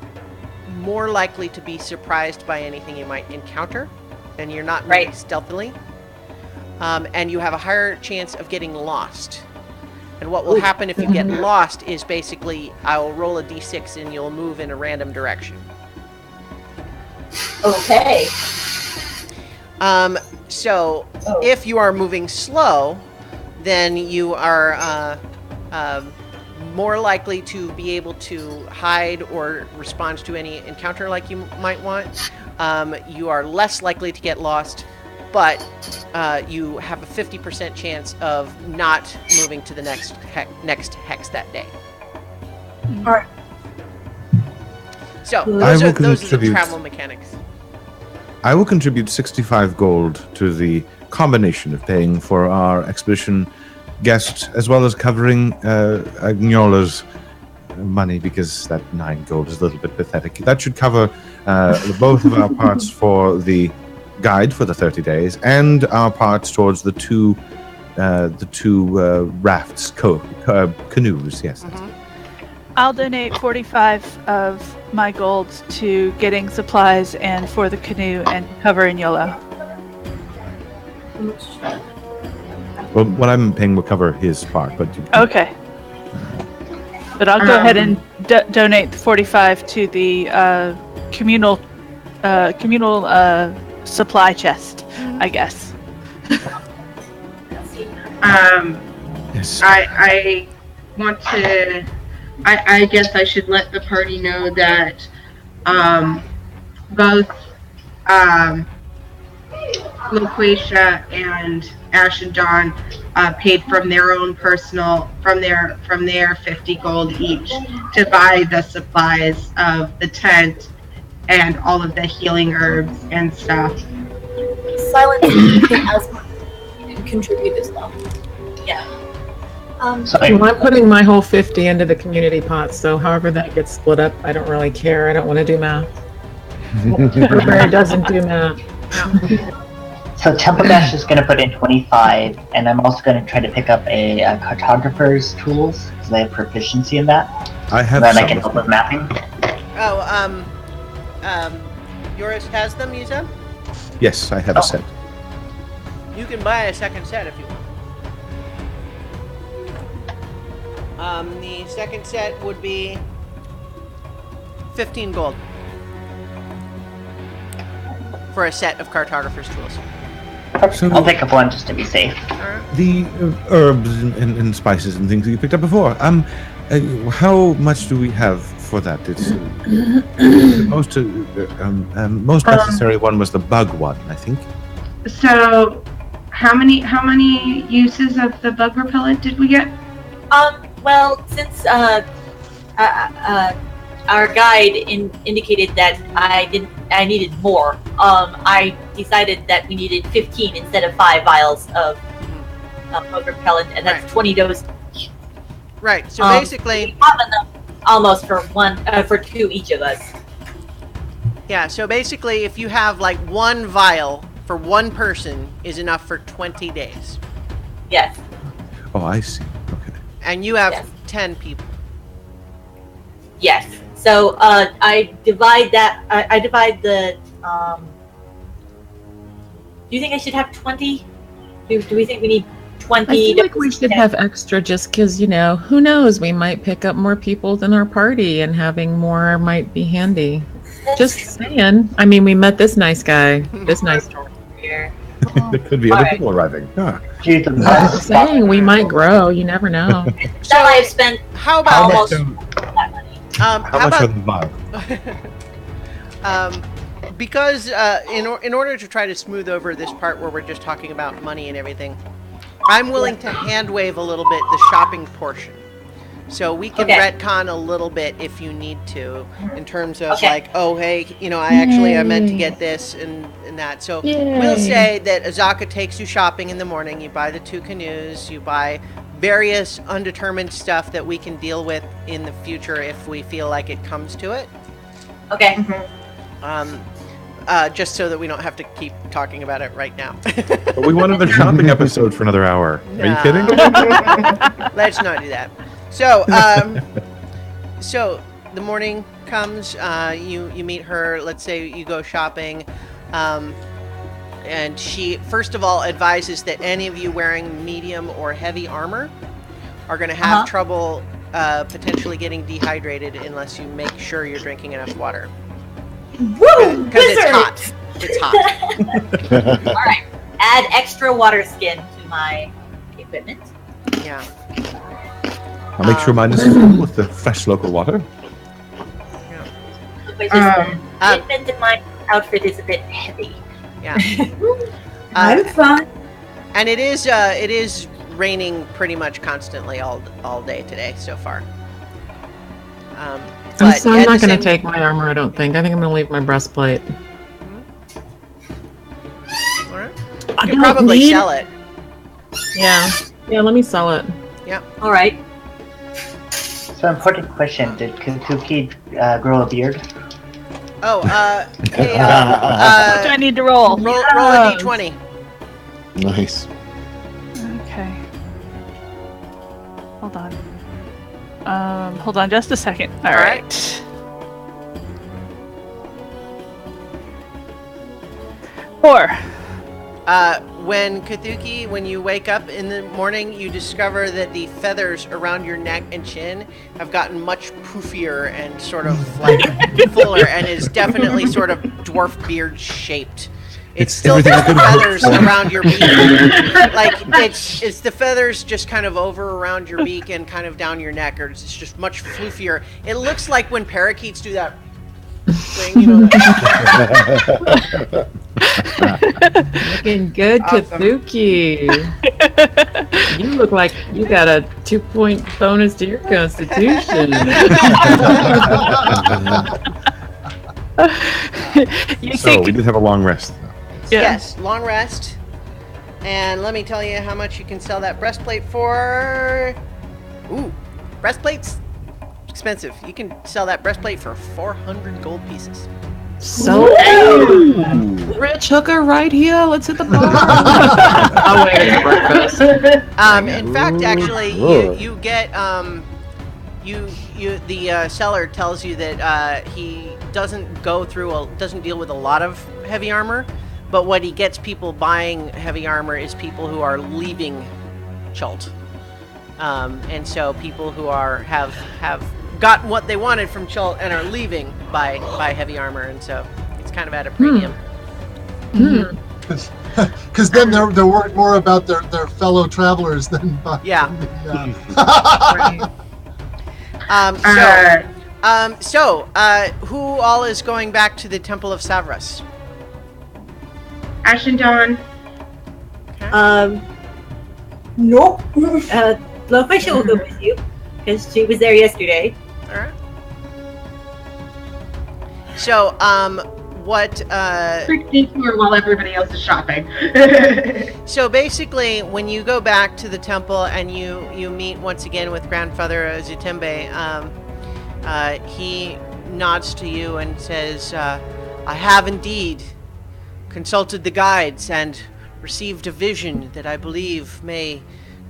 more likely to be surprised by anything you might encounter, and you're not moving stealthily. And you have a higher chance of getting lost. And what will happen if you get lost is basically I will roll a d6 and you'll move in a random direction. Okay. So if you are moving slow, then you are more likely to be able to hide or respond to any encounter like you might want. You are less likely to get lost, but you have a 50% chance of not moving to the next hex that day. All right. So I will those are the contribute. travel mechanics. I will contribute 65 gold to the combination of paying for our expedition guest as well as covering Agnola's money, because that 9 gold is a little bit pathetic. That should cover both of our parts for the guide for the 30 days and our parts towards the two rafts, canoes. Yes. Mm-hmm. I'll donate 45 of my gold to getting supplies and for the canoe and covering YOLO. Well, what I'm paying will cover his part, but Okay. But I'll go ahead and donate the 45 to the communal supply chest, I guess. yes. I want to. I guess I should let the party know that both Loquacia and Ash and Dawn paid from their own personal, from their 50 gold each to buy the supplies of the tent and all of the healing herbs and stuff. Silence as much and contribute as well. Yeah. Sorry. Well, I'm putting my whole 50 into the community pot, so however that gets split up, I don't really care. I don't want to do math. Burberry doesn't do math. So Tempedash is going to put in 25, and I'm also going to try to pick up a cartographer's tools, because I have proficiency in that. I have Then I some can of help them. with mapping. Yours has them, you said? Yes, I have a set. You can buy a second set if you want. The second set would be 15 gold for a set of cartographer's tools. So- I'll pick up one just to be safe. The herbs and spices and things that you picked up before. How much do we have for that? It's the most necessary one was the bug one, I think. So, how many uses of the bug repellent did we get? Well, since our guide indicated that I needed more, I decided that we needed 15 instead of 5 vials of bug repellent, and that's Right. 20 doses. Right. So basically, we have enough almost for for 2 each of us. yeah. So basically, if you have like 1 vial for 1 person is enough for 20 days, Yes. Oh, I see. Okay. and you have Yes. 10 people. Yes. So I divide that. I divide the. Do you think I should have 20? Do we think we need 20? I feel like we should have extra just because, who knows? We might pick up more people than our party, and having more might be handy. Just saying. I mean, we met this nice guy. This nice here. There could be other Alright. people arriving. Ah. Dude, the I'm best saying we might grow. You never know. So I have spent How How about much? that money. How much are the vial? Because in order to try to smooth over this part where we're just talking about money and everything, I'm willing to hand wave a little bit the shopping portion. So we can Okay. retcon a little bit if you need to, in terms of Okay. like, oh hey, I meant to get this and that. So we'll say that Azaka takes you shopping in the morning. You buy the 2 canoes. You buy various undetermined stuff that we can deal with in the future if we feel like it comes to it. Okay. Just so that we don't have to keep talking about it right now. But we wanted the shopping episode for another hour. Are you No. kidding? Let's not do that. So, so the morning comes. You meet her. Let's say you go shopping, and she first of all advises that any of you wearing medium or heavy armor are going to have trouble potentially getting dehydrated unless you make sure you're drinking enough water. Woo! Because it's Wizard! hot. It's hot. All right. Add extra water skin to my equipment. Yeah. I'll make sure mine is full with the fresh local water. But just the equipment in my outfit is a bit heavy. Yeah. I'm fine. And it is raining pretty much constantly all day today so far. But So I'm at not the going same- to take my armor, I don't think. I think I'm going to leave my breastplate. All right. I You could don't probably need- sell it. Yeah. Yeah, let me sell it. All right. So, important question: did Kentucky grow a beard? Oh, hey, What do I need to roll? roll a d20. Nice. Okay. Hold on. Hold on just a second. All right. right. 4. When you wake up in the morning, you discover that the feathers around your neck and chin have gotten much poofier and sort of like fuller, and is definitely sort of dwarf beard shaped. It's still everything just I the could hope feathers for. around your beak. Like it's the feathers just kind of over around your beak and kind of down your neck, or it's just much floofier. It looks like when parakeets do that thing, you know. Looking good, Awesome. Kazuki. You look like you got a 2-point bonus to your constitution. You So think? we did have a long rest. Yeah. Yes, long rest. And let me tell you how much you can sell that breastplate for. Ooh, breastplate's expensive. You can sell that breastplate for 400 gold pieces. So rich hooker right here. Let's hit the bar. Oh wait, it's breakfast. In fact, actually, you get the seller tells you that he doesn't deal with a lot of heavy armor, but what he gets people buying heavy armor is people who are leaving Chult, and so people who have got what they wanted from Chult and are leaving by heavy armor, and so it's kind of at a premium. Because then they're worried more about their fellow travelers than about Yeah. Who all is going back to the Temple of Savras? Ash and Dawn. Nope. Blowfish will go with you because she was there yesterday. All right. So, what? Quick detour while everybody else is shopping. So basically, when you go back to the temple and you meet once again with Grandfather Zutembe, he nods to you and says, "I have indeed consulted the guides and received a vision that I believe may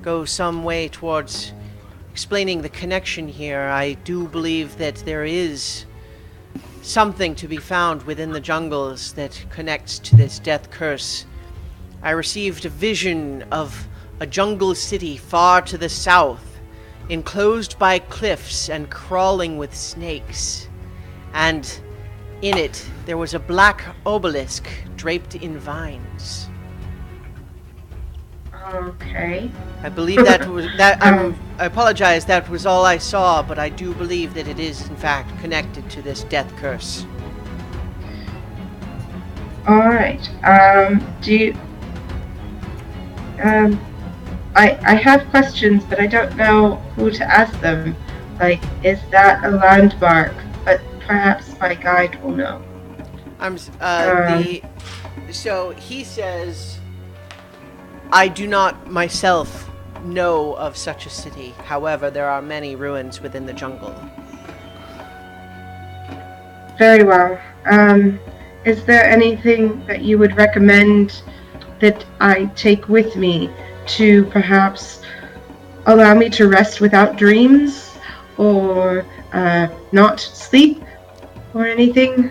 go some way towards explaining the connection here. I do believe that there is something to be found within the jungles that connects to this death curse. I received a vision of a jungle city far to the south, enclosed by cliffs and crawling with snakes. And in it, there was a black obelisk draped in vines. Okay. I believe that was that. I apologize. That was all I saw, but I do believe that it is in fact connected to this death curse." All right. Do you? I have questions, but I don't know who to ask them. Like, is that a landmark? But perhaps my guide will know. So he says, "I do not myself know of such a city. However, there are many ruins within the jungle." Very well. Is there anything that you would recommend that I take with me to perhaps allow me to rest without dreams or not sleep or anything?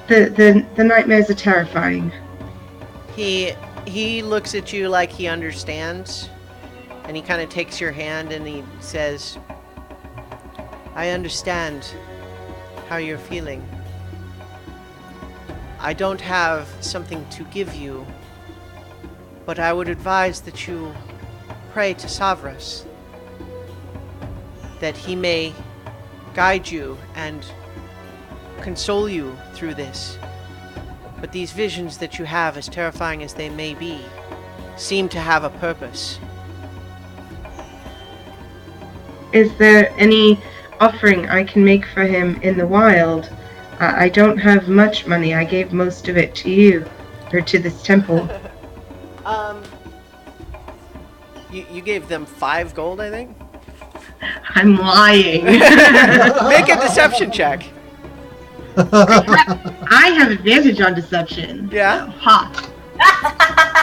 The nightmares are terrifying. He looks at you like he understands, and he kind of takes your hand and he says, "I understand how you're feeling. I don't have something to give you, but I would advise that you pray to Savras, that he may guide you and console you through this. But these visions that you have, as terrifying as they may be, seem to have a purpose. Is there any offering I can make for him in the wild? I don't have much money. I gave most of it to you, or to this temple. You gave them 5 gold, I think? I'm lying. Make a deception check. I have advantage on deception. Yeah? Hot.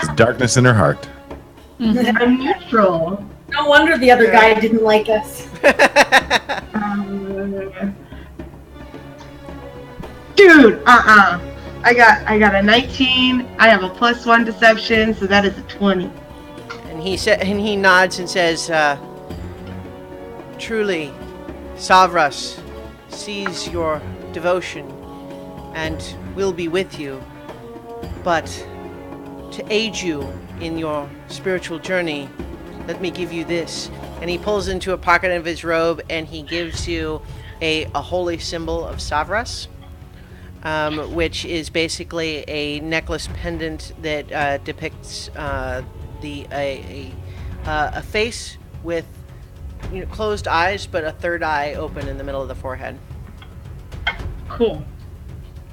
It's darkness in her heart. I'm neutral. No wonder the other guy didn't like us. Dude, I got a 19. I have a +1 deception, so that is a 20. And he nods and says, truly, Savras sees your devotion and will be with you, but to aid you in your spiritual journey, let me give you this. And he pulls into a pocket of his robe and he gives you a holy symbol of Savras, which is basically a necklace pendant that depicts a face with closed eyes, but a third eye open in the middle of the forehead. Cool.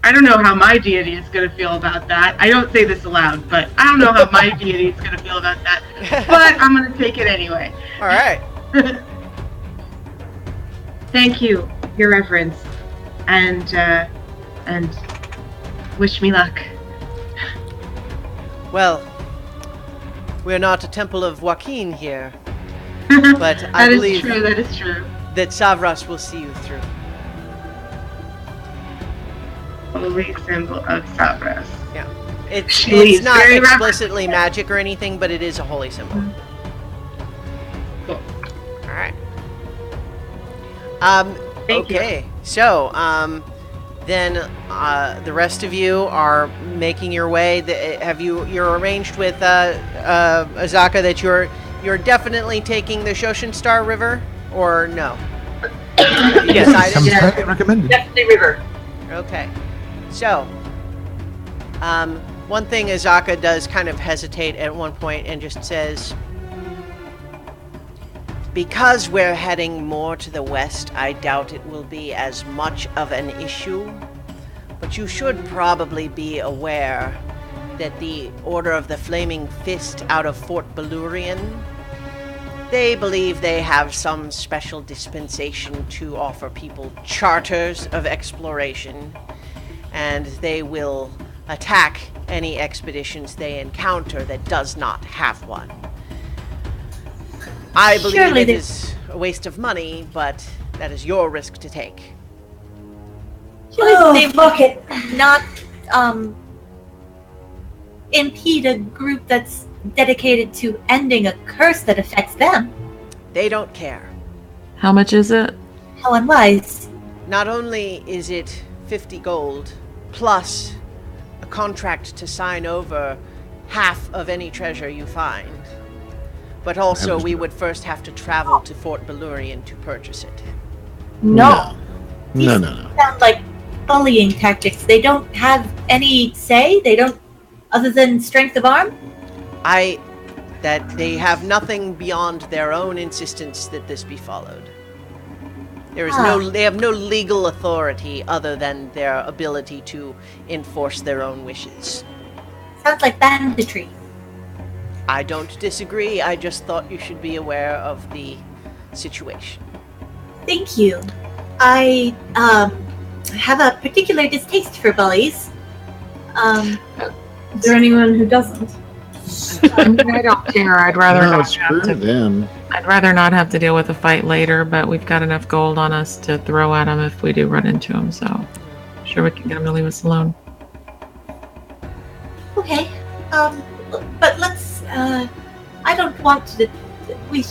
I don't know how my deity is going to feel about that. I don't say this aloud, but I don't know how my deity is going to feel about that. But I'm going to take it anyway. All right. Thank you, Your Reverence, and wish me luck. Well, we're not a temple of Joaquin here, but I believe that is true. that Savras will see you through. Holy symbol of Savras. Yeah. It's not explicitly magic or anything, but it is a holy symbol. Cool. Alright. Thank okay. So, then the rest of you are making your way. You're arranged with Azaka that you're definitely taking the Shoshin Star River, or no? Yes, I recommended. Definitely river. Okay. So, one thing Azaka does kind of hesitate at one point and just says, because we're heading more to the west, I doubt it will be as much of an issue. But you should probably be aware that the Order of the Flaming Fist out of Fort Balurian, they believe they have some special dispensation to offer people charters of exploration, and they will attack any expeditions they encounter that does not have one. I believe it is a waste of money, but that is your risk to take. They not impede a group that's dedicated to ending a curse that affects them. They don't care. How much is it? How unwise. Not only is it 50 gold, plus a contract to sign over half of any treasure you find, but also we would first have to travel to Fort Balurian to purchase it. No. No. Sound like bullying tactics. They don't have any say? They don't, other than strength of arm? That they have nothing beyond their own insistence that this be followed. They have no legal authority other than their ability to enforce their own wishes. Sounds like banditry. I don't disagree. I just thought you should be aware of the situation. Thank you. I have a particular distaste for bullies. Is there anyone who doesn't? I mean, I don't care. I'd rather No, not screw have to. them. I'd rather not have to deal with a fight later. But we've got enough gold on us to throw at them if we do run into them. So, sure, we can get them to leave us alone. Okay. But let's. I don't want to. We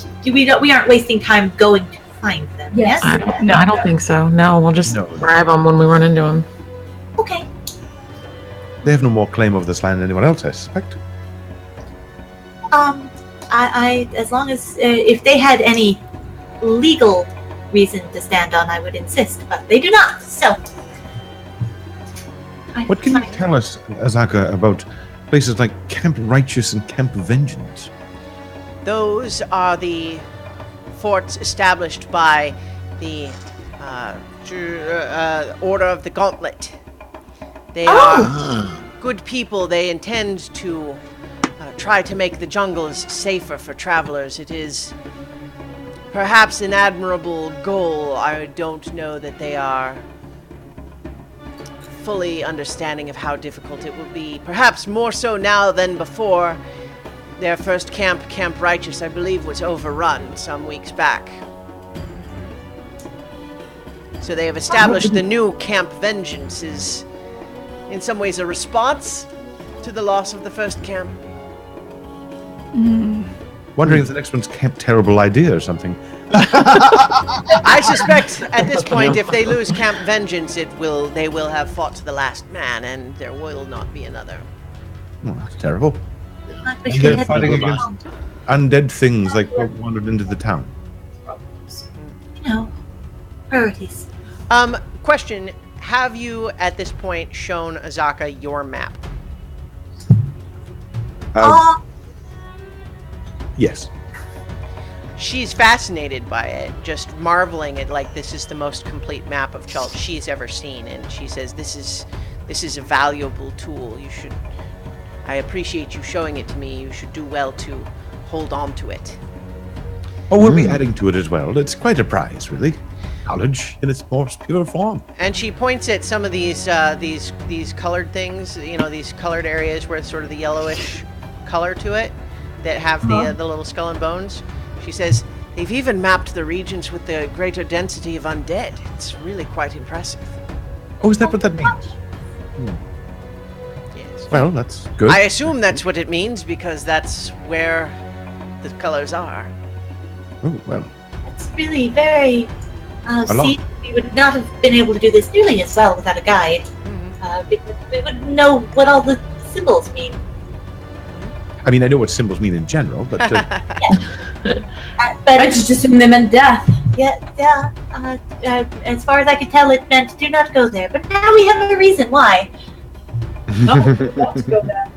aren't wasting time going to find them. Yes. Yes. I don't think so. No, we'll just No. grab them when we run into them. Okay. They have no more claim over this land than anyone else, I suspect. I as long as if they had any legal reason to stand on, I would insist, but they do not. So, What can you tell us, Azaka, about places like Camp Righteous and Camp Vengeance? Those are the forts established by the Order of the Gauntlet. They are good people. They intend to try to make the jungles safer for travelers. It is perhaps an admirable goal. I don't know that they are fully understanding of how difficult it will be. Perhaps more so now than before. Their first camp, Camp Righteous, I believe, was overrun some weeks back. So they have established the new Camp Vengeance is, in some ways, a response to the loss of the first camp. Wondering if the next one's Camp Terrible Idea or something. I suspect at this point, if they lose Camp Vengeance, they will have fought to the last man, and there will not be another. Oh, that's terrible. I wish And we they're had fighting more against undead things like what wandered into the town. priorities. Question. Have you, at this point, shown Azaka your map? Yes. She's fascinated by it, just marveling at like this is the most complete map of Chult she's ever seen, and she says this is a valuable tool. I appreciate you showing it to me. You should do well to hold on to it. Oh, we'll be adding to it as well. It's quite a prize, really. Knowledge in its most pure form. And she points at some of these colored things, these colored areas where it's sort of the yellowish color to it that have the little skull and bones. She says, they've even mapped the regions with the greater density of undead. It's really quite impressive. Oh, is that what that means? Yes. Well, that's good. I assume that's what it means because that's where the colors are. Oh, well. It's really very... lot. see, we would not have been able to do this nearly as well without a guide. Because we wouldn't know what all the symbols mean. I mean, I know what symbols mean in general, but... But I just assumed they meant death. as far as I could tell, it meant do not go there. But now we have a reason why. Let's go there.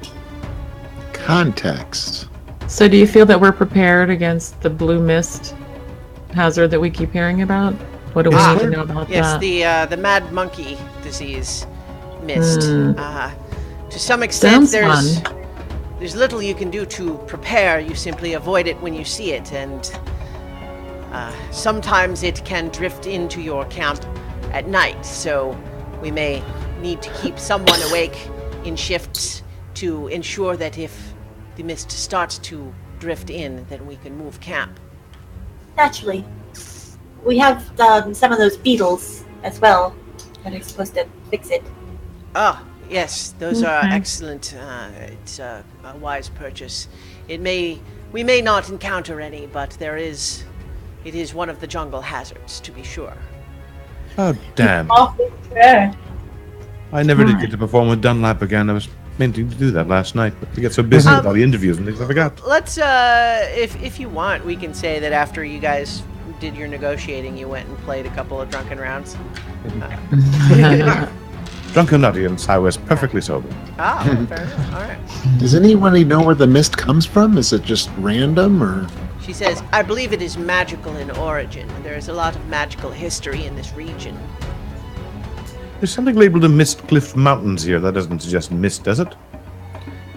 Context. So do you feel that we're prepared against the blue mist hazard that we keep hearing about? What do we need to know about yes, that? the mad monkey disease mist. To some Sounds extent, fun. there's little you can do to prepare. You simply avoid it when you see it, and sometimes it can drift into your camp at night. So we may need to keep someone awake in shifts to ensure that if the mist starts to drift in, then we can move camp. Naturally. We have some of those beetles as well that are supposed to fix it. Ah, yes, those are excellent. It's a wise purchase. We may not encounter any, but it is one of the jungle hazards, to be sure. Oh, damn. Awfully fair. I never did get to perform with Dunlap again. I was meant to do that last night, but we get so busy with all the interviews and things I forgot. Let's, if you want, we can say that after you guys did your negotiating, you went and played a couple of drunken rounds. Drunken audience, I was perfectly sober. Ah, fair enough. All right. Does anybody know where the mist comes from? Is it just random, or...? She says, I believe it is magical in origin. There is a lot of magical history in this region. There's something labeled the Mistcliff Mountains here. That doesn't suggest mist, does it?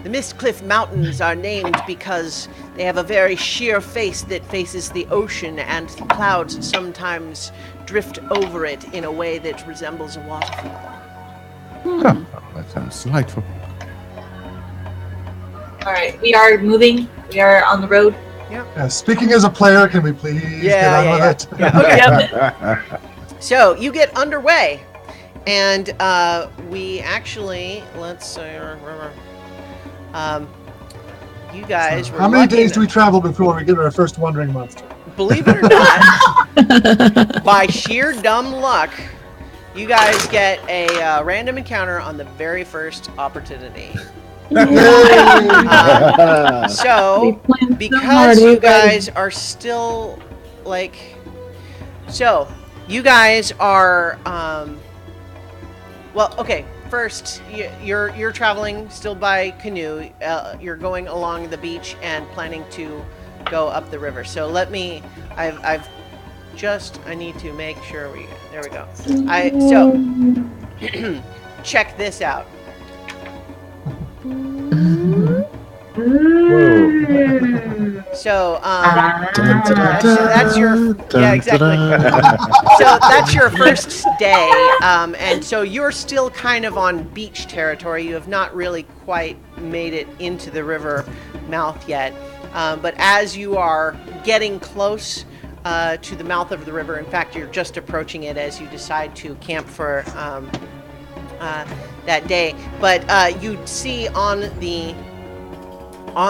The Mistcliff Mountains are named because they have a very sheer face that faces the ocean, and the clouds sometimes drift over it in a way that resembles a waterfall. Oh, that sounds delightful. Alright, we are moving. We are on the road. Speaking as a player, can we please get on with it? Yeah, okay. So, you get underway. And we actually, let's say, you guys were How many days do we enough, travel before we get our first wandering monster? believe it or not, by sheer dumb luck, you guys get a random encounter on the very first opportunity. So, because you guys are still like, so you guys are, well, okay. First, you're traveling still by canoe. You're going along the beach and planning to go up the river. So let me. I need to make sure we. There we go. Check this out. So that's your exactly. So that's your first day, and so you're still kind of on beach territory. You have not really quite made it into the river mouth yet, but as you are getting close to the mouth of the river, in fact, you're just approaching it as you decide to camp for that day. But you see on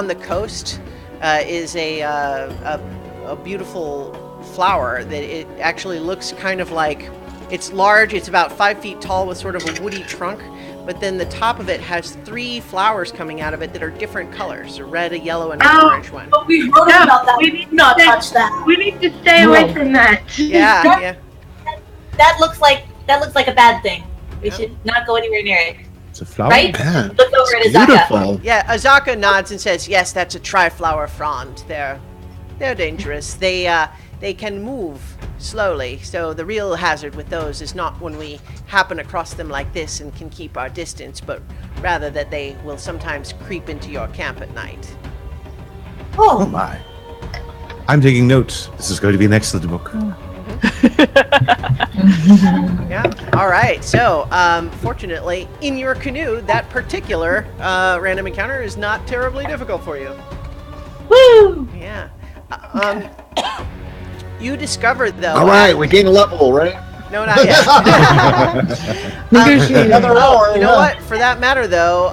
the coast is a beautiful flower that it actually looks kind of like, it's large, it's about 5 feet tall with sort of a woody trunk, but then the top of it has 3 flowers coming out of it that are different colors, a red, a yellow, and an orange one. But we heard about that. We need not touch that. We need to stay away from that. Yeah. That looks like a bad thing. We should not go anywhere near it. It's a flower. Right? Yeah, Look over at Azaka. beautiful. Yeah, Azaka nods and says, yes, that's a tri-flower frond. They're dangerous. They can move slowly, so the real hazard with those is not when we happen across them like this and can keep our distance, but rather that they will sometimes creep into your camp at night. Oh my. I'm taking notes. This is going to be an excellent book. Yeah. All right. So, fortunately, in your canoe, that particular random encounter is not terribly difficult for you. Woo! Yeah. You discovered, though. All right, we gain a level, right? No, not yet. Another hour. You know what? For that matter, though,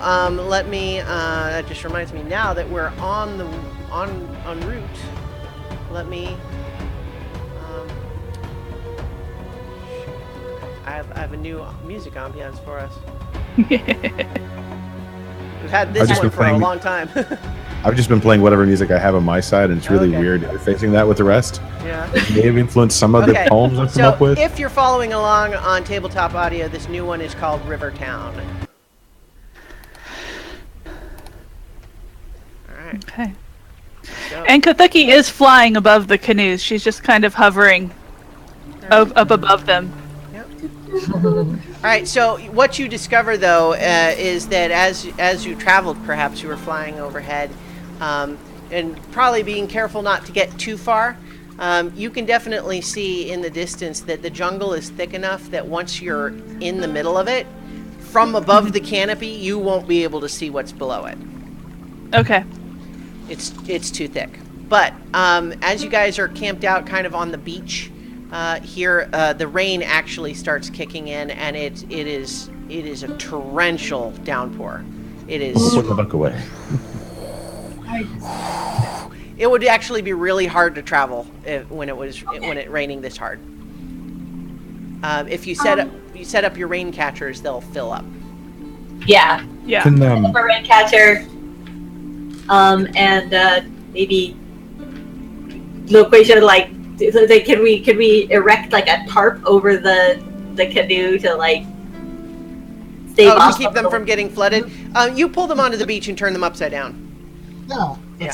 let me. That just reminds me now that we're on route. Let me. I have a new music ambiance for us. We've had this one for a long time. I've just been playing whatever music I have on my side, and it's really weird interfacing that with the rest. Yeah. It may have influenced some of the poems I've come up with. If you're following along on Tabletop Audio, this new one is called Rivertown. All right. Okay. And Kathuki is flying above the canoes. She's just kind of hovering up above them. All right, so what you discover, though, is that as you traveled, perhaps you were flying overhead, and probably being careful not to get too far, you can definitely see in the distance that the jungle is thick enough that once you're in the middle of it, from above the canopy, you won't be able to see what's below it. Okay. It's too thick. But as you guys are camped out kind of on the beach, here, the rain actually starts kicking in, and it is a torrential downpour. It is. Put the book away. It would actually be really hard to travel when it raining this hard. If you set up your rain catchers, they'll fill up. Yeah. Yeah. Can, A rain catcher. And maybe location like. Can we erect like a tarp over the canoe to like stave off to keep them from getting flooded? You pull them onto the beach and turn them upside down. Yeah.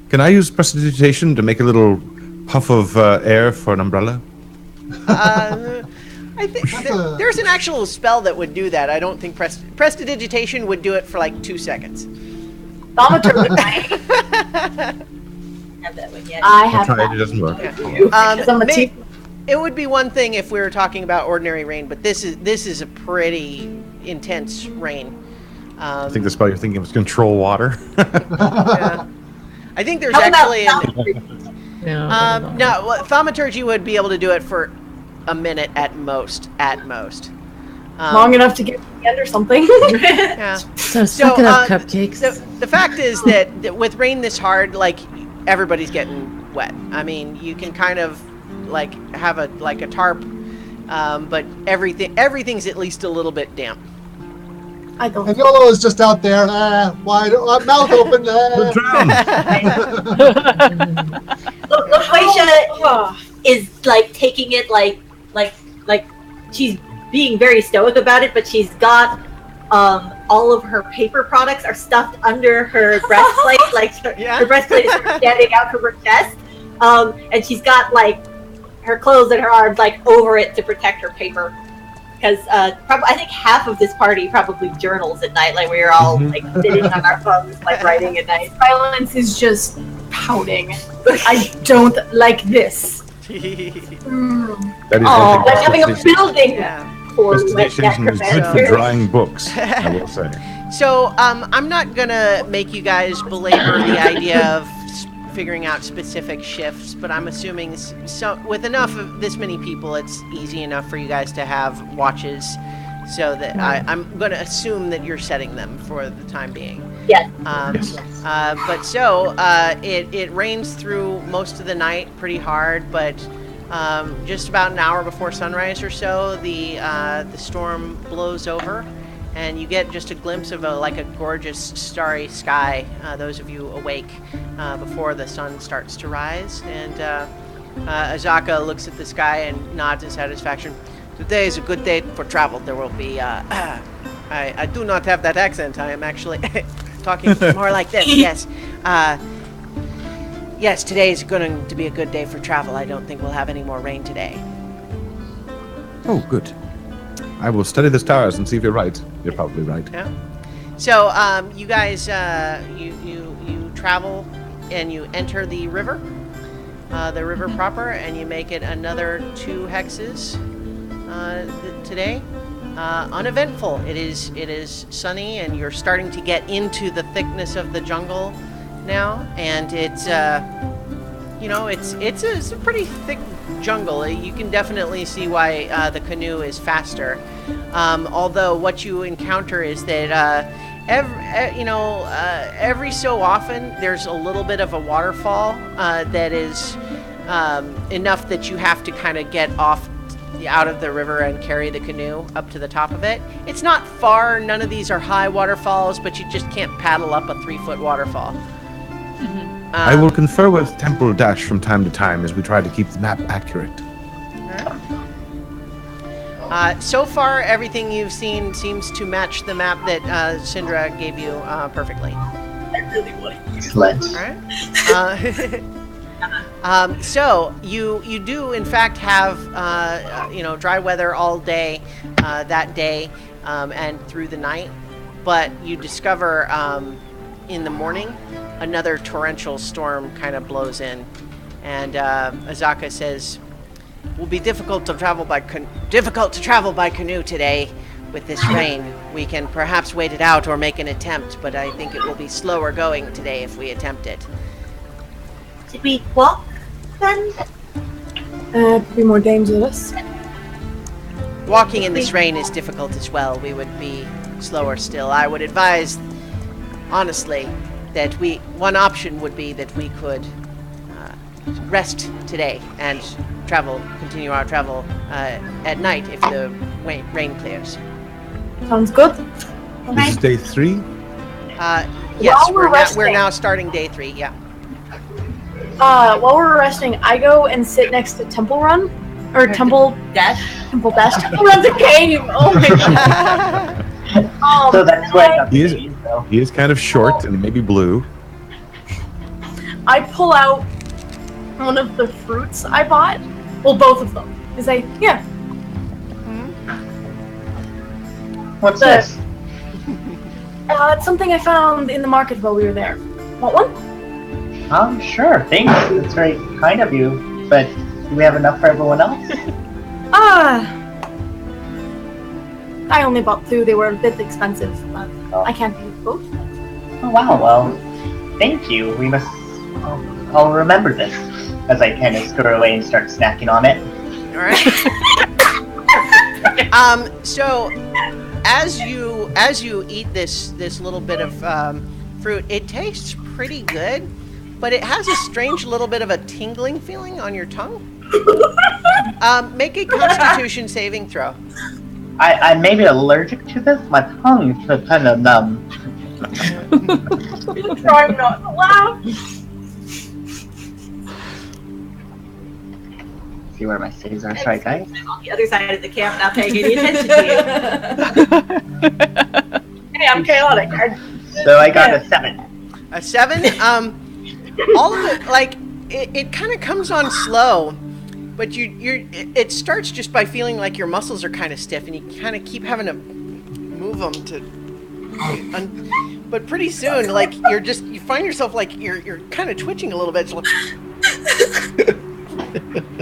Can I use prestidigitation to make a little puff of air for an umbrella? I think there's an actual spell that would do that. I don't think prestidigitation would do it for like 2 seconds. Thaumaturgy might have that one yet. I have Tried, that. it doesn't work. It would be one thing if we were talking about ordinary rain, but this is a pretty intense rain. I think the spell you're thinking was control water. Yeah. I think there's How about actually Yeah. thaumaturgy would be able to do it for a minute at most. Long enough to get to the end or something. Yeah. So suck it up, cupcakes. The fact is that with rain this hard, like everybody's getting wet. I mean, you can kind of like have a tarp but everything's at least a little bit damp. I don't. And Yolo is just out there, mouth open. Loquacia is like taking it like she's being very stoic about it, but she's got all of her paper products are stuffed under her breastplate, like her breastplate is standing out from her chest, and she's got like her clothes and her arms like over it to protect her paper. Because I think half of this party probably journals at night, like we're all like sitting on our phones, like writing at night. Silence is just pouting. I don't like this. That is like having a building for Investigation is good for drawing books, I will say. So I'm not gonna make you guys belabor the idea of figuring out specific shifts, but I'm assuming with enough of this many people, it's easy enough for you guys to have watches, so that I'm going to assume that you're setting them for the time being. Yes. It rains through most of the night pretty hard, but just about an hour before sunrise or so, the storm blows over. And you get just a glimpse of a gorgeous starry sky, those of you awake before the sun starts to rise. And Azaka looks at the sky and nods in satisfaction. Today is a good day for travel. There will be... I do not have that accent. I am actually talking more like this, yes. Yes, today is going to be a good day for travel. I don't think we'll have any more rain today. Oh, good. I will study the stars and see if you're right. You're probably right. Yeah. So you guys, you travel and you enter the river proper, and you make it another 2 hexes today. Uneventful. It is sunny, and you're starting to get into the thickness of the jungle now, and it's it's a pretty thick jungle. You can definitely see why the canoe is faster. Although what you encounter is that every so often there's a little bit of a waterfall that is enough that you have to kind of get off out of the river and carry the canoe up to the top of it. It's not far. None of these are high waterfalls, but you just can't paddle up a 3-foot waterfall. I will confer with Temple Dash from time to time as we try to keep the map accurate. So far, everything you've seen seems to match the map that Syndra gave you perfectly. I really want to use Excellent. All right. So you do in fact have dry weather all day that day and through the night, but you discover in the morning another torrential storm kind of blows in, and Azaka says, "It will be difficult to travel by canoe today with this rain. We can perhaps wait it out or make an attempt, but I think it will be slower going today if we attempt it." Should we walk then? Be more dangerous. Walking in this rain is difficult as well. We would be slower still. I would advise, honestly, that one option would be that we could rest today and continue our travel at night if the rain clears. Sounds good. This is day 3? Yes, While we're now starting day 3, yeah. While we're resting, I go and sit next to Temple Run. Or Temple Dash? Temple Dash. Temple Run's a game! Oh my god. So that's what He is kind of short and maybe blue. I pull out one of the fruits I bought. Well, both of them. I say, yeah. What's this? It's something I found in the market while we were there. Want one? Sure. Thanks. It's very kind of you. But do we have enough for everyone else? I only bought 2. They were a bit expensive, but I can't eat both. Oh wow. Well, thank you. We must. I'll remember this as I kind of scurry away and start snacking on it. All right. So as you eat this little bit of fruit, it tastes pretty good, but it has a strange little bit of a tingling feeling on your tongue. Make a Constitution saving throw. I may be allergic to this. My tongue is kind of numb. Try not to laugh. See where my saves are. Sorry, guys. I'm on the other side of the camp, not paying any attention to you. Hey, I'm chaotic. So I got a 7. A 7. All of it, like it kind of comes on slow, but it starts just by feeling like your muscles are kind of stiff, and you kind of keep having to move them to. But pretty soon, like you find yourself like you're kind of twitching a little bit. So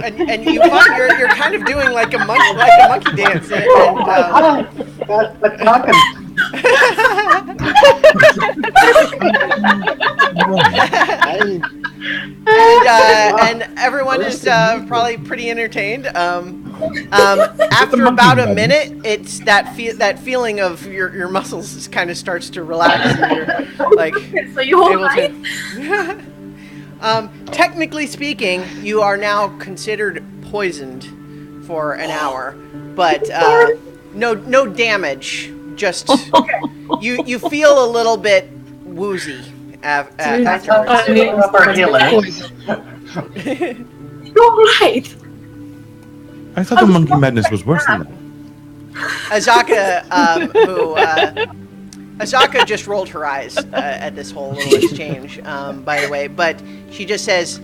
and you find you're kind of doing like a monkey dance. That's talking. And everyone is probably pretty entertained. After about a minute, it's that feeling of your muscles kind of starts to relax, and you're like So you hold right? Technically speaking, you are now considered poisoned for an hour, but no damage. Just you feel a little bit woozy afterwards. You're right. I thought the monkey madness was worse than that. Azaka just rolled her eyes at this whole little exchange, by the way, but she just says,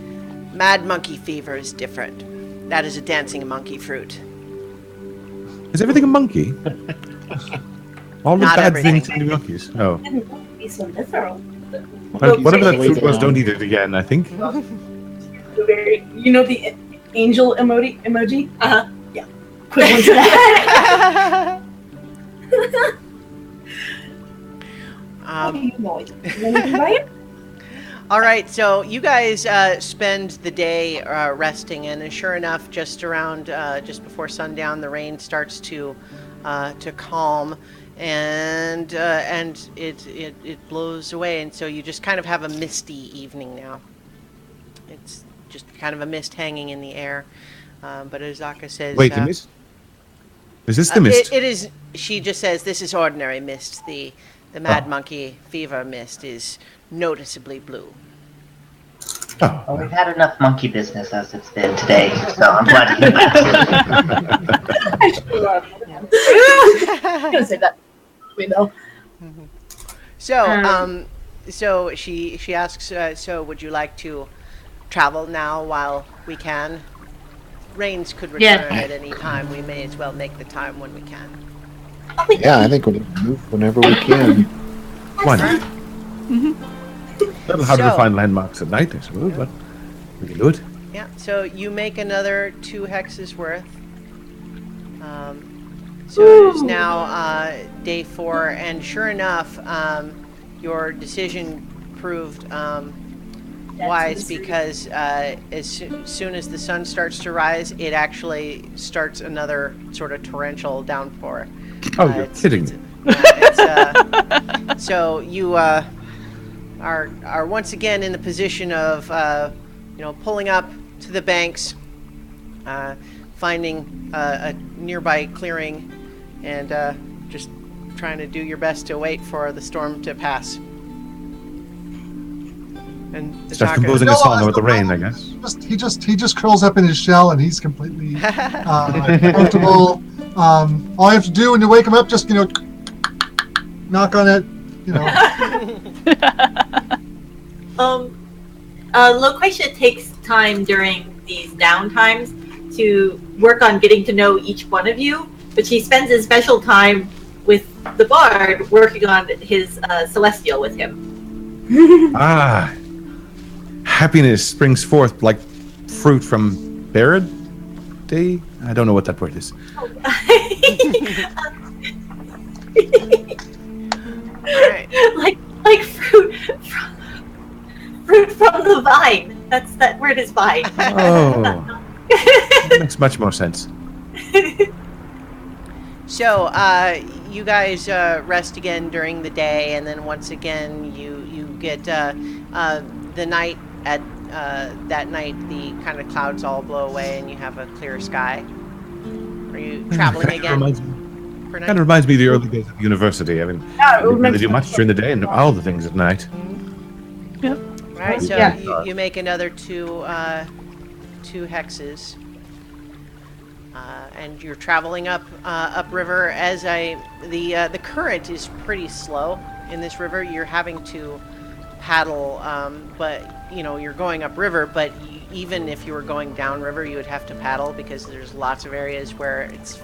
"Mad monkey fever is different. That is a dancing monkey fruit." Is everything a monkey? All the Not bad everything. things can be monkeys. Oh. Be so visceral. Whatever that fruit was, don't eat it again, I think. You know the angel emoji? Uh-huh. Yeah. Equivalent to that. All right, so you guys spend the day resting, and sure enough, just before sundown, the rain starts to calm, and it blows away, and so you just kind of have a misty evening now. It's just kind of a mist hanging in the air, but Azaka says, Wait, the mist? Is this the mist? It is. She just says this is ordinary mist. The mad monkey fever mist is noticeably blue. Well, we've had enough monkey business as it's been today, so I'm glad to hear that. I'm gonna say that. We know. So, so she asks, so would you like to travel now while we can? Rains could return at any time. We may as well make the time when we can. Yeah, I think we'll move whenever we can. Why not? A little harder to find landmarks at night, I suppose, but we can do it. Yeah, so you make another 2 hexes worth. So it is now day 4, and sure enough, your decision proved wise, because as soon as the sun starts to rise, it actually starts another sort of torrential downpour. Oh, you're kidding me. So you are once again in the position of pulling up to the banks, finding a nearby clearing, and just trying to do your best to wait for the storm to pass. And Start composing a song about the rain, I guess. He just curls up in his shell and he's completely comfortable. All you have to do when you wake him up, just knock on it. Loquacia takes time during these downtimes to work on getting to know each one of you, but she spends his special time with the bard working on his celestial with him. Happiness springs forth like fruit from Barad Day. I don't know what that word is. like fruit from the vine. That word is vine. Oh, that makes much more sense. So, you guys rest again during the day, and then once again you get the night that night the kind of clouds all blow away and you have a clear sky? Are you traveling again? Kind of reminds me of the early days of university. I mean, Yeah, it we would didn't really make do much sense. during the day and all the things at night. Yep. All right, so Yeah. you make another two hexes. And you're traveling upriver. As the current is pretty slow in this river. You're having to paddle, but you're going upriver. But even if you were going downriver, you would have to paddle because there's lots of areas where it's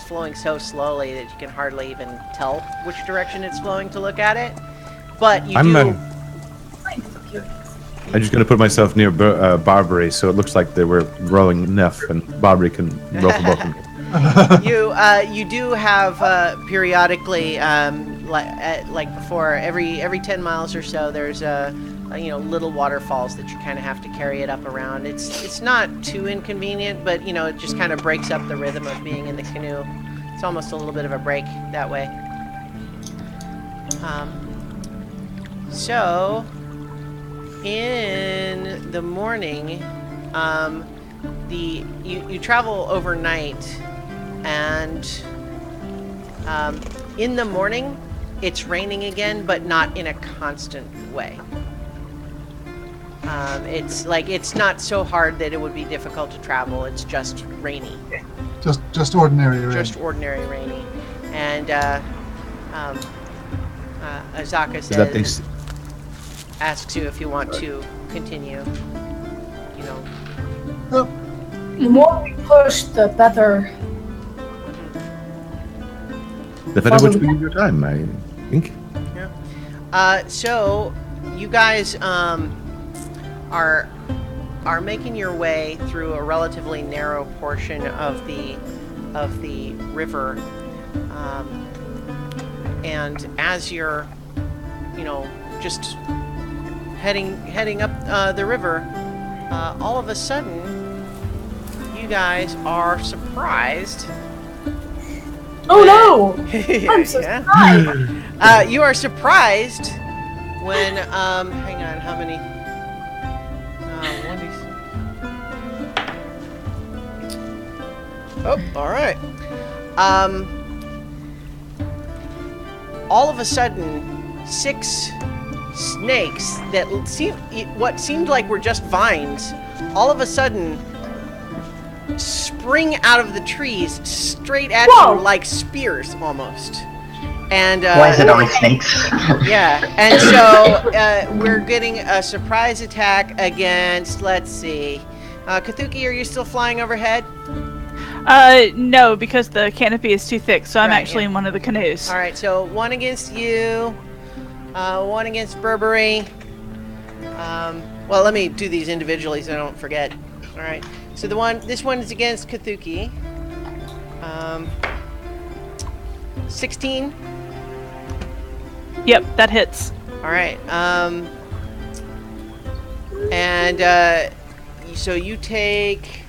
flowing so slowly that you can hardly even tell which direction it's flowing to look at it. But you do. I'm just going to put myself near Barbary, so it looks like they were rowing enough, and Barbary can row for both of them. You do have periodically, like before, every 10 miles or so, there's little waterfalls that you kind of have to carry it up around. It's not too inconvenient, but it just kind of breaks up the rhythm of being in the canoe. It's almost a little bit of a break that way. So in the morning, you travel overnight, and in the morning it's raining again, but not in a constant way. It's not so hard that it would be difficult to travel. It's just rainy. Just ordinary rain. Just ordinary rainy. And Azaka says, asks you if you want to continue. The more we push, the better. The better which we use your time, I think. Yeah. So you guys are making your way through a relatively narrow portion of the river, and as you're just heading up the river, all of a sudden you guys are surprised. Oh no! I'm so Yeah. surprised. You are surprised when hang on, how many? Oh, all right. All of a sudden, 6 snakes that what seemed like were just vines, all of a sudden spring out of the trees straight at Whoa. you like spears almost. And Why is it always snakes? yeah, and so we're getting a surprise attack against, let's see, Kathuki, are you still flying overhead? No, because the canopy is too thick, so I'm Right, actually yeah. in one of the canoes. All right, so 1 against you, 1 against Burberry. Well, let me do these individually so I don't forget. All right, so this one is against Kathuki. 16. Yep, that hits. All right. And so you take.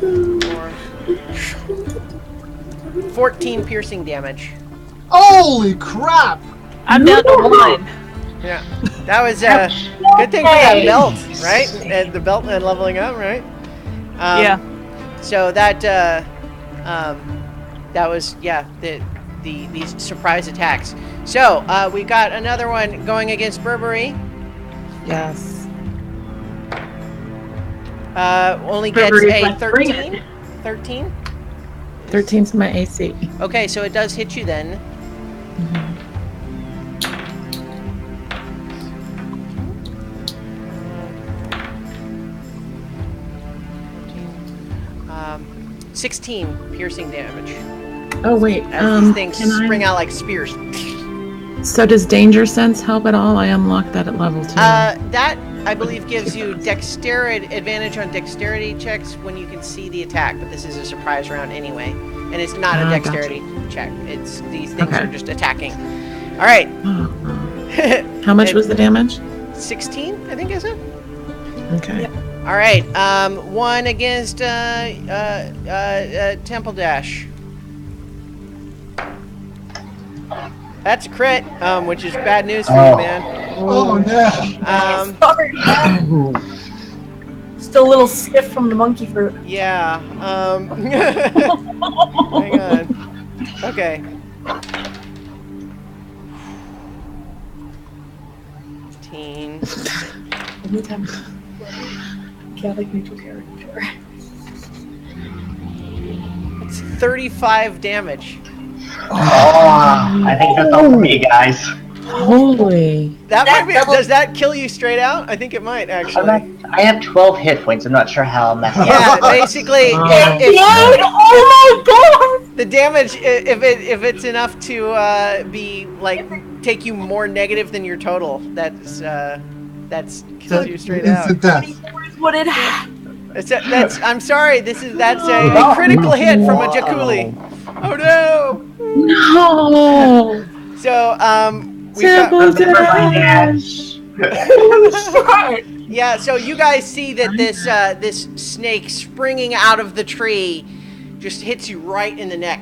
Four, 14 piercing damage. Holy crap! I'm down to 1. Yeah, that was good thing for that belt, right? And the belt and leveling up, right? Yeah. So that that was these surprise attacks. So we got another one going against Burberry. Yes. Only gets Burberry's a like, bring 13. it. 13. 13's my AC. Okay, so it does hit you then. Mhm. 16 piercing damage. Oh wait. As these things can spring out like spears. So does danger sense help at all? I unlocked that at level 2. That I believe gives you dexterity advantage on dexterity checks when you can see the attack, but this is a surprise round anyway, and it's not a Gotcha. dexterity check. It's these things Okay. are just attacking. All right. Oh. How much was the damage? 16, I think is it? Okay. All right. 1 against Temple Dash. That's a crit, which is bad news for you, man. Oh yeah. Sorry, man. Still a little stiff from the monkey fruit. Yeah. Hang on. Okay. 15. Anytime. Okay, I like neutral character. It's 35 damage. Oh, I think that's all for me, guys. Holy. That might be. Does that kill you straight out? I think it might actually. I have 12 hit points. I'm not sure how I'll mess up. Yeah, basically, Oh my god! the damage, if it's enough to be like take you more negative than your total, that's kills you straight out. Instant death. What it I'm sorry. That's a critical hit from a Jakuli. Oh no! No. So we've Triple got, dash. yeah. So you guys see that this snake springing out of the tree just hits you right in the neck,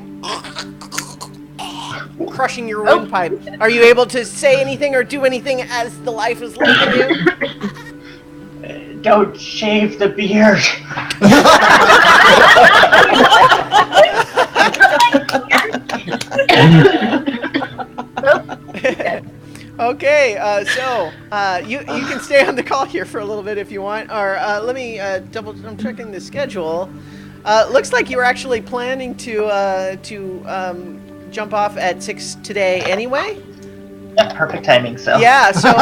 crushing your windpipe. Are you able to say anything or do anything as the life is leaving you? Don't shave the beard. Okay, so you can stay on the call here for a little bit if you want, or let me I'm checking the schedule. Looks like you were actually planning to jump off at 6 today anyway. Yeah, perfect timing. So Yeah, so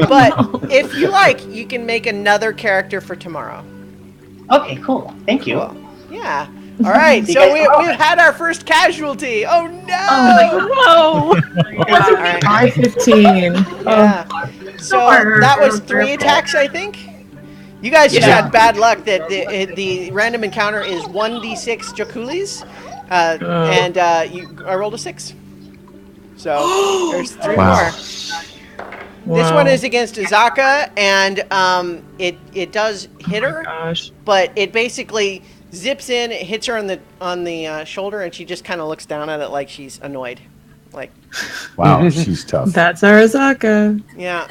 but if you like, you can make another character for tomorrow. Okay, cool. Thank you. Cool. Yeah. All right, See you so guys tomorrow. we've had our first casualty. Oh no! Oh All right. 515. Yeah. So that was 3 attacks, I think. You guys just Yeah. had bad luck that the random encounter is 1d6 Jakulis, and I rolled a 6. So there's 3 Wow. more. This one is against Azaka, and it does hit her, Gosh. but it basically zips in, it hits her on the shoulder, and she just kind of looks down at it like she's annoyed, like Wow, she's tough. That's Arizaka. yeah.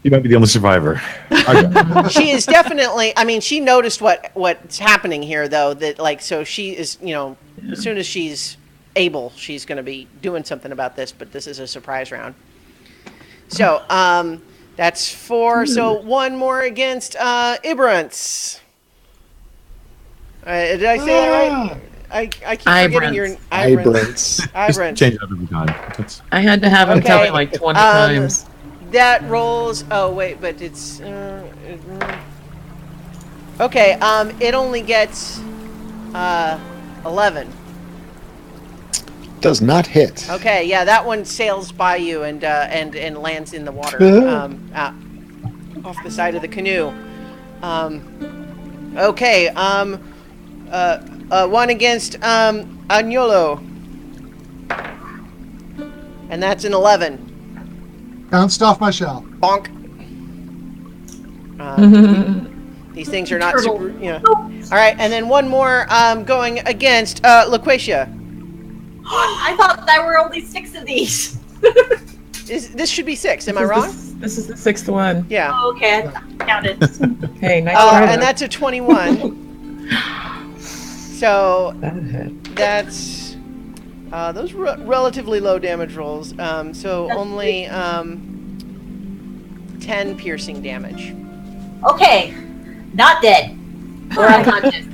You might be the only survivor. Okay. She is definitely. I mean, she noticed what's happening here, though. That like, so she is. As soon as she's able, she's going to be doing something about this. But this is a surprise round. So that's 4. So 1 more against Ibrance. Did I say that right? I keep forgetting your Vibrance. Just Ibrance. change it up every time. That's, I had to have him tell Okay, me like 20 times. That rolls. Oh wait, but it's. Okay. It only gets 11. Does not hit. Okay. Yeah, that one sails by you and lands in the water, off the side of the canoe. Okay. 1 against Agnolo, and that's an 11. Bounced off my shell. Bonk. These things are not Turtle. super, All right, and then 1 more going against Loquacia. I thought there were only 6 of these. This should be 6. Am I wrong? This is the 6th one. Yeah. Oh, okay, I counted. Hey, nice try. And that's a 21. So That hit. that's those relatively low damage rolls. So only 10 piercing damage. Okay, not dead. Or unconscious.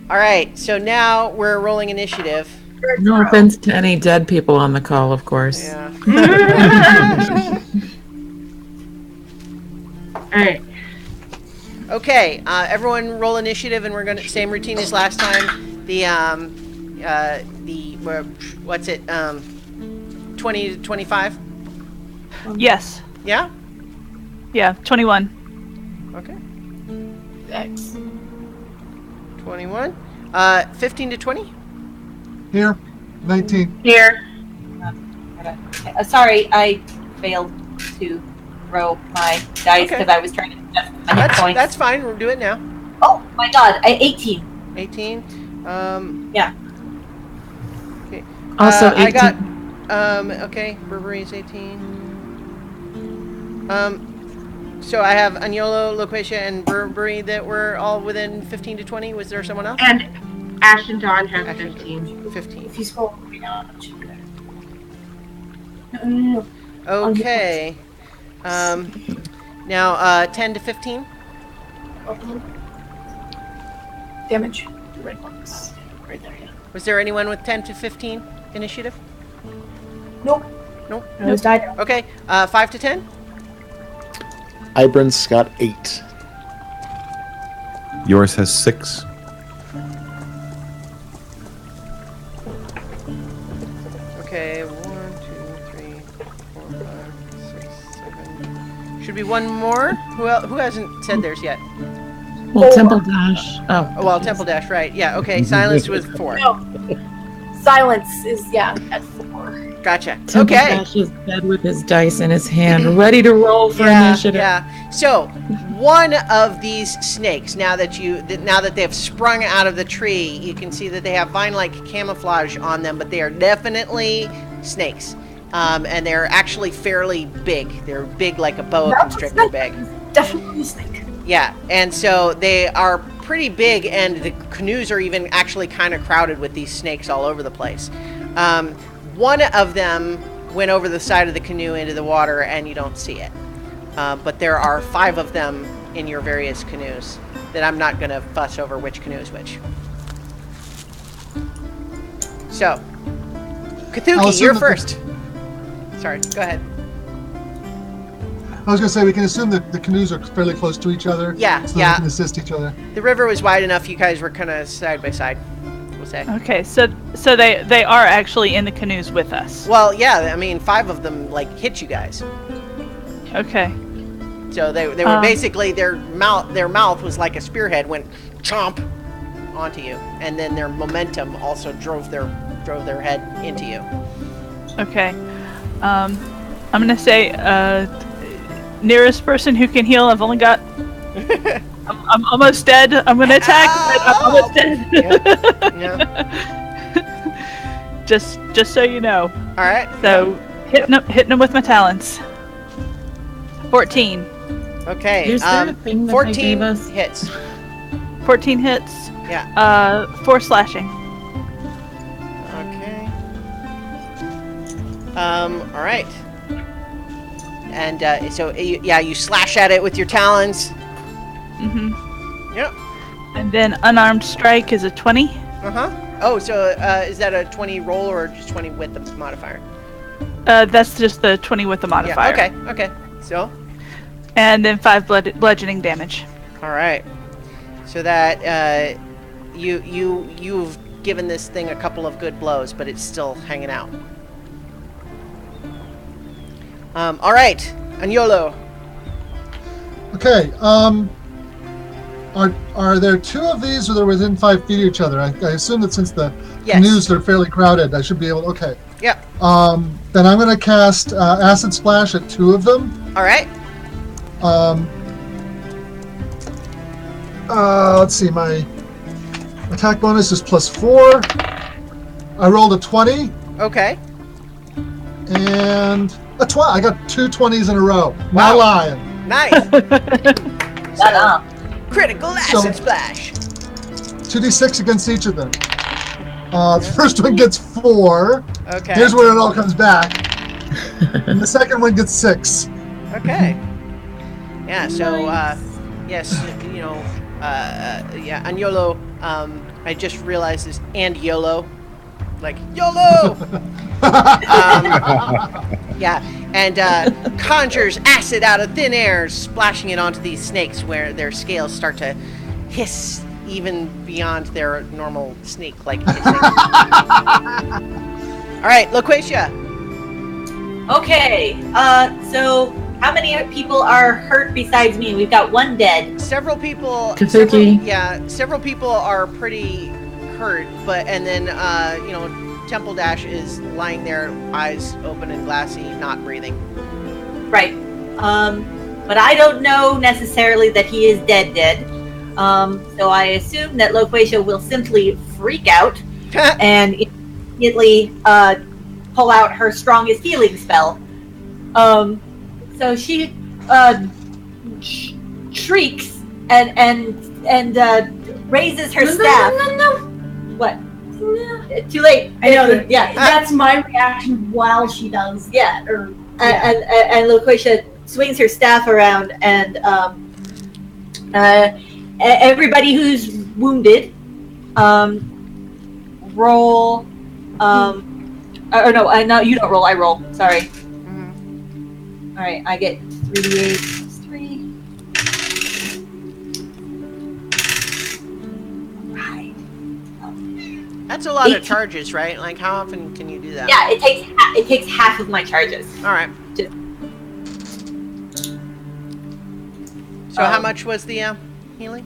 All right. So now we're rolling initiative. No offense to any dead people on the call, of course. Yeah. Alright. Okay, everyone roll initiative, and we're gonna same routine as last time. What's it? 20 to 25. Yes. Yeah. Yeah. 21. Okay. X. 21. 15 to 20. Here, 19. Here. Sorry, I failed to roll my dice Okay. because I was trying to adjust my hit points. That's fine. We'll do it now. Oh my god, 18. 18. Yeah. Okay. Also, I got Okay, Burberry is 18. So I have Agnolo, Loquacia, and Burberry that were all within 15 to 20. Was there someone else? And Ash and Dawn have 15. 15. If you scroll all the way down, it should be there. No. Okay. Now, 10 to 15. Damage. The red box. Right there, yeah. Was there anyone with 10 to 15 initiative? Nope. Nope. No, it's died. Okay. 5 to 10. Ibrance got 8. Yours has 6. Okay. 1, 2, 3, 4, 5, 6, 7. Should be one more. Who hasn't said theirs yet? Well, Temple Dash. Oh. Well, Temple Dash, right? Yeah. Okay. Silence with 4. No. Silence is, at 4. Gotcha. Temple Okay. Dash is dead with his dice in his hand, ready to roll for initiative. Yeah. So, one of these snakes, now that they've sprung out of the tree, you can see that they have vine-like camouflage on them, but they are definitely snakes. And they're actually fairly big. They're big like a boa constrictor big. Definitely a snake. Yeah, and so they are pretty big, and the canoes are even actually kind of crowded with these snakes all over the place. One of them went over the side of the canoe into the water, and you don't see it. But there are 5 of them in your various canoes that I'm not going to fuss over which canoe is which. So, Kathuki, you're first. Sorry, go ahead. I was going to say, we can assume that the canoes are fairly close to each other. Yeah, so yeah. they can assist each other. The river was wide enough, you guys were kind of side by side, we'll say. Okay, so they are actually in the canoes with us. Well, yeah, I mean, 5 of them, hit you guys. Okay. So they were basically, their mouth was like a spearhead, went chomp onto you, and then their momentum also drove their head into you. Okay. I'm gonna say, nearest person who can heal. I've only got. I'm almost dead. I'm gonna attack. But I'm almost dead. Yeah. Just so you know. All right. So hitting him with my talons. 14. Okay. Is there a thing that 14 they gave us? hits. 14 hits. Yeah. 4 slashing. Okay. All right. And so you slash at it with your talons. Mm-hmm. Yep. And then unarmed strike is a 20. Uh-huh. Oh, so is that a 20 roll or just 20 with the modifier? That's just the 20 with the modifier. Yeah, okay. So? And then 5 bludgeoning damage. All right. So that you've given this thing a couple of good blows, but it's still hanging out. All right, Agnolo. Okay. Are there 2 of these, or they're within 5 feet of each other? I assume that since the canoes are fairly crowded, I should be able to. Okay. Yep. Then I'm going to cast Acid Splash at 2 of them. All right. Let's see. My attack bonus is +4. I rolled a 20. Okay. And a 20. I got 2 20s in a row. Wow. Not lying. Nice. Shut up. Critical acid splash. 2d6 against each of them. The first one gets 4. Okay. Here's where it all comes back. And the second one gets 6. Okay. Yeah. So yes, Agnolo. I just realized this, and YOLO, like YOLO. Yeah, and conjures acid out of thin air, splashing it onto these snakes, where their scales start to hiss even beyond their normal snake-like hissing. All right, Loquacia. Okay. So how many people are hurt besides me? We've got 1 dead. Several people. Katsuki. Several people are pretty hurt, and then Temple Dash is lying there, eyes open and glassy, not breathing. Right. But I don't know necessarily that he is dead. So I assume that Loquacia will simply freak out and immediately pull out her strongest healing spell. So she shrieks and raises her staff. No. What? Too late. I know that. Yeah. That's my reaction while she does. Yeah. Or And Loquacia swings her staff around, and everybody who's wounded, roll. Or no, you don't roll. I roll. Sorry. Mhm. All right, I get 3d8 plus 3. Right. That's a lot of 18. charges, right? Like, how often can you do that? Yeah, it takes half of my charges. All right. Just- So how much was the healing?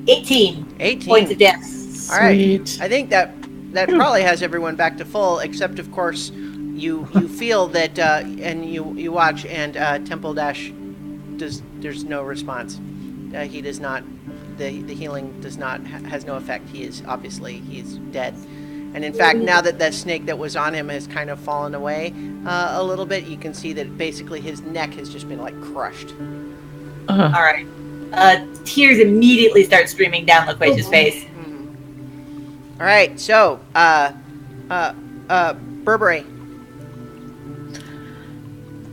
18 18 points of damage. All right. Sweet. I think that probably has everyone back to full, except of course you feel that and you watch, and Temple Dash there's no response. He does not. The healing does not has no effect. He's dead. And in fact, now that that snake that was on him has kind of fallen away a little bit, you can see that basically his neck has just been like crushed. All right. Tears immediately start streaming down Loquacia's face. Mm-hmm. All right. So, Burberry.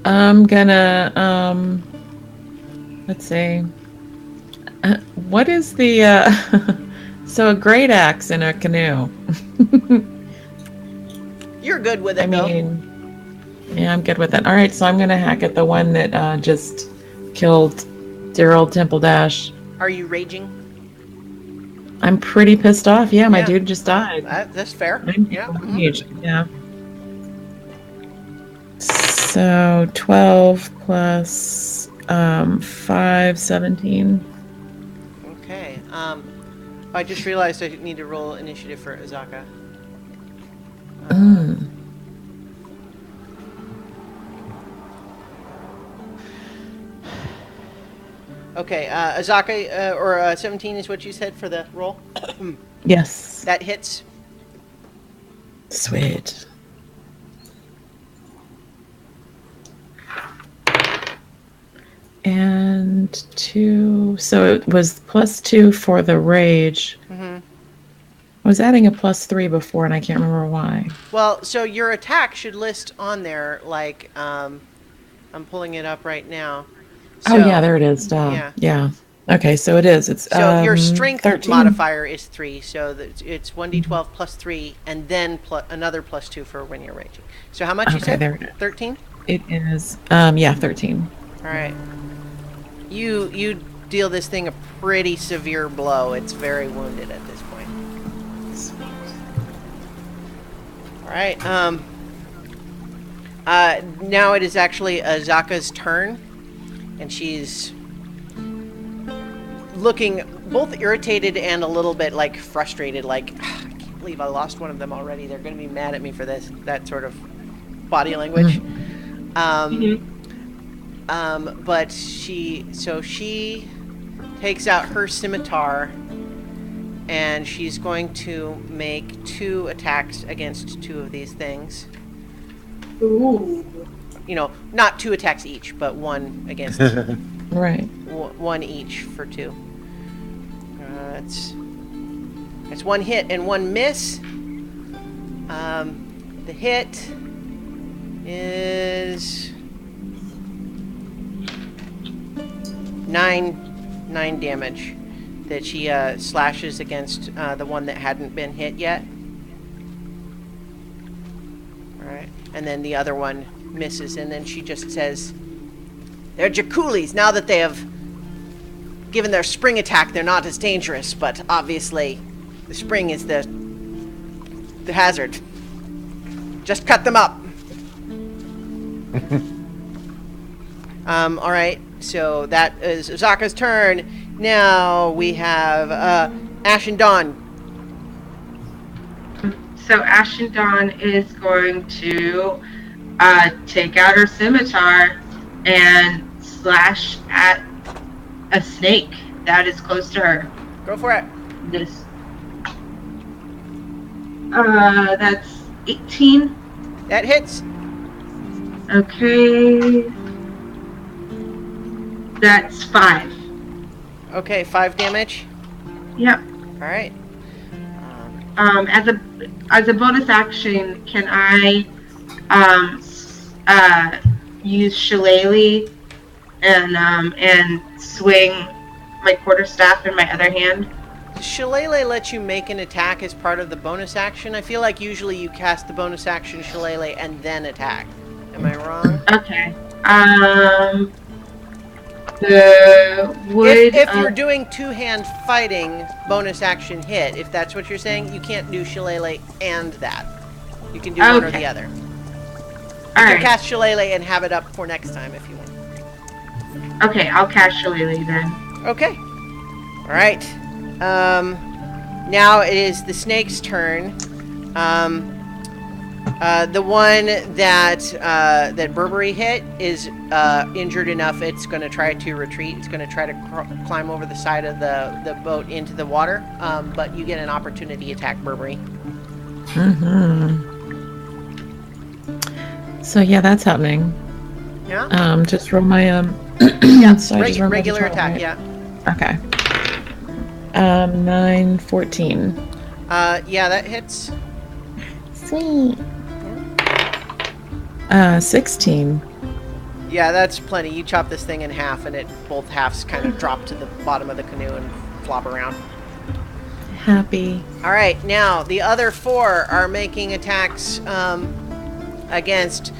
I'm gonna let's see. What is the so a great axe in a canoe? You're good with it, I mean, yeah, I'm good with it. All right, so I'm gonna hack at the one that just killed dear old Temple Dash. Are you raging? I'm pretty pissed off. Yeah, my Yeah. dude just died. That's fair. Yeah. Mhm. Huge. Yeah. So 12 plus 5, 17. Okay. I just realized I need to roll initiative for Azaka. Okay, Azaka, or 17 is what you said for the roll? Yes. That hits. Sweet. And 2. So it was +2 for the rage. Mm-hmm. I was adding a +3 before, and I can't remember why. Well, so your attack should list on there, like, I'm pulling it up right now. So, Oh yeah, there it is. Yeah. Okay, so it is. It's So your strength 13. modifier is 3, so it's 1d12 plus 3, and then another +2 for when you're raging. So how much you Okay, said? there it is. 13? It is 13. All right. You deal this thing a pretty severe blow. It's very wounded at this point. All right. Now it is actually Azaka's turn, and she's looking both irritated and a little bit like frustrated. Like, I can't believe I lost one of them already. They're going to be mad at me for this. That sort of body language. But she takes out her scimitar, and she's going to make 2 attacks against 2 of these things. Ooh. You know, not 2 attacks each, but 1 against Right. 1 each for 2. That's 1 hit and 1 miss. The hit is 9 damage that she slashes against the one that hadn't been hit yet. Alright, and then the other one misses, and then she just says, "They're Jakulis. Now that they have given their spring attack, they're not as dangerous, but obviously the spring is the hazard. Just cut them up." Alright, so that is Azaka's turn. Now we have Ash and Dawn. So Ash and Dawn is going to take out her scimitar and slash at a snake that is close to her. Go for it. This. That's 18. That hits. Okay. That's 5. Okay, 5 damage. Yep. All right. As a bonus action, can I use Shillelagh and swing my quarterstaff in my other hand? Shillelagh lets you make an attack as part of the bonus action. I feel like usually you cast the bonus action Shillelagh and then attack. Am I wrong? Okay. If you're doing two-hand fighting bonus action hit, if that's what you're saying, you can't do Shillelagh and that. You can do one or the other. You can cast Shillelagh and have it up for next time if you want. Okay, I'll cast Shillelagh then. Okay. All right. Now it is the snake's turn. The one that Burberry hit is injured enough. It's going to try to retreat. It's going to try to climb over the side of the boat into the water. But you get an opportunity attack, Burberry. Mm-hmm. So yeah, that's happening. Yeah. Just roll my yeah. So Regular attack. Right? Yeah. Okay. 9, 14. Yeah, that hits. Sweet. 16. Yeah, that's plenty. You chop this thing in half, and both halves kind of drop to the bottom of the canoe and flop around. Happy. All right, now the other 4 are making attacks against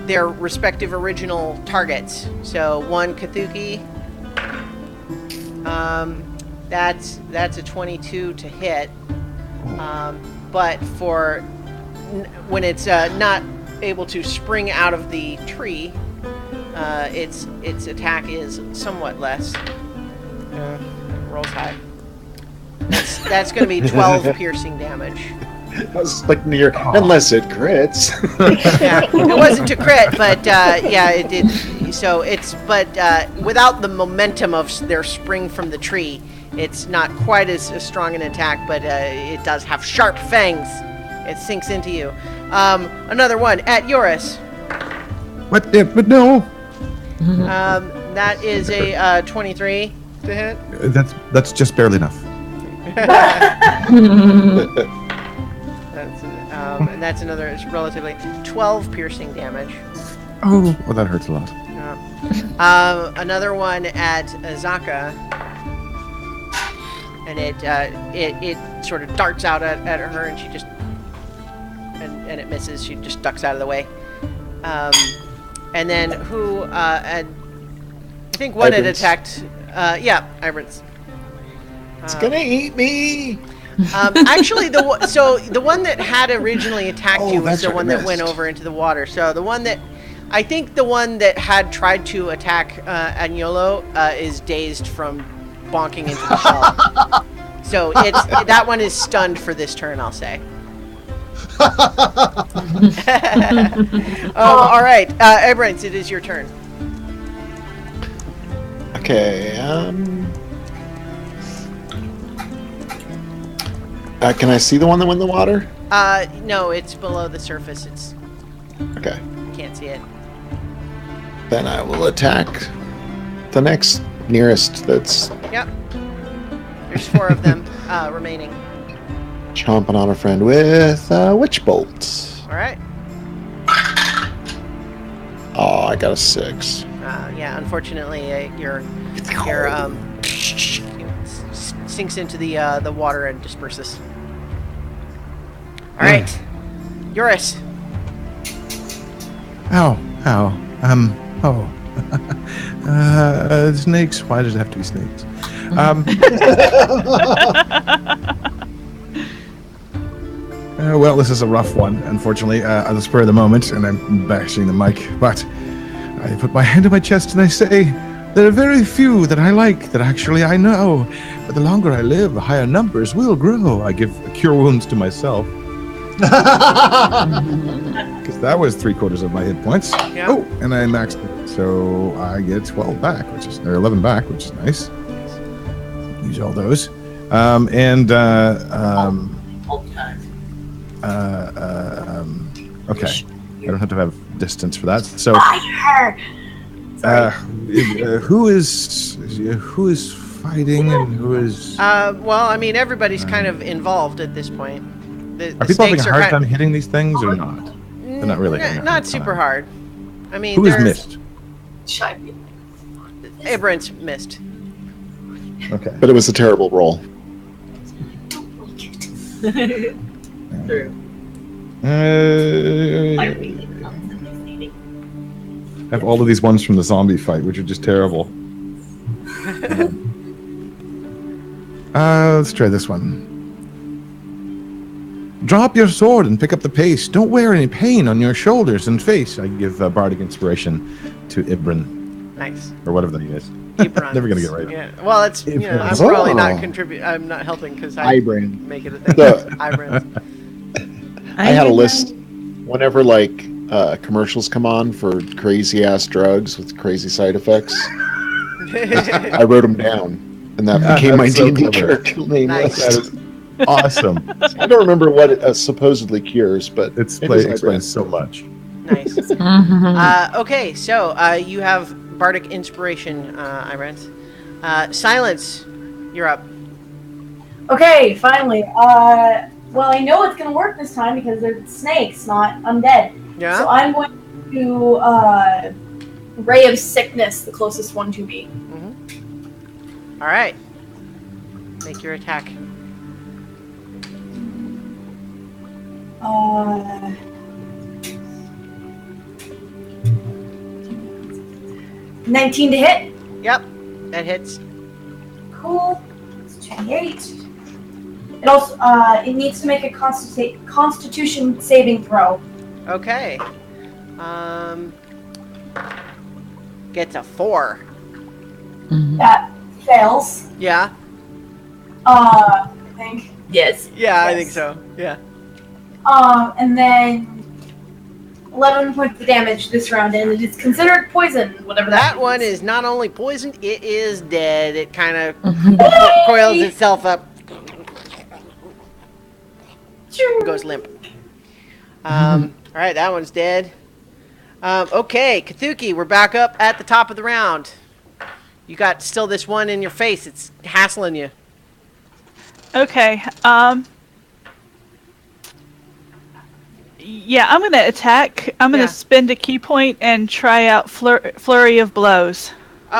their respective original targets. So one Kathuki. That's a 22 to hit. But for when it's not able to spring out of the tree, its attack is somewhat less. Rolls high. That's going to be 12 piercing damage. I was like near, unless it crits. Yeah, it wasn't to crit, but yeah, it did. So without the momentum of their spring from the tree, it's not quite as strong an attack, but it does have sharp fangs. It sinks into you. Another one at Yoris. What? But no. That is a 23 to hit. That's just barely enough. And that's another. It's relatively 12 piercing damage. Oh, well, that hurts a lot. Another one at Azaka. And it sort of darts out at her, and she just and it misses. She just ducks out of the way. And then who? I think one had attacked. Yeah, Ibrance. It's gonna eat me. Actually, the one that had originally attacked you was the one that went over into the water. So the one that had tried to attack Agnolo is dazed from bonking into the shell. So that one is stunned for this turn, I'll say. All right, Ebrance, it is your turn. Okay. Can I see the one that went in the water? No, it's below the surface. It's okay. Can't see it. Then I will attack the next nearest. That's. Yep. There's 4 of them remaining. Chomping on a friend with Witch Bolt. All right. Oh, I got a 6. Yeah, unfortunately, your sinks into the water and disperses. All right, Yoris. Ow. Snakes. Why does it have to be snakes? Well, this is a rough one, unfortunately, at the spur of the moment, and I'm bashing the mic, but I put my hand on my chest and I say, there are very few that I like that actually I know, but the longer I live, the higher numbers will grow. I give cure wounds to myself. Because that was 3/4 of my hit points. Yeah. Oh, and I maxed it. So I get 12 back, or 11 back, which is nice. Use all those. Okay. I don't have to have distance for that. So, Fire! who is fighting and who is? Well, I mean, everybody's kind of involved at this point. The Are people having a stakes hard kind time hitting these things or not? They're not really. having a Not hard super time. hard. I mean, Who has there's- missed? Abrams missed. Okay. But it was a terrible roll. True. I really I have all of these ones from the zombie fight, which are just terrible. Let's try this one. Drop your sword and pick up the pace. Don't wear any pain on your shoulders and face. I give bardic inspiration to Ibrin, Nice. or whatever the name is. Ibran. Never gonna get it right. Yeah. Well, it's I'm Ibran. probably not Oh. contribute. I'm not helping because I Ibran. make it a thing. The- Ibrans. I had a list whenever commercials come on for crazy ass drugs with crazy side effects. I wrote them down, and that became my That's so D&D clever. character name Nice. That list. is awesome. I don't remember what it supposedly cures, but it was Explains Ibran. so much. Nice. Mhm. Okay, so you have bardic inspiration, Ibrans. Silence. You're up. Okay, finally. Well, I know it's gonna work this time because they're snakes, not undead. Yeah. So I'm going to Ray of Sickness, the closest one to me. All right. Make your attack. 19 to hit. Yep, that hits. Cool. It's 28. It also it needs to make a Constitution saving throw. Okay. Gets a 4. Mhm. That fails. Yeah. I think. Yes. Yeah, I Yes. think so. Yeah. And then 11 points of damage this round, and it is considered poison, whatever that That one means. is not only poisoned, it is dead. It kind of Mhm. coils itself up, goes limp. All right, that one's dead. Okay, Kathuki, we're back up at the top of the round. You got still this one in your face. It's hassling you. Okay. Yeah, I'm gonna attack. I'm gonna Yeah. spend a key point and try out flurry of blows.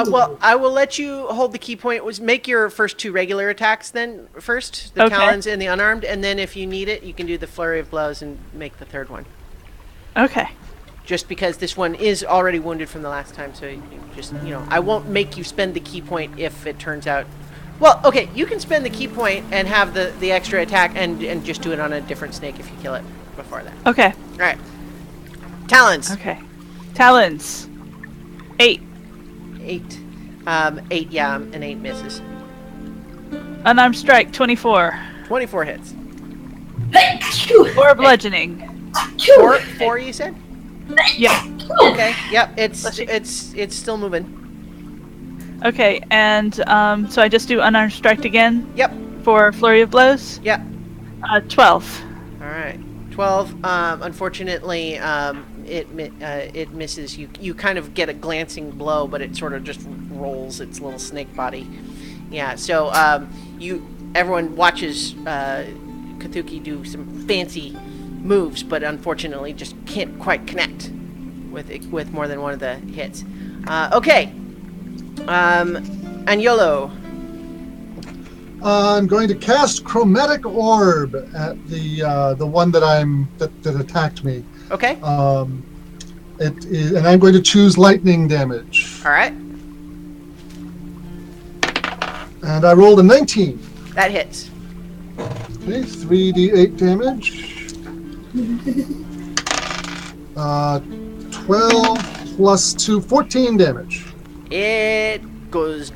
Well, I will let you hold the key point. Make your first 2 regular attacks then first, the Okay. talons and the unarmed, and then if you need it, you can do the flurry of blows and make the third one. Okay. Just because this one is already wounded from the last time, so you just, I won't make you spend the key point if it turns out. Well, okay, you can spend the key point and have the extra attack and just do it on a different snake if you kill it before that. Okay. All right. Talons. Okay. Talons. 8. 8. 8, yeah, an 8 misses. Unarmed strike. 24. 24 hits. Or bludgeoning. 4, you said? Yeah. Okay. Yep. Bless you. It's still moving. Okay, and so I just do unarmed strike again Yep. for flurry of blows. Yep. 12. All right. 12. Unfortunately, it misses. You kind of get a glancing blow, but it sort of just rolls its little snake body. Yeah. So everyone watches Kathuki do some fancy moves, but unfortunately just can't quite connect with more than one of the hits. Okay. Agnolo. I'm going to cast Chromatic Orb at the one that that attacked me. Okay. It is, and I'm going to choose lightning damage. All right. And I rolled a 19. That hits. Okay, 3d8 damage. 12 plus 2, 14 damage. It goes,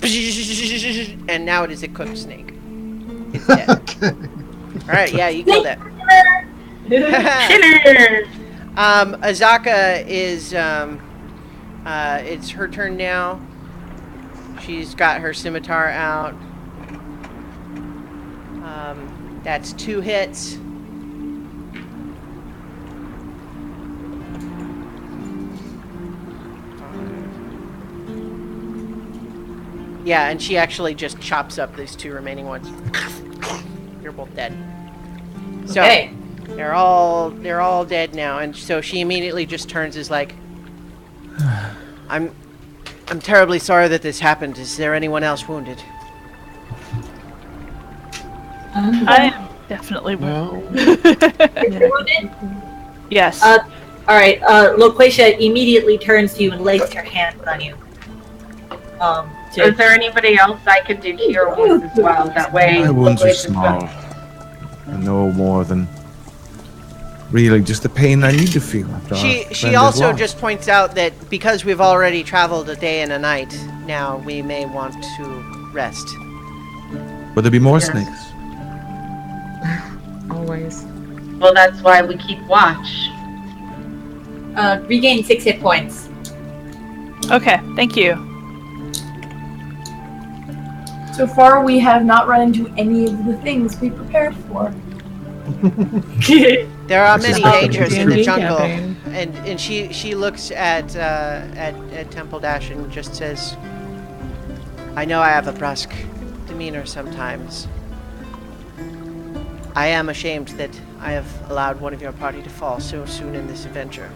and now it is a cooked snake. It's dead. Okay. All right, yeah, you killed it. Killer! Azaka is, it's her turn now. She's got her scimitar out. That's 2 hits. Yeah, and she actually just chops up these 2 remaining ones. You're both dead. So Okay. they're all dead now, and so she immediately just turns is like, I'm terribly sorry that this happened. Is there anyone else wounded? I am definitely. No. Wounded? Yes. All right. Loquacia immediately turns to you and lays her hand on you. Is there anybody else I could do cure wounds as well? That way. My wounds are Loquacia's small. No more than really just the pain I need to feel after our She friend is also lost. just points out that because we've already traveled a day and a night, now we may want to rest. Will there be more Yes. snakes? Always. Well, that's why we keep watch. Regain 6 hit points. Okay. Thank you. So far, we have not run into any of the things we prepared for. There are This is many not dangers in the D&D jungle, campaign. and she looks at Temple Dash and just says, "I know I have a brusque demeanor sometimes. I am ashamed that I have allowed one of your party to fall so soon in this adventure."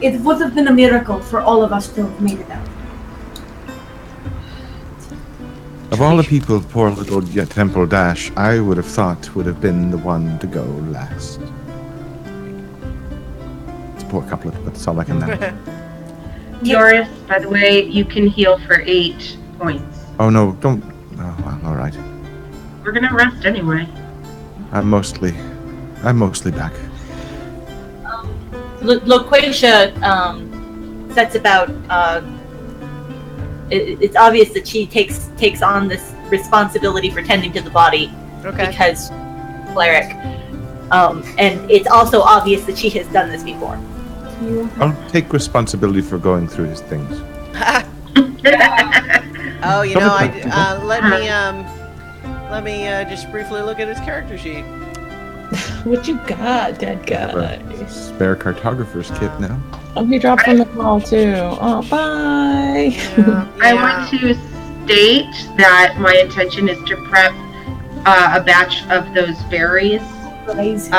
It would have been a miracle for all of us to have made it out. Of all the people poor little Temple Dash, I would have thought would have been the one to go last. It's a poor couplet, but that's all I can know. Yoris, by the way, you can heal for 8 points. Oh no, don't. Oh, well, all right. We're gonna rest anyway. I'm mostly back. Loquacia sets about. It's obvious that she takes on this responsibility for tending to the body Okay. because cleric, and it's also obvious that she has done this before. I'll take responsibility for going through his things. Oh, you Come know, with me. let me just briefly look at his character sheet. What you got, dead guy? Spare cartographer's kit now. Oh, he dropped from the wall too. Oh, bye. I want to state that my intention is to prep a batch of those berries Lazy.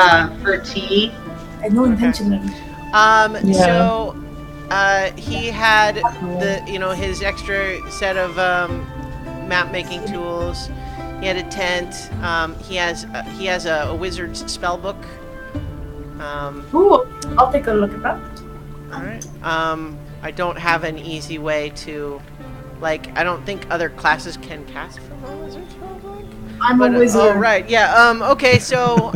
for tea. I had no intention of Yeah. So, he had his extra set of map making tools. He had a tent. He has a wizard's spell book. Ooh, I'll take a look at that. All right. I don't have an easy way to, I don't think other classes can cast from a wizard's spell book. I'm a wizard. Oh right, yeah. Okay, so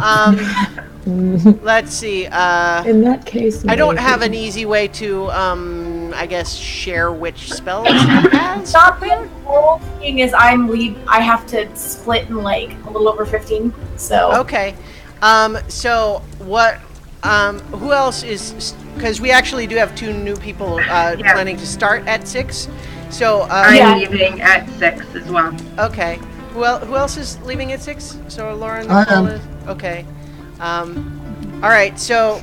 let's see. In that case, I don't maybe. have an easy way to, I guess, share which spells he has. Not the whole thing is I have to split in like a little over 15. So Okay. So what? Who else is? Because we actually do have 2 new people planning to start at 6. So I'm leaving at 6 as well. okay. Who else is leaving at 6? So Lauren. I am. Is, okay. All right. So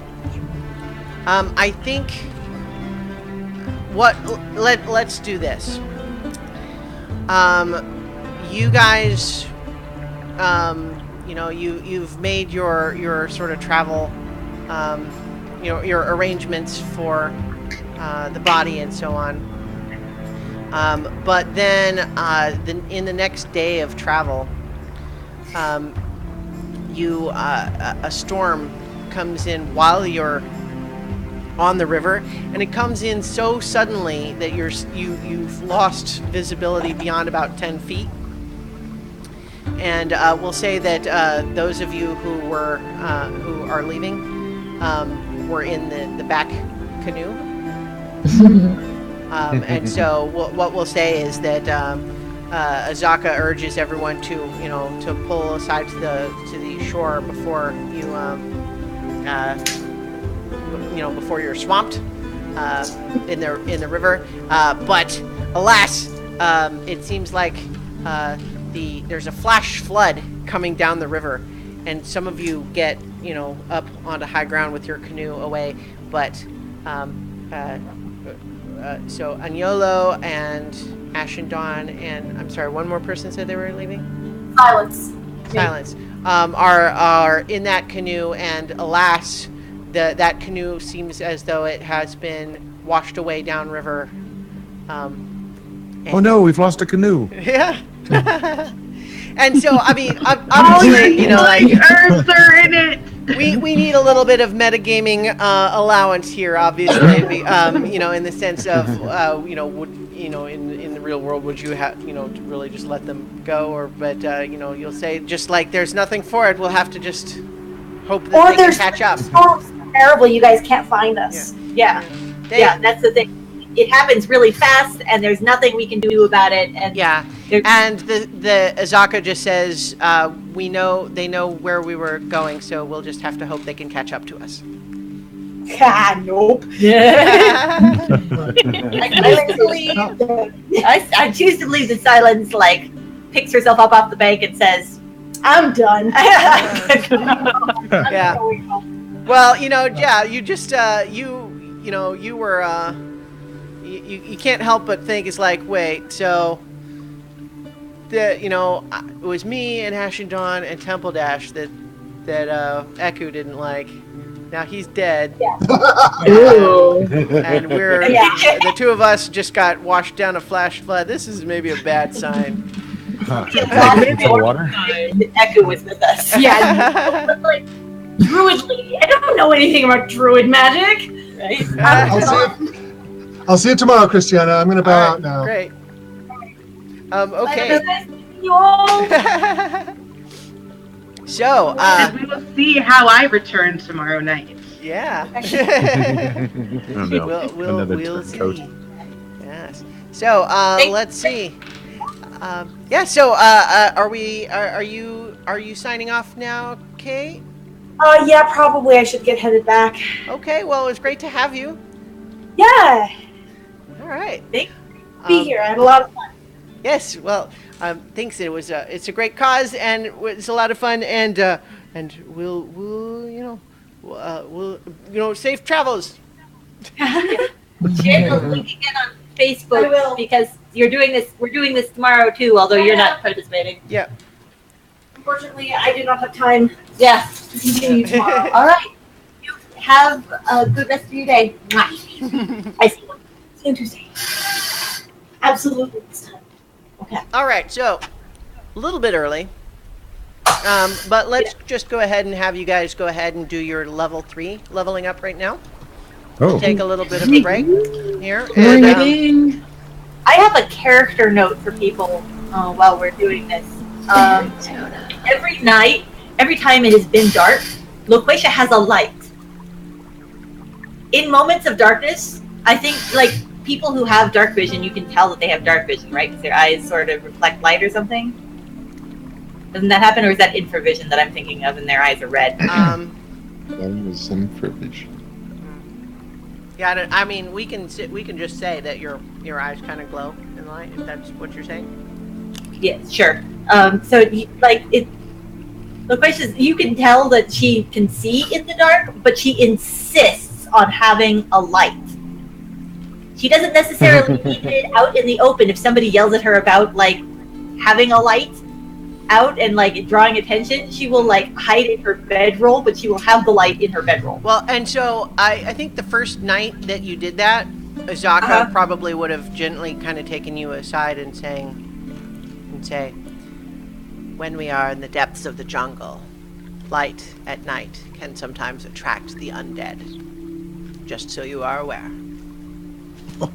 I think let's do this. You guys, you've made your sort of travel, your arrangements for the body and so on. But then, in the next day of travel, a storm comes in while you're on the river, and it comes in so suddenly that you've lost visibility beyond about 10 feet. And we'll say that those of you who are leaving were in the back canoe. And so what we'll say is that Azaka urges everyone to pull aside to the shore before before you're swamped in the river. But alas, it seems like there's a flash flood coming down the river, and some of you get up onto high ground with your canoe away, but so Agnolo and Ashendon and I'm sorry, one more person said they were leaving. Silence. Are in that canoe, and alas, that canoe seems as though it has been washed away downriver. Oh no, we've lost a canoe. Yeah. And so, I mean, obviously, Herbs are in it. we need a little bit of metagaming allowance here, obviously. In the sense of, in the real world, would you have, really just let them go, but you'll say just like there's nothing for it, we'll have to just hope that they can catch up. Oh, terrible! You guys can't find us. Yeah, that's the thing. It happens really fast, and there's nothing we can do about it. And and the Azaka just says, they know where we were going, so we'll just have to hope they can catch up to us. Nope. I choose to believe that Silence picks herself up off the bank and says, "I'm done." Yeah. Well, you just you were. You can't help but think it's like, wait, so it was me and Ashendon and Temple Dash that Eku didn't like. Now he's dead. Yeah. And we're the two of us just got washed down a flash flood. This is maybe a bad sign. Water? Eku was with us. Yeah. Druid lady. I don't know anything about druid magic. Right? I'll see you tomorrow, Christiana. I'm going to bow out now. Great. Okay. You all. So, and we will see how I return tomorrow night. Yeah. Oh, no. We'll see. Yes. So, let's see. So, are you signing off now, Kate? Yeah, probably. I should get headed back. Okay. Well, it was great to have you. Yeah. All right. Be here. I had a lot of fun. Yes. Well, thanks. It's a great cause, and it's a lot of fun, and we'll safe travels. Share the link again on Facebook because we're doing this tomorrow too, although you're not participating. Yeah. Unfortunately, I do not have time. Yeah. To continue tomorrow. All right. You have a good rest of your day. I see you. See you Tuesday. Absolutely this time. Okay. All right. So, a little bit early, but let's just go ahead and have you guys go ahead and do your level 3 leveling up right now. Oh. Take a little bit of a break here. Ring. I have a character note for people while we're doing this. Every night, every time it has been dark, Loquacia has a light. In moments of darkness, I think people who have dark vision, you can tell that they have dark vision, right? Because their eyes sort of reflect light or something. Doesn't that happen, or is that infravision that I'm thinking of, and their eyes are red? That was infravision. Yeah, I mean, we can just say that your eyes kind of glow in light, if that's what you're saying. Yeah, sure. Loquacia, you can tell that she can see in the dark, but she insists on having a light. She doesn't necessarily need it out in the open. If somebody yells at her about having a light out and drawing attention, she will hide in her bedroll, but she will have the light in her bedroll. Well, and so I think the first night that you did that, Azaka probably would have gently kind of taken you aside and say, when we are in the depths of the jungle, light at night can sometimes attract the undead. Just so you are aware.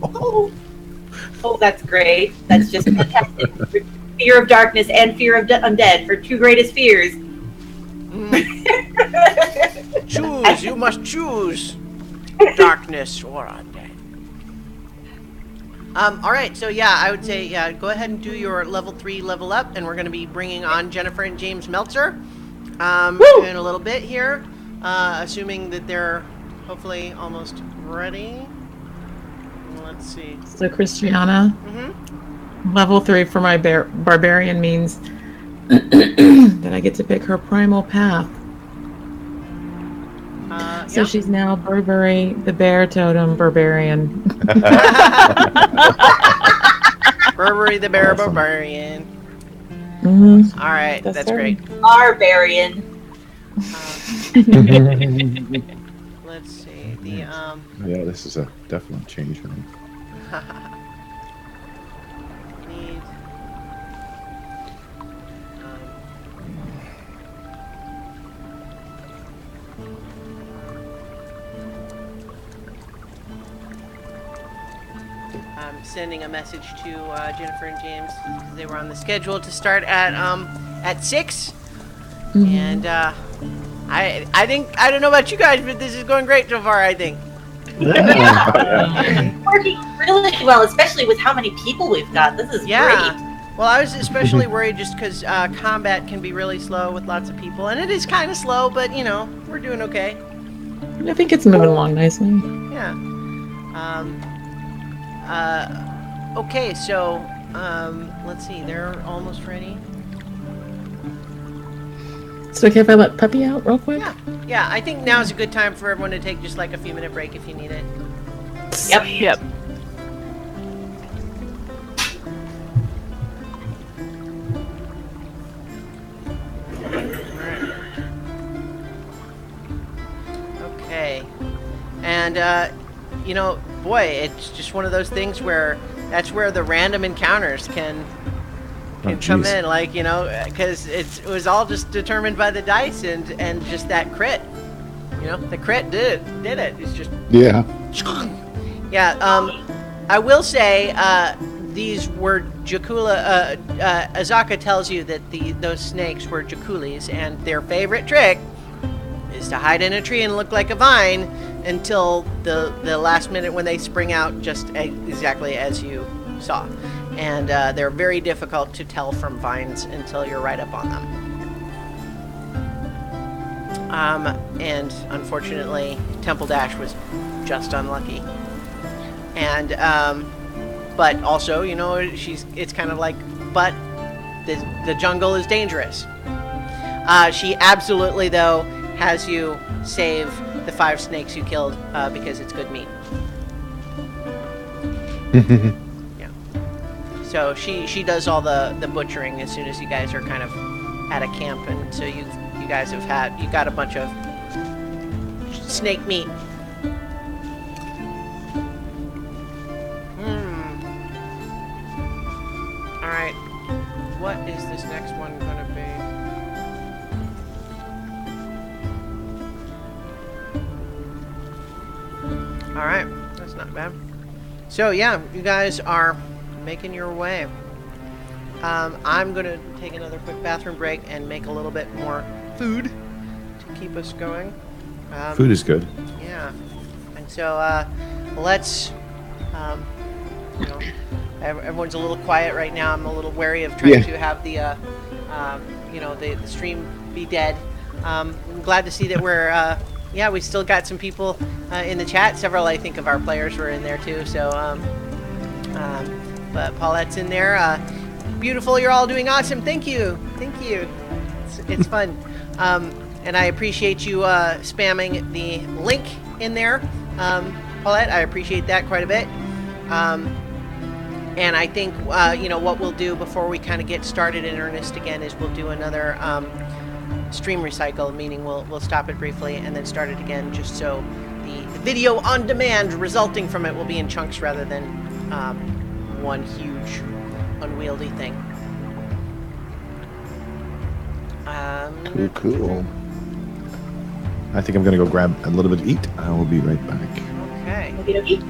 Oh, that's great. That's just fantastic. Fear of darkness and fear of undead, her two greatest fears. Choose. You must choose. Darkness or undead. All right. So I would say go ahead and do your level 3 level up, and we're going to be bringing on Jennifer and James Meltzer in a little bit here, assuming that they're hopefully almost ready. Let's see. So Christiana, level 3 for my barbarian means that I get to pick her primal path. So she's now Burberry, the bear totem barbarian. Burberry the Bear Awesome. Barbarian. Mm-hmm. All right, that's her. great. Barbarian. Let's see. The Yeah, this is a definite change for me. need. I'm sending a message to Jennifer and James because they were on the schedule to start at 6, and I think I don't know about you guys, but this is going great so far. I think. Working really well, especially with how many people we've got. This is great. Well, I was especially worried just because combat can be really slow with lots of people, and it is kind of slow, but you know we're doing okay. I think it's moving along nicely. Yeah. Okay, so let's see. They're almost ready. Is it okay if I let Puppy out real quick? Yeah. I think now is a good time for everyone to take just like a few minute break if you need it. Yep. Okay. And you know, boy, it's just one of those things where that's where the random encounters can come in, like, you know, because it was all just determined by the dice and just that crit. You know, the crit did it. It's just Yeah. yeah. I will say these were Jakula. Azaka tells you that those snakes were Jakulis, and their favorite trick is to hide in a tree and look like a vine until the last minute when they spring out, just exactly as you saw. And they're very difficult to tell from vines until you're right up on them. And unfortunately, Temple Dash was just unlucky. And but also, you know, it's kind of like, but the jungle is dangerous. She absolutely, though, has you save the 5 snakes you killed because it's good meat. Yeah. So she does all the butchering as soon as you guys are kind of at a camp, and so you guys you got a bunch of snake meat. All right. What is this next one gonna be? All right, that's not bad. So yeah, you guys are making your way. I'm gonna take another quick bathroom break and make a little bit more food to keep us going. Food is good. Yeah, and so let's. You know, everyone's a little quiet right now. I'm a little wary of trying to have the, you know, the stream be dead. I'm glad to see that we're. Yeah, we still got some people in the chat. Several, I think, of our players were in there too. So, but Paulette's in there. Beautiful, you're all doing awesome. Thank you. It's fun, and I appreciate you spamming the link in there, Paulette. I appreciate that quite a bit. And I think you know what we'll do before we kind of get started in earnest again is we'll do another stream recycle, meaning we'll stop it briefly and then start it again, just so the video on demand resulting from it will be in chunks rather than one huge unwieldy thing. Cool. I think I'm gonna go grab a little bit to eat. I will be right back. Okay. Okey-dokey.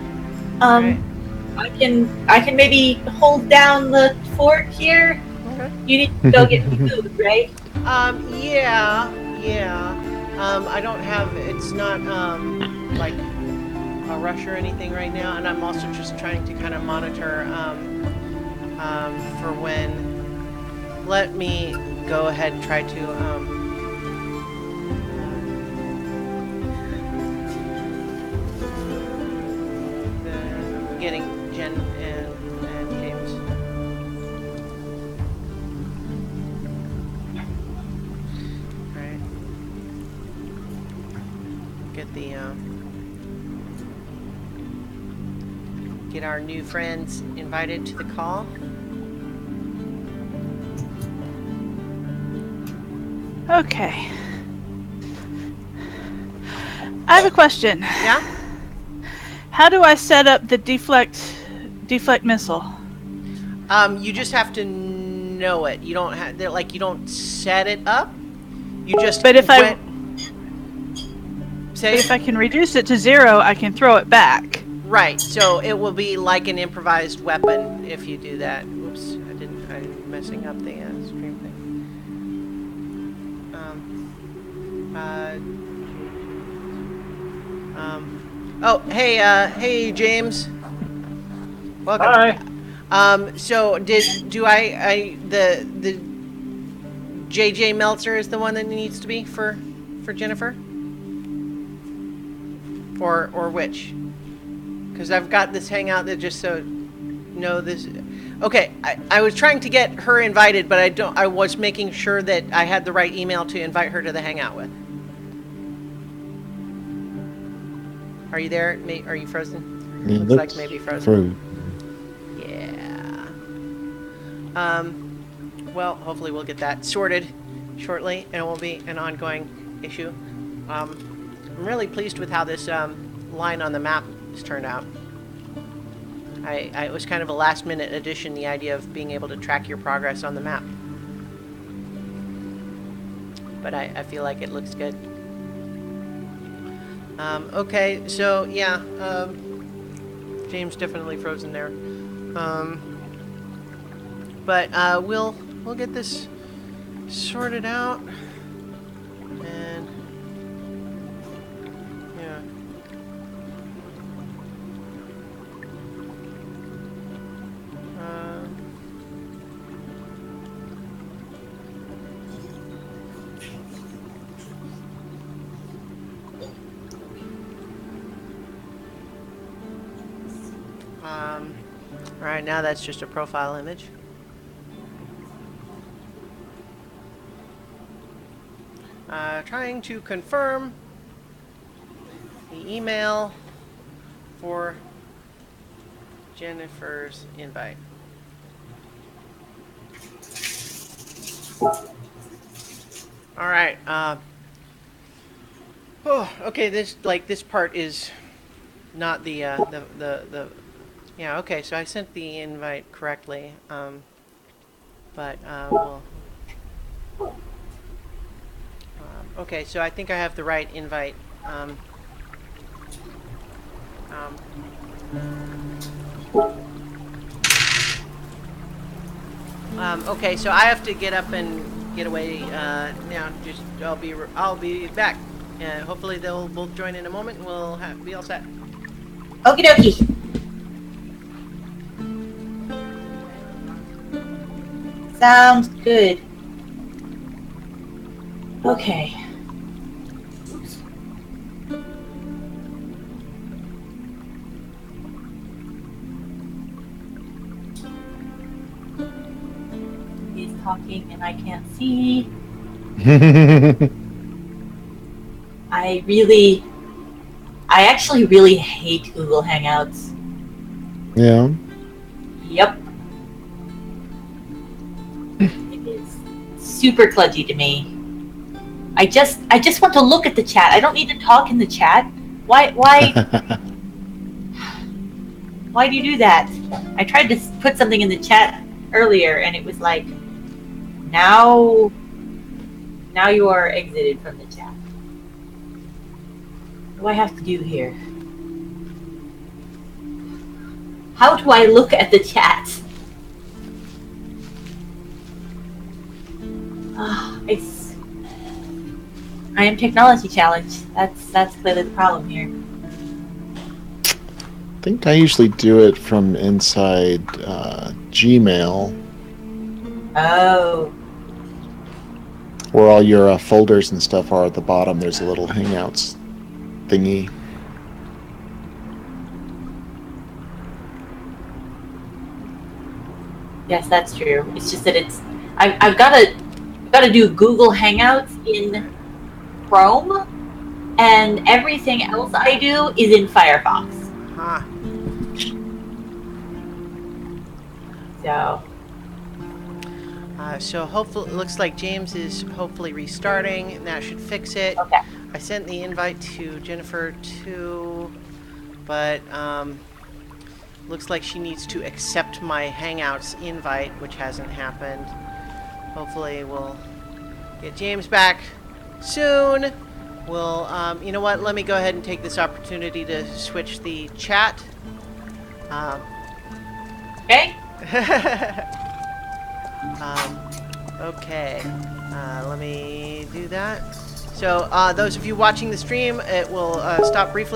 Right. I can maybe hold down the fort here. Okay. You need to go get me food, right? Yeah. I don't have. It's not like a rush or anything right now, and I'm also just trying to kind of monitor for when. Let me go ahead and try to getting Jen and James. Right. Get the get our new friends invited to the call. Okay. I have a question. Yeah? How do I set up the deflect missile? You just have to know it. You don't have you don't set it up. You just But if I can reduce it to 0, I can throw it back. Right. So it will be like an improvised weapon if you do that. Oops, I'm messing up the stream thing. Oh, hey, James. Welcome. Hi. So the JJ Meltzer is the one that needs to be for Jennifer? Or which? Because I've got this hangout that just this. Okay, I was trying to get her invited, but I was making sure that I had the right email to invite her to the hangout with. Are you there? Are you frozen? Yeah, looks like maybe frozen. Yeah. Well, hopefully we'll get that sorted shortly, and it won't be an ongoing issue. I'm really pleased with how this line on the map has turned out. It was kind of a last-minute addition, the idea of being able to track your progress on the map. But I feel like it looks good. Okay, so yeah, James definitely frozen there. But we'll get this sorted out, and yeah. Alright, now that's just a profile image. Trying to confirm the email for Jennifer's invite. Alright, okay, this part is not the yeah, okay, so I sent the invite correctly, but, okay, so I think I have the right invite, okay, so I have to get up and get away, now, I'll be back, and hopefully they'll both join in a moment, and we'll be all set. Okie dokie. Sounds good. Okay. Oops. He's talking and I can't see. I actually really hate Google Hangouts. Yeah. Yep. It is super kludgy to me. I just want to look at the chat. I don't need to talk in the chat. Why do you do that? I tried to put something in the chat earlier and it was like, now you are exited from the chat. What do I have to do here? How do I look at the chat? I am technology challenged. That's clearly the problem here. I think I usually do it from inside Gmail. Oh. Where all your folders and stuff are at the bottom, there's a little Hangouts thingy. Yes, that's true. It's just that I've got to do Google Hangouts in Chrome, and everything else I do is in Firefox. Huh. So. So hopefully, it looks like James is hopefully restarting, and that should fix it. Okay. I sent the invite to Jennifer too, but looks like she needs to accept my Hangouts invite, which hasn't happened. Hopefully we'll get James back soon. We'll, you know what, let me go ahead and take this opportunity to switch the chat. Okay. Okay, let me do that. So, those of you watching the stream, it will stop briefly.